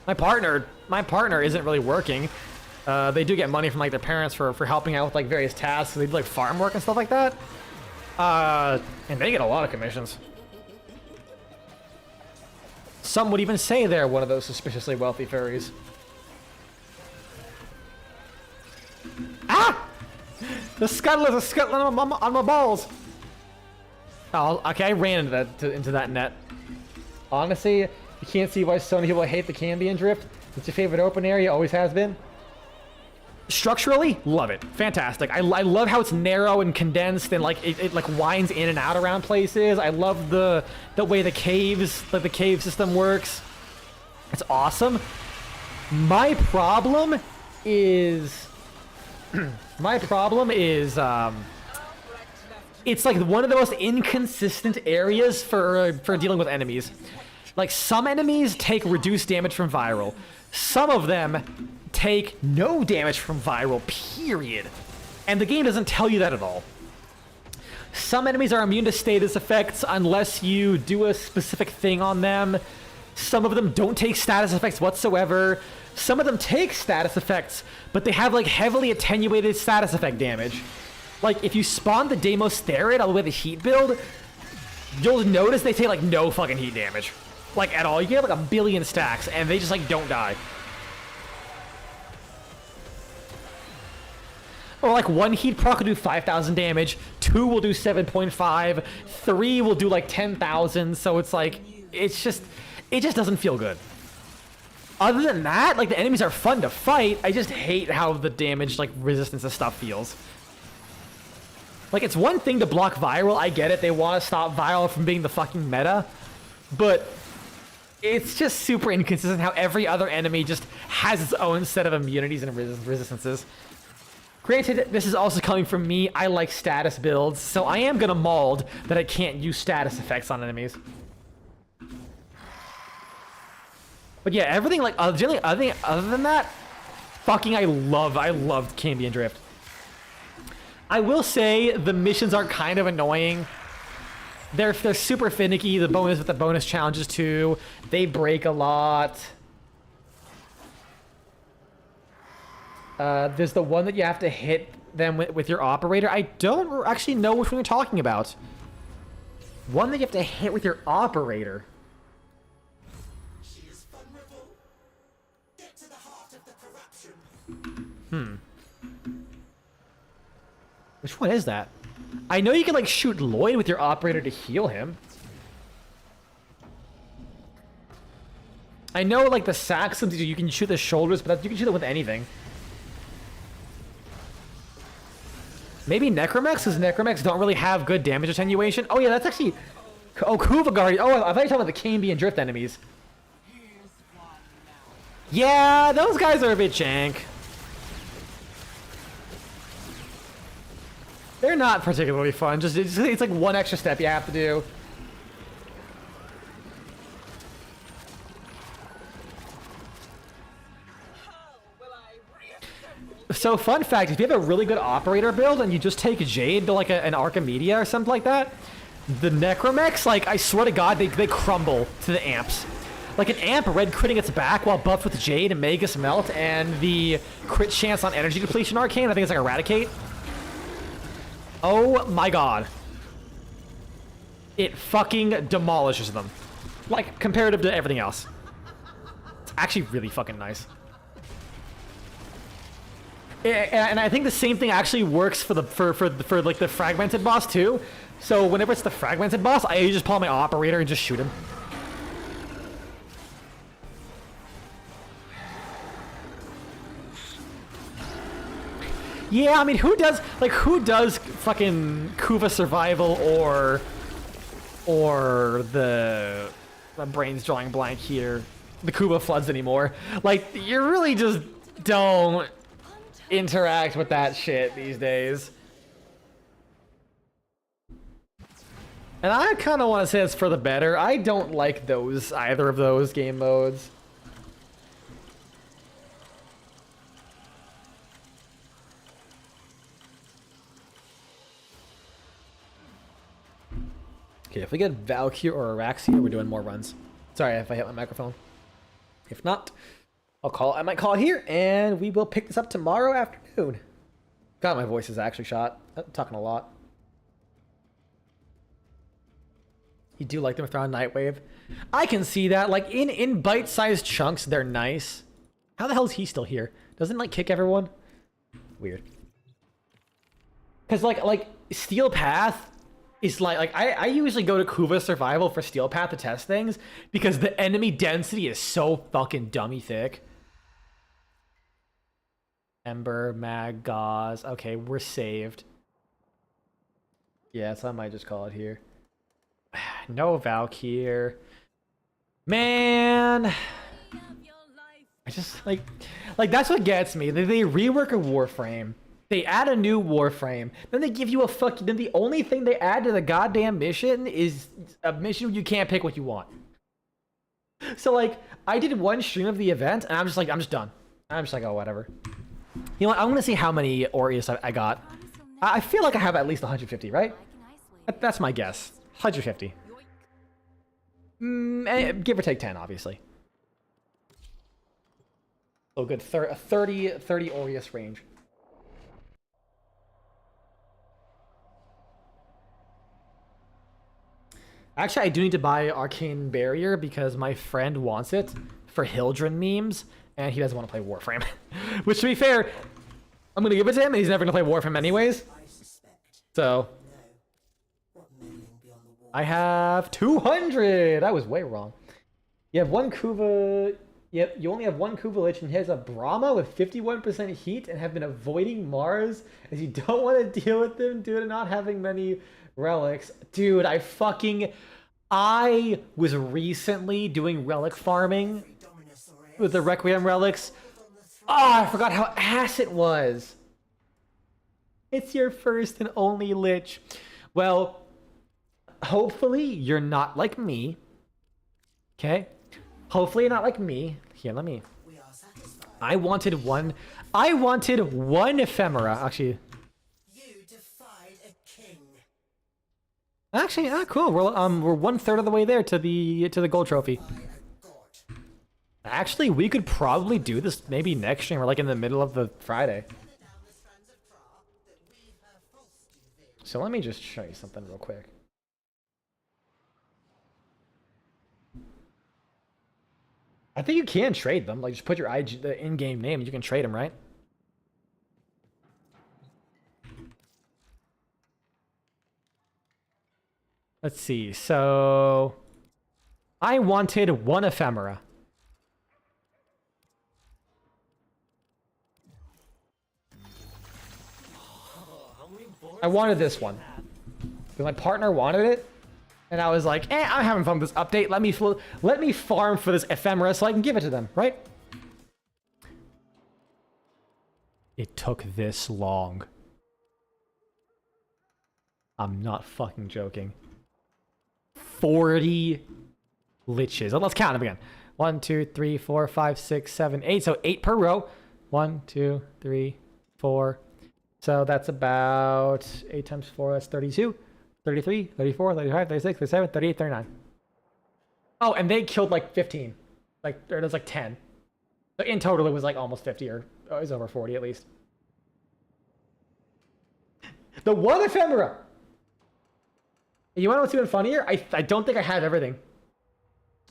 My partner isn't really working. They do get money from like their parents for helping out with like various tasks. They do like farm work and stuff like that. And they get a lot of commissions. Some would even say they're one of those suspiciously wealthy furries. Ah! The scuttle is a scuttle on my balls. Oh, okay, I ran into that net. Honestly, you can't see why so many people hate the Cambion Drift. It's your favorite open area, always has been. Structurally, love it. Fantastic. I love how it's narrow and condensed, and like it like winds in and out around places. I love the way the cave system works. It's awesome. My problem is it's like one of the most inconsistent areas for dealing with enemies. Like, some enemies take reduced damage from viral. Some of them take no damage from viral, period. And the game doesn't tell you that at all. Some enemies are immune to status effects unless you do a specific thing on them. Some of them don't take status effects whatsoever. Some of them take status effects, but they have like heavily attenuated status effect damage. Like, if you spawn the Deimos Therid all the way to heat build, you'll notice they take like no fucking heat damage. Like, at all. You get like a billion stacks, and they just like don't die. Or like one heat proc will do 5,000 damage, 2 will do 7.5, 3 will do like 10,000, so it's like, it just doesn't feel good. Other than that, like, the enemies are fun to fight. I just hate how the damage, like, resistance to stuff feels. Like, it's one thing to block viral, I get it, they want to stop viral from being the fucking meta, but it's just super inconsistent how every other enemy just has its own set of immunities and resistances. Granted, this is also coming from me. I like status builds, so I am gonna mauled that I can't use status effects on enemies. But yeah, everything like generally, other than that, fucking I loved Cambion Drift. I will say the missions are kind of annoying. They're super finicky. The bonus challenges too. They break a lot. There's the one that you have to hit them with your operator. I don't actually know which one you're talking about. One that you have to hit with your operator. She is vulnerable. Get to the heart of the corruption. Which one is that? I know you can like shoot Lloyd with your operator to heal him. I know like the Saxons, you can shoot the shoulders, but you can shoot them with anything. Maybe Necromechs, because Necromechs don't really have good damage attenuation. Oh yeah, that's actually... Oh, Kuvagard. Oh, I thought you were talking about the Cambion Drift enemies. Yeah, those guys are a bit jank. They're not particularly fun. It's like one extra step you have to do. So, fun fact, if you have a really good operator build and you just take Jade to like an Archimedia or something like that, the Necromechs, like, I swear to God, they crumble to the amps. Like, an amp red critting its back while buffed with Jade and Magus Melt, and the crit chance on Energy Depletion Arcane, I think it's like Eradicate. Oh my God. it fucking demolishes them. Like, comparative to everything else. It's actually really fucking nice. And I think the same thing actually works for like the fragmented boss too. So whenever it's the fragmented boss, I just pull out my operator and just shoot him. Yeah, I mean, who does fucking Kuva survival or the my brain's drawing blank here, the Kuva floods anymore? Like, you really just don't interact with that shit these days. And I kind of want to say it's for the better. I don't like either of those game modes. Okay, if we get Valkyrie or Araxia, we're doing more runs. Sorry if I hit my microphone. If not, I might call it here, and we will pick this up tomorrow afternoon. God, my voice is actually shot. I'm talking a lot. You do like them if they're on Nightwave? I can see that. Like, in bite-sized chunks, they're nice. How the hell is he still here? Doesn't, like, kick everyone? Weird. Because, like Steel Path is like I usually go to Kuva Survival for Steel Path to test things because the enemy density is so fucking dummy thick. Ember, Mag, Gauze. Okay, we're saved. Yeah, so I might just call it here. No Valkyrie. Man! I just, like that's what gets me. They rework a Warframe. They add a new Warframe. Then they give you then the only thing they add to the goddamn mission is a mission you can't pick what you want. So, like, I did one stream of the event, and I'm just done. I'm just like, oh, whatever. You know what? I'm gonna see how many Aureus I got. I feel like I have at least 150, right? That's my guess. 150. Give or take 10, obviously. Oh, good. 30 Aureus range. Actually, I do need to buy Arcane Barrier because my friend wants it for Hildren memes, and he doesn't want to play Warframe. Which, to be fair, I'm going to give it to him, and he's never going to play Warframe anyways. So, I have 200! I was way wrong. You have one Kuva... Yep, you only have one Kuva Lich, and he has a Brahma with 51% heat and have been avoiding Mars as you don't want to deal with them due to not having many relics. Dude, I was recently doing relic farming with the Requiem relics. Oh, I forgot how ass it was. It's your first and only Lich. Well, hopefully you're not like me. Okay? Hopefully you're not like me. Here, let me. I wanted one ephemera. Actually. Cool. We're 1/3 of the way there to the gold trophy. Actually, we could probably do this maybe next stream or like in the middle of the Friday. So let me just show you something real quick. I think you can trade them. Like, just put your the in-game name and you can trade them, right? Let's see. So, I wanted one ephemera. I wanted this one. Because my partner wanted it. And I was like, I'm having fun with this update. Let me farm for this ephemera so I can give it to them, right? It took this long. I'm not fucking joking. 40 liches. Let's count them again. 1, 2, 3, 4, 5, 6, 7, 8. So 8 per row. 1, 2, 3, 4. So that's about 8 times 4. That's 32. 33, 34, 35, 36, 37, 38, 39. Oh, and they killed like 15. Like, there was like 10. So in total, it was like almost 50, or it was over 40 at least. The one ephemera! You wanna know what's even funnier? I don't think I have everything.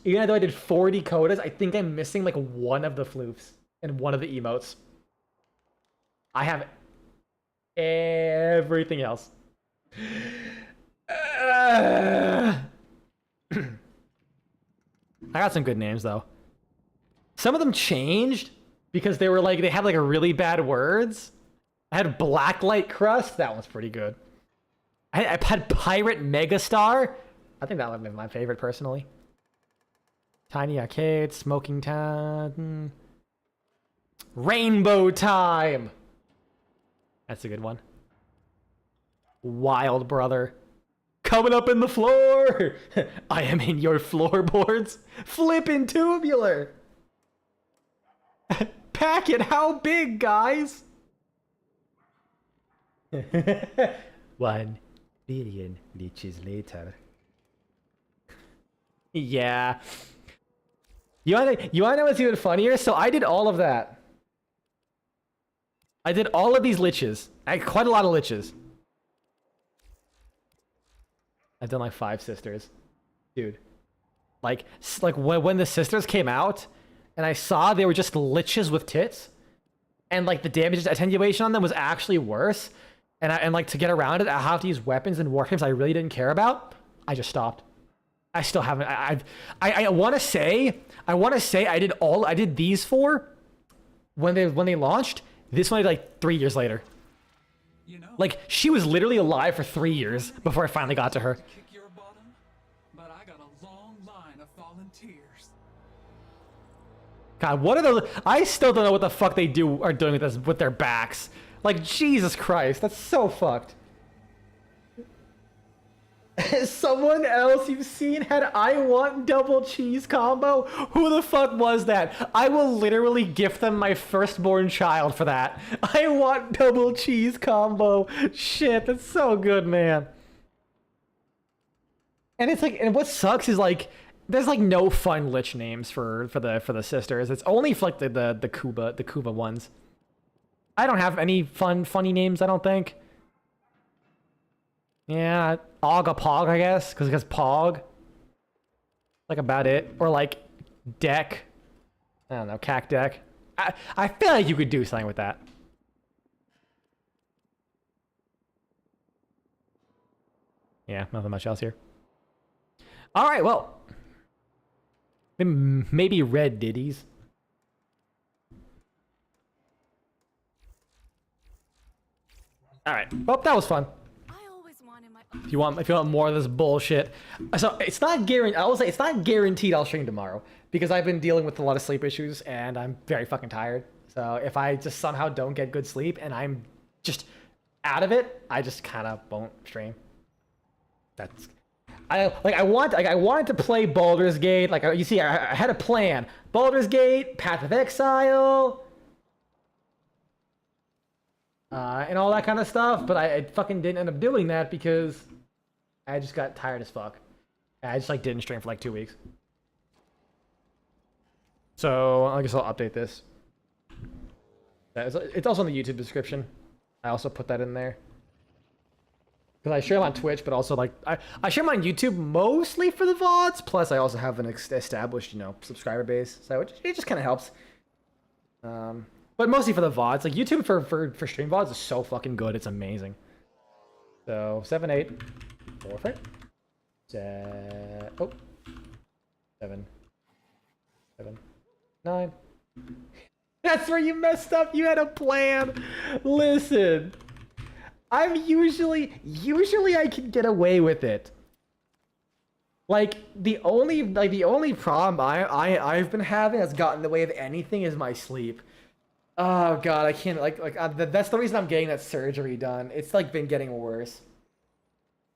Even though I did 40 codas, I think I'm missing like one of the floofs and one of the emotes. I have everything else. I got some good names though. Some of them changed because they were like, they had like a really bad words. I had Blacklight Crust. That one's pretty good. I had Pirate Megastar. I think that would be my favorite personally. Tiny Arcade, Smoking Town. Rainbow Time. That's a good one. Wild Brother. Coming up in the floor. I am in your floorboards. Flippin' tubular. Packet, how big, guys? 1 billion leeches later. Yeah. You wanna know what's even funnier? So I did all of that. I did all of these liches. I had quite a lot of liches. I've done like 5 sisters. Dude. Like when the sisters came out, and I saw they were just liches with tits, and like the damage attenuation on them was actually worse, and like to get around it, I have to use weapons and warframes I really didn't care about. I just stopped. I still haven't. I want to say I did these 4 when they launched. This one like 3 years later. You know, Like she was literally alive for 3 years before I finally got to her. kick your bottom, but I got a long line of volunteers. God, what are those? I still don't know what the fuck they are doing with this with their backs. Like Jesus Christ, that's so fucked. Someone else you've seen had I want double cheese combo? Who the fuck was that? I will literally gift them my firstborn child for that. I want double cheese combo. Shit, that's so good, man. And it's like, and what sucks is like, there's like no fun lich names for the sisters. It's only for like the Kuba ones. I don't have any funny names, I don't think. Yeah, Ogga Pog, I guess, because Pog. Like about it. Or like Deck. I don't know, Cack Deck. I feel like you could do something with that. Yeah, nothing much else here. Alright, well. Maybe red ditties. Alright, well, that was fun. I always wanted my If you want more of this bullshit, so it's not guaranteed. I will say it's not guaranteed I'll stream tomorrow because I've been dealing with a lot of sleep issues and I'm very fucking tired. So if I just somehow don't get good sleep and I'm just out of it, I just kind of won't stream. That's I wanted to play Baldur's Gate. Like you see, I had a plan: Baldur's Gate, Path of Exile. And all that kind of stuff, but I fucking didn't end up doing that because I just got tired as fuck. I just like didn't stream for like 2 weeks. So I guess I'll update this. It's also in the YouTube description. I also put that in there. Because I stream on Twitch, but also like I stream on YouTube mostly for the VODs. Plus I also have an established, subscriber base. So it just kind of helps. But mostly for the VODs. Like YouTube for stream VODs is so fucking good. It's amazing. So 7, 8, Warframe. 7, 9. That's where you messed up. You had a plan. Listen, I'm usually I can get away with it. Like the only problem I've been having that's gotten in the way of anything is my sleep. Oh god, I can't that's the reason I'm getting that surgery done. It's like been getting worse.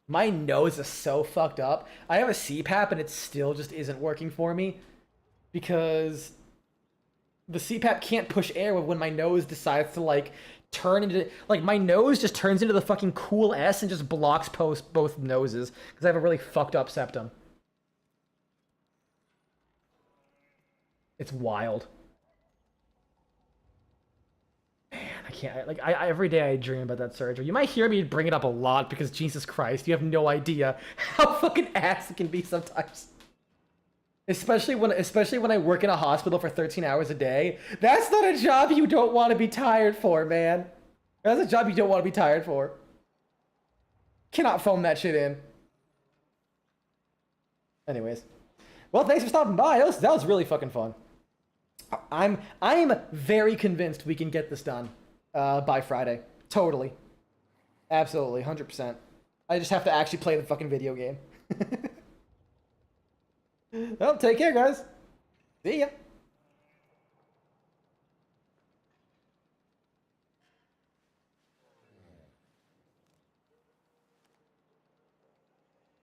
My nose is so fucked up. I have a CPAP and it still just isn't working for me because the CPAP can't push air when my nose decides to like turn into my nose just turns into the fucking cool S and just blocks both noses because I have a really fucked up septum. It's wild. Man, I can't. Like, every day I dream about that surgery. You might hear me bring it up a lot because Jesus Christ, you have no idea how fucking ass it can be sometimes. Especially when I work in a hospital for 13 hours a day. That's not a job you don't want to be tired for, man. That's a job you don't want to be tired for. Cannot phone that shit in. Anyways. Well, thanks for stopping by. That was really fucking fun. I am very convinced we can get this done by Friday. Totally. Absolutely. 100%. I just have to actually play the fucking video game. Well, take care, guys. See ya.